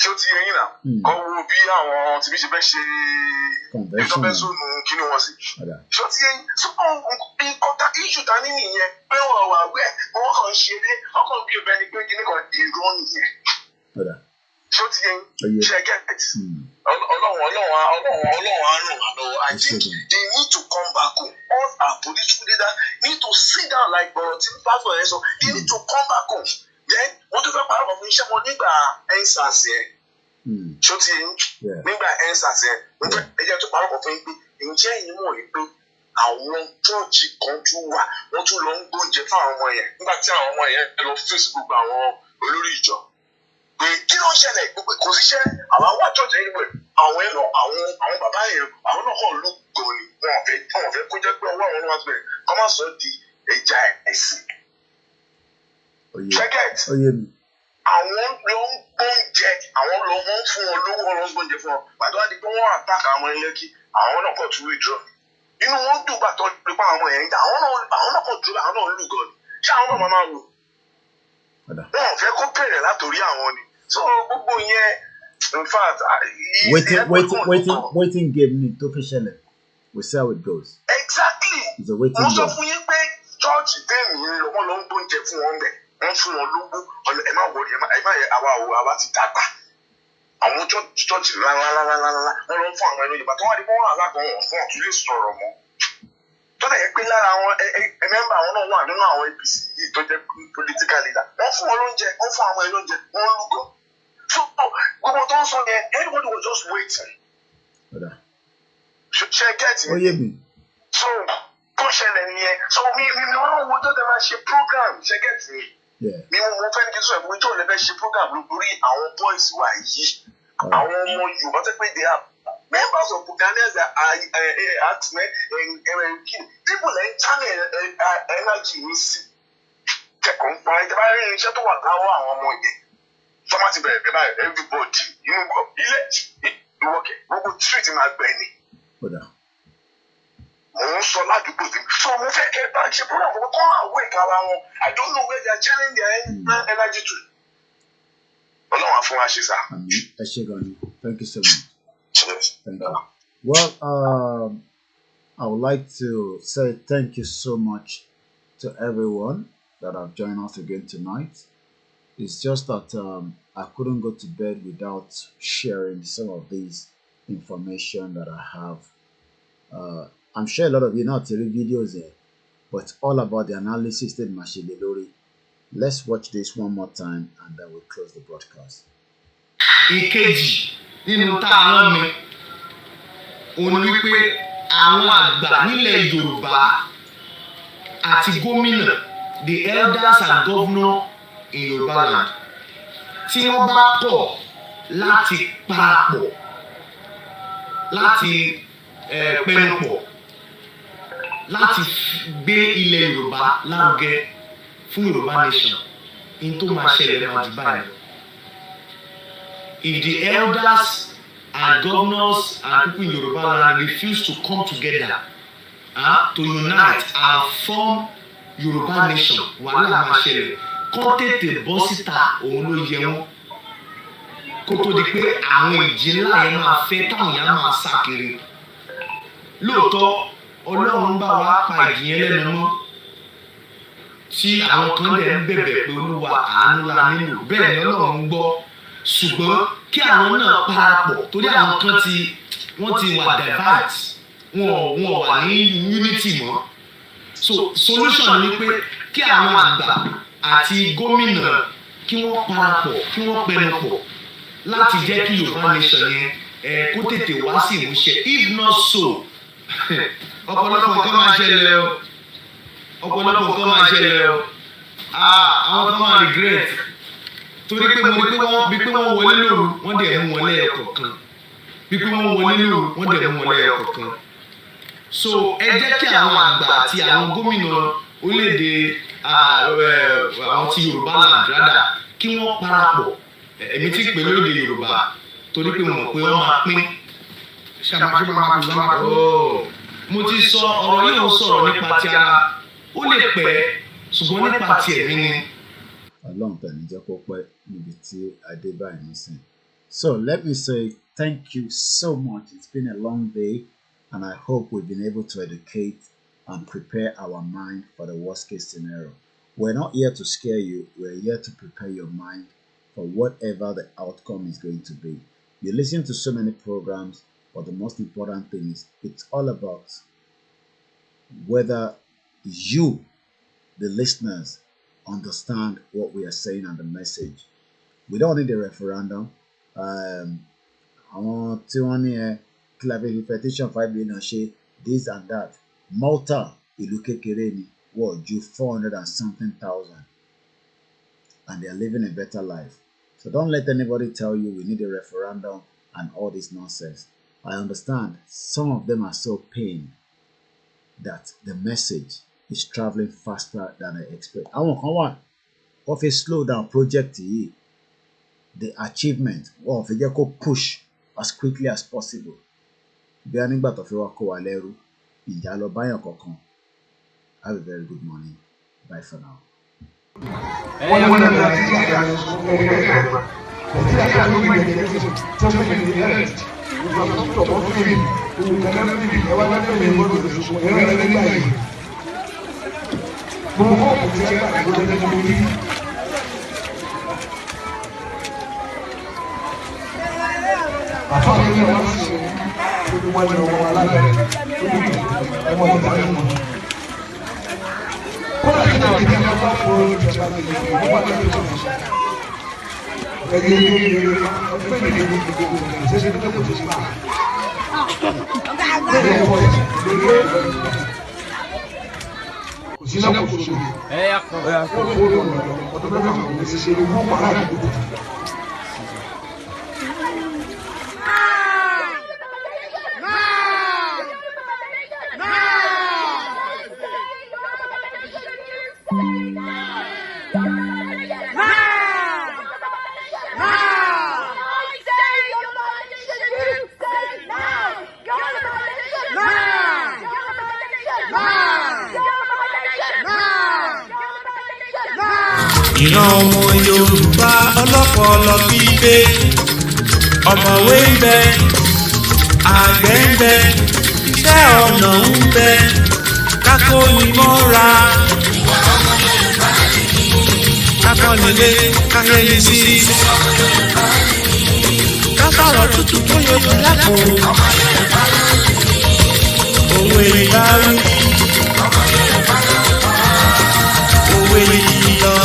ṣé ó ti yẹ yín náà kọ́ wo bí àwọn tìbí ṣe fẹ́ ṣe ìtọ́fẹ́sọ̀nù kíní wọn sí. ṣé ó ti yẹ yín so nǹkan issue ta ní nìyẹn pé wọ́n wà wẹ̀ wọ́n kàn ń ṣeré ọkàn bí ọbẹ̀ ni pé kíní kan èrò nìyẹn. ṣé ó ti yẹ yín ṣe get Ọlọ́run á ràn wá lọ́wọ́. I think they need to come back home. All our political leaders need to sit down like Bọ̀rọ̀tì Pastor ẹ̀ sọ. They need to come back home. Then wọ́n tún fẹ́ parọ́ fún iṣẹ́ wọn nígbà EndSARS yẹn. Ṣó ti yẹn nígbà EndSARS yẹn. Wọ́n fẹ́ ẹjẹ́ tó parọ́ fún yín pé ǹjẹ́ ẹ̀yin mọ̀ yín pé àwọn chọ́ọ̀chì kan tún wà wọ́n tún lọ ń gbóúnjẹ fún àwọn ọmọ yẹn nígbà tí àwọn ọmọ yẹn lọ fèsì gbogbo àwọn olórí ìjọ. Pé kí ló ń ṣẹlẹ̀ kò síṣẹ́ àwọn wá church anyway àwọn bàbá yẹn àwọn náà kàn ló gan ni wọn fẹ́ kó jẹ́ pé ọwọ́ àwọn ọlọ́wà bẹ̀rẹ̀ kọ́ máa sọ di ẹja ẹ̀sìn. Ṣẹ́gẹ̀t àwọn ló ń gbóúnjẹ àwọn ló ń fún wọn lówó wọn ló ń gbóúnjẹ fún wọn pàtó wá di pé wọ́n àtàkà àwọn ilé kí àwọn náà kọ̀ tún withdraw. Inú wọn dùn gbàtọ́ pé àwọn ọmọ yẹn ń jà àwọn náà kọ̀ dúró àwọn náà ń lù gan ni ṣé àwọn náà máa lù. Wọn ò fẹ́ kó bẹ̀rẹ̀ látòrí àwọn ni so gbogbo yẹn in fact. Waiting game ni tó fi ṣẹlẹ̀. We see how it goes. Exactly. It's a waiting game. Wọ́n sọ fún yín pé chọ́ọ̀chì tẹ̀mí wọ́n lọ ń gbóúnjẹ fún wọn bẹ̀ wọ́n fún wọn lógún ẹ má wọlé ẹ má yẹ àwa ti dàgbà. Àwọn chọ́ọ̀chì lálálálálá wọ́n lọ ń fún àwọn ẹlòmíràn ìgbà tó wá di pé wọ́n alágan wọn fún ọ̀tún lè sọ̀rọ̀ mọ́. Tọ́lá yẹ pé lára àwọn mẹ́mbà àwọn náà wà nínú àwọn APC yìí tó jẹ́ political leader. Wọ́n fún wọn lóúnjẹ wọ́n fún àwọn ẹlóúnjẹ wọ́n lúgọ. So gbogbo tó ń sọ yẹn everybody was just waiting. Ṣe gẹ́ẹ̀tì mi. So kó ṣẹlẹ̀ nìyẹn. So mi wọ́n wo tó tẹ máa ṣe program ṣe gẹ́ẹ̀tì mi. Mi mo fẹ́ ní kí n sọ ìwé tó lè fẹ́ ṣe program lórí àwọn boys wa yìí. Àwọn ọmọ Yorùbá tó pé they are members of Ghanaians that are actmen and people like channel energy ní sí. Kẹ̀kọ́ ń pa ìjọba rí iṣẹ́ tó wà láwọ́ àwọn ọmọ yẹn. Tọ́mà ti bẹ̀rẹ̀ báyìí everybody inú ilé ìwọ́kẹ̀ gbogbo street máa gbẹ ni. Mo ń sọ ládùúgbò tí so mo fẹ́ kẹ́ bá ṣe program fún kọ́ àwọ̀ ìkara wọn I don't know where they are channeling their energy to. Ọlọ́run á fún wa ṣe sá. Ẹ ṣé gan ni. Thank you so much. Thank you. Well, I would like to say thank you so much to everyone that have joined us again tonight. It's just that I couldn't go to bed without sharing some of these information that I have. I'm sure a lot of you know the videos here, but it's all about the analysis that machine lori. Let's watch this one more time and then we'll close the broadcast. Ìkejì nínú tá a rán mi òun ni wípé àwọn àgbà nílẹ̀ Yorùbá àti gómìnà the elders and governor in Yoruba land tí wọ́n bá pọ̀ láti parapọ̀ láti pẹnupọ̀ láti gbé ilẹ̀ Yorùbá lárugẹ fún Yorùbá nation in tó máa ṣẹlẹ̀ máa jù báyìí. If the elders and governors and people in Yoruba land refuse to come together to unite and form Yoruba nation, wàhálà máa ṣẹlẹ̀. Kọ́ tètè bọ́ síta òun ló yẹ wọ́n. Kó tó di pé àwọn ìjì ńlá yẹn máa fẹ́ táwọn yẹn máa sá kiri. Lóòótọ́ Ọlọ́run bá wa pa ìjì yẹn lẹ́nu mọ́. Tí àwọn kan dẹ̀ ń bẹ̀bẹ̀ pé Olúwa àánú la nílò bẹ́ẹ̀ ni Ọlọ́run ń gbọ́. Ṣùgbọ́n kí àwọn náà parapọ̀ torí àwọn kan wọ́n ti wà divide wọn wà ní unity mọ́. So solution ni pé kí àwọn àgbà àti gómìnà kí wọ́n parapọ̀ kí wọ́n pẹnupọ̀ láti jẹ́ kí Yorùbá nation yẹn kó tètè wá sí ìmúṣẹ. If not so ọ̀pọ̀lọpọ̀ nǹkan máa ṣẹlẹ̀ o ọ̀pọ̀lọpọ̀ nǹkan máa ṣẹlẹ̀ o àwọn kan máa regret torí pé mo ní pé wọ́n wọlé lóru wọ́n dẹ̀ mú wọn lẹ́yọ kọ̀ọ̀kan bí pé wọ́n wọlé lóru wọ́n dẹ̀ mú wọn lẹ́yọ kọ̀ọ̀kan. So ẹ jẹ́ kí àwọn àgbà àti àwọn gómìnà orílẹ̀-èdè àwọn ti Yorùbá land rádà kí wọ́n parapọ̀ èmi ti pè lórílẹ̀-èdè Yorùbá torí pé mo mọ̀ pé wọ́n máa pín mo ti sọ ọ̀rọ̀ yìí ò sọ̀rọ̀ nípa ti ara ó lè pẹ́ ṣùgbọ́n nípa ti ẹ̀mí ni. Ọlọ́run tẹ̀ ní jẹ́ kó pẹ́ níbi tí adé báyìí nísìn. So let me say thank you so much. It's been a long day and I hope we've been able to educate and prepare our mind for the worst case scenario. We're not here to scare you. We're here to prepare your mind for whatever the outcome is going to be. You listen to so many programs, but the most important thing is it's all about whether you, the listeners, understand what we are saying and the message. We don't need a referendum. Àwọn tí wọ́n ní kí petition 5 billion ṣe this and that. Malta ìlú kékeré ni wọ́n ju 400 and something thousand and they are living a better life. So don't let anybody tell you we need a referendum and all this nonsense. I understand some of them are so pained that the message is traveling faster than I expect. Àwọn kan wà wọ́n fi slow down project yìí, the achievement wọ́n fi jẹ́ kó push as quickly as possible. Bí a nígbà tó fi wá kó wa lẹ́rú, ìjà lọ báyàn kankan. Have a very good morning. Bye for now. ìran ọmọ Yorùbá ọlọ́pọlọ pípé ọ̀mọ̀wé ń bẹ àgbẹ̀ ń bẹ iṣẹ́ ọnà ń bẹ kákó ni mọ́ra kákọ́nilé káyẹ̀lì sí kásọ̀rọ̀ tútù tó yọjú lápò òwe ìbáwí òwe ìlọ.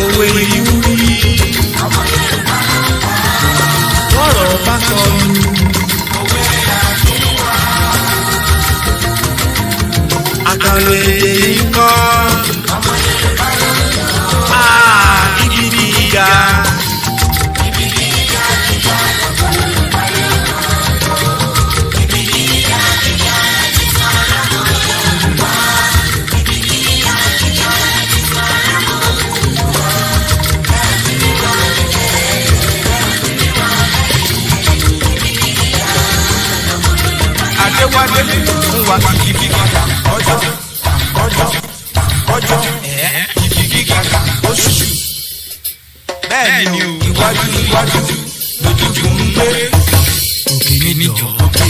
Òwe ìwúrí lọ́rọ̀ bá sọnù. Àkàrà èdè ń kọ́ ibi ní ìyá. Adéwálé ń wá ibi gíga ọjọ́ ibi gíga oṣù. Bẹ́ẹ̀ ni iwájú lójoojú ń gbé. Òkè níjọ òkè.